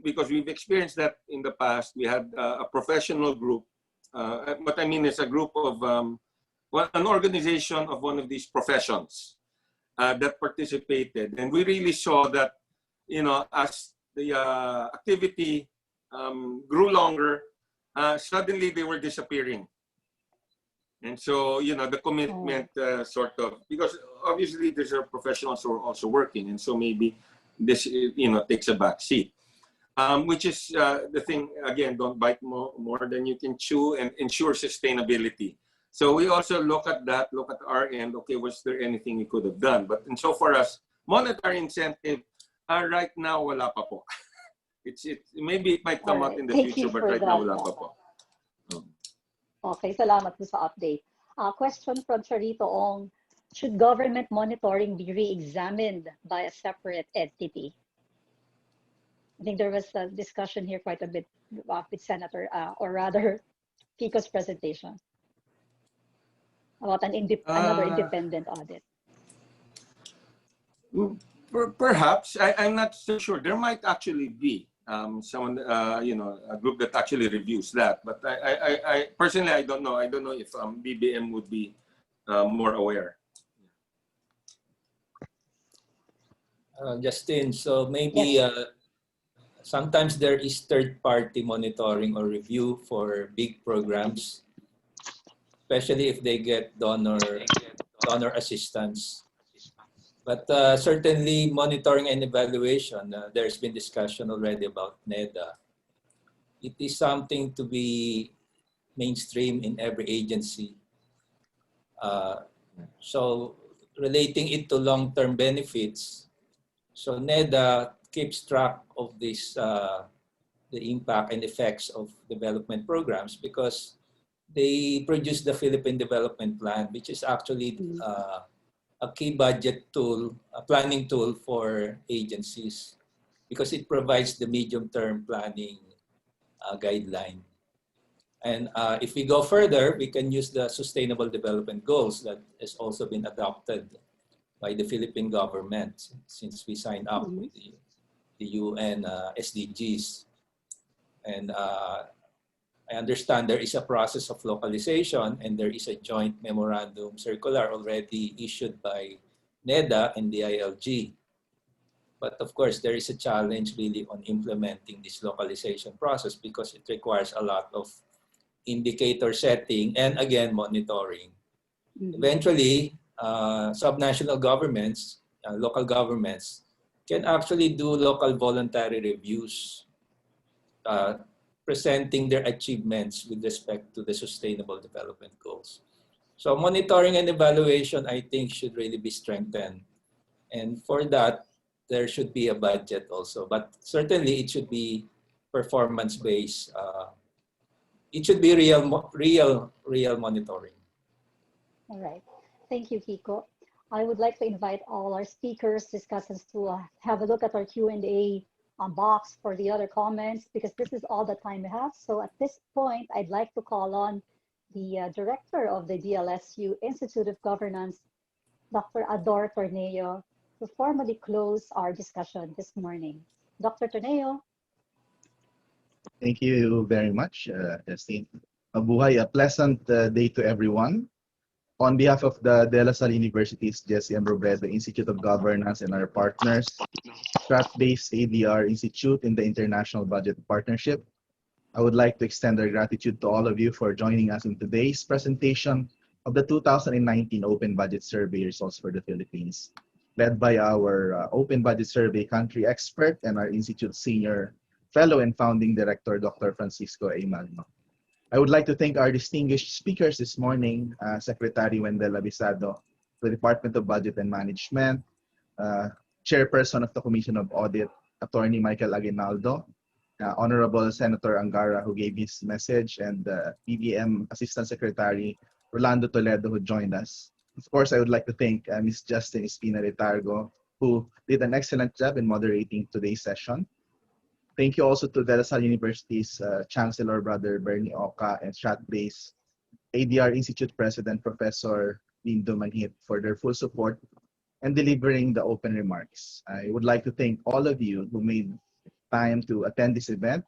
because we've experienced that in the past. We had a professional group. What I mean is a group of, an organization of one of these professions that participated. And we really saw that, as the activity grew longer, suddenly they were disappearing. And so, the commitment sort of, because obviously these are professionals who are also working. And so maybe this, takes a back seat. Which is the thing, again, don't bite more than you can chew and ensure sustainability. So we also look at that, look at our end, okay, was there anything we could have done? But insofar as monetary incentive, right now, wala pa po. Maybe it might come out in the future, but right now, wala pa po. Okay, salamat po sa update. Question from Charito Ong. Should government monitoring be re-examined by a separate entity? I think there was a discussion here quite a bit with Senator, or rather, Kiko's presentation about another independent audit. Perhaps, I'm not so sure. There might actually be someone, a group that actually reviews that. But I personally, I don't know. I don't know if BBM would be more aware. Justin, so maybe sometimes there is third-party monitoring or review for big programs, especially if they get donor assistance. But certainly monitoring and evaluation, there's been discussion already about NEDA. It is something to be mainstream in every agency. So relating it to long-term benefits, so NEDA keeps track of this, the impact and effects of development programs, because they produce the Philippine Development Plan, which is actually a key budget tool, a planning tool for agencies, because it provides the medium-term planning guideline. And if we go further, we can use the Sustainable Development Goals that has also been adopted by the Philippine government since we signed up with the UN SDGs. And I understand there is a process of localization, and there is a joint memorandum circular already issued by NEDA and the ILG. But of course, there is a challenge really on implementing this localization process, because it requires a lot of indicator setting and, again, monitoring. Eventually, subnational governments, local governments, can actually do local voluntary reviews, presenting their achievements with respect to the Sustainable Development Goals. So monitoring and evaluation, I think, should really be strengthened. And for that, there should be a budget also. But certainly, it should be performance-based. It should be real monitoring. All right. Thank you, Kiko. I would like to invite all our speakers, discussants to have a look at our Q&A box for the other comments because this is all the time we have. So at this point, I'd like to call on the director of the DLSU Institute of Governance, Dr. Ador Torneo, to formally close our discussion this morning. Dr. Torneo. Thank you very much, Justine. Mabuhay, a pleasant day to everyone. On behalf of the De La Salle University's Jesse M. Robredo Institute of Governance and our partners, strat-based ADR Institute in the International Budget Partnership, I would like to extend our gratitude to all of you for joining us in today's presentation of the 2019 Open Budget Survey results for the Philippines, led by our Open Budget Survey country expert and our Institute Senior Fellow and Founding Director, Dr. Francisco A. Magno. I would like to thank our distinguished speakers this morning, Secretary Wendell Abisado, the Department of Budget and Management, Chairperson of the Commission of Audit, Attorney Michael Aguinaldo, Honorable Senator Angara, who gave his message, and PBM Assistant Secretary Rolando Toledo, who joined us. Of course, I would like to thank Ms. Justin Espina Retargo, who did an excellent job in moderating today's session. Thank you also to De La Salle University's Chancellor, Brother Bernie Oka, and strat-based ADR Institute President, Professor Lindo Manhit, for their full support and delivering the open remarks. I would like to thank all of you who made time to attend this event,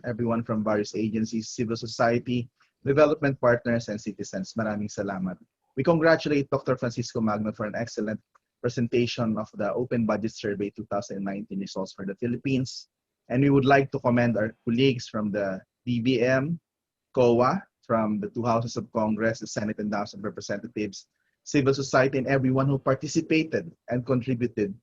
everyone from various agencies, civil society, development partners, and citizens. Maraming salamat. We congratulate Dr. Francisco Magno for an excellent presentation of the Open Budget Survey 2019 results for the Philippines. And we would like to commend our colleagues from the DBM, COA, from the two houses of Congress, the Senate and House of Representatives, civil society, and everyone who participated and contributed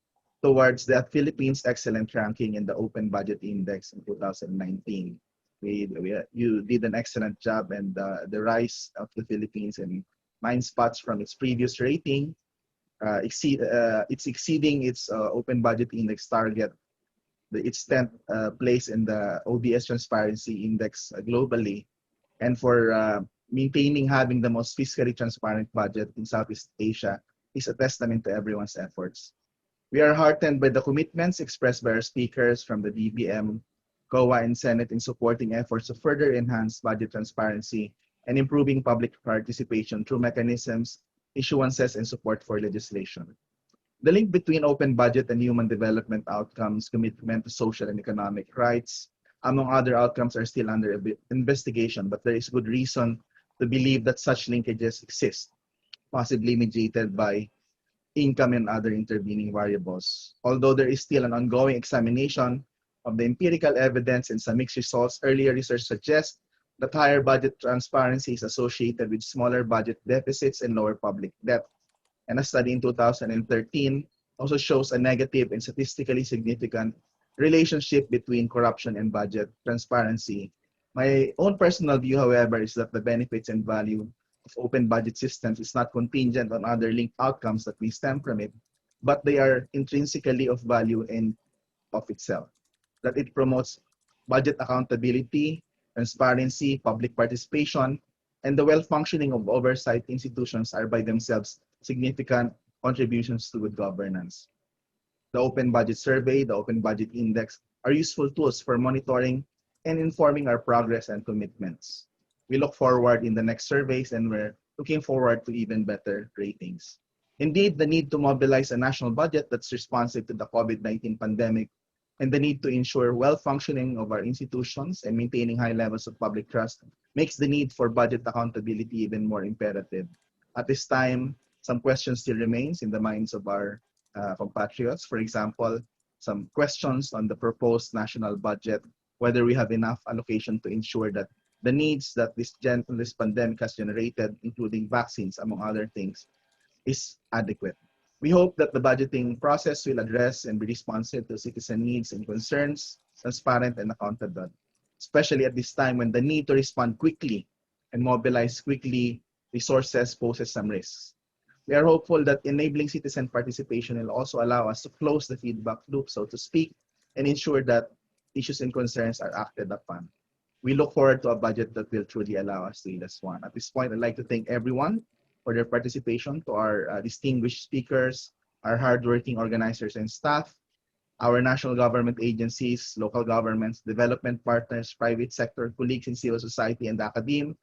towards the Philippines' excellent ranking in the Open Budget Index in 2019. You did an excellent job, and the rise of the Philippines in 9 spots from its previous rating, it's exceeding its Open Budget Index target, its 10th place in the OBS Transparency Index globally, and for maintaining having the most fiscally transparent budget in Southeast Asia is a testament to everyone's efforts. We are heartened by the commitments expressed by our speakers from the DBM, COA, and Senate in supporting efforts to further enhance budget transparency and improving public participation through mechanisms, issuances, and support for legislation. The link between open budget and human development outcomes, commitment to social and economic rights, among other outcomes, are still under investigation, but there is good reason to believe that such linkages exist, possibly mediated by income and other intervening variables. Although there is still an ongoing examination of the empirical evidence and some mixed results, earlier research suggests that higher budget transparency is associated with smaller budget deficits and lower public debt. And a study in 2013 also shows a negative and statistically significant relationship between corruption and budget transparency. My own personal view, however, is that the benefits and value of open budget systems is not contingent on other linked outcomes that may stem from it, but they are intrinsically of value in of itself. That it promotes budget accountability, transparency, public participation, and the well-functioning of oversight institutions are by themselves significant contributions to good governance. The Open Budget Survey, the Open Budget Index are useful tools for monitoring and informing our progress and commitments. We look forward in the next surveys, and we're looking forward to even better ratings. Indeed, the need to mobilize a national budget that's responsive to the COVID-19 pandemic and the need to ensure well-functioning of our institutions and maintaining high levels of public trust makes the need for budget accountability even more imperative. At this time, some questions still remains in the minds of our compatriots. For example, some questions on the proposed national budget, whether we have enough allocation to ensure that the needs that this pandemic has generated, including vaccines, among other things, is adequate. We hope that the budgeting process will address and be responsive to citizen needs and concerns, transparent and accountable, especially at this time when the need to respond quickly and mobilize quickly resources poses some risks. We are hopeful that enabling citizen participation will also allow us to close the feedback loop, so to speak, and ensure that issues and concerns are acted upon. We look forward to a budget that will truly allow us to lead as one. At this point, I'd like to thank everyone for their participation, to our distinguished speakers, our hardworking organizers and staff, our national government agencies, local governments, development partners, private sector, colleagues in civil society and academia.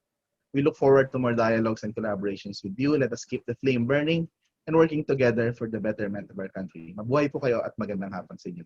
We look forward to more dialogues and collaborations with you. Let us keep the flame burning and working together for the betterment of our country. Mabuhay po kayo at magandang hapon sa inyo.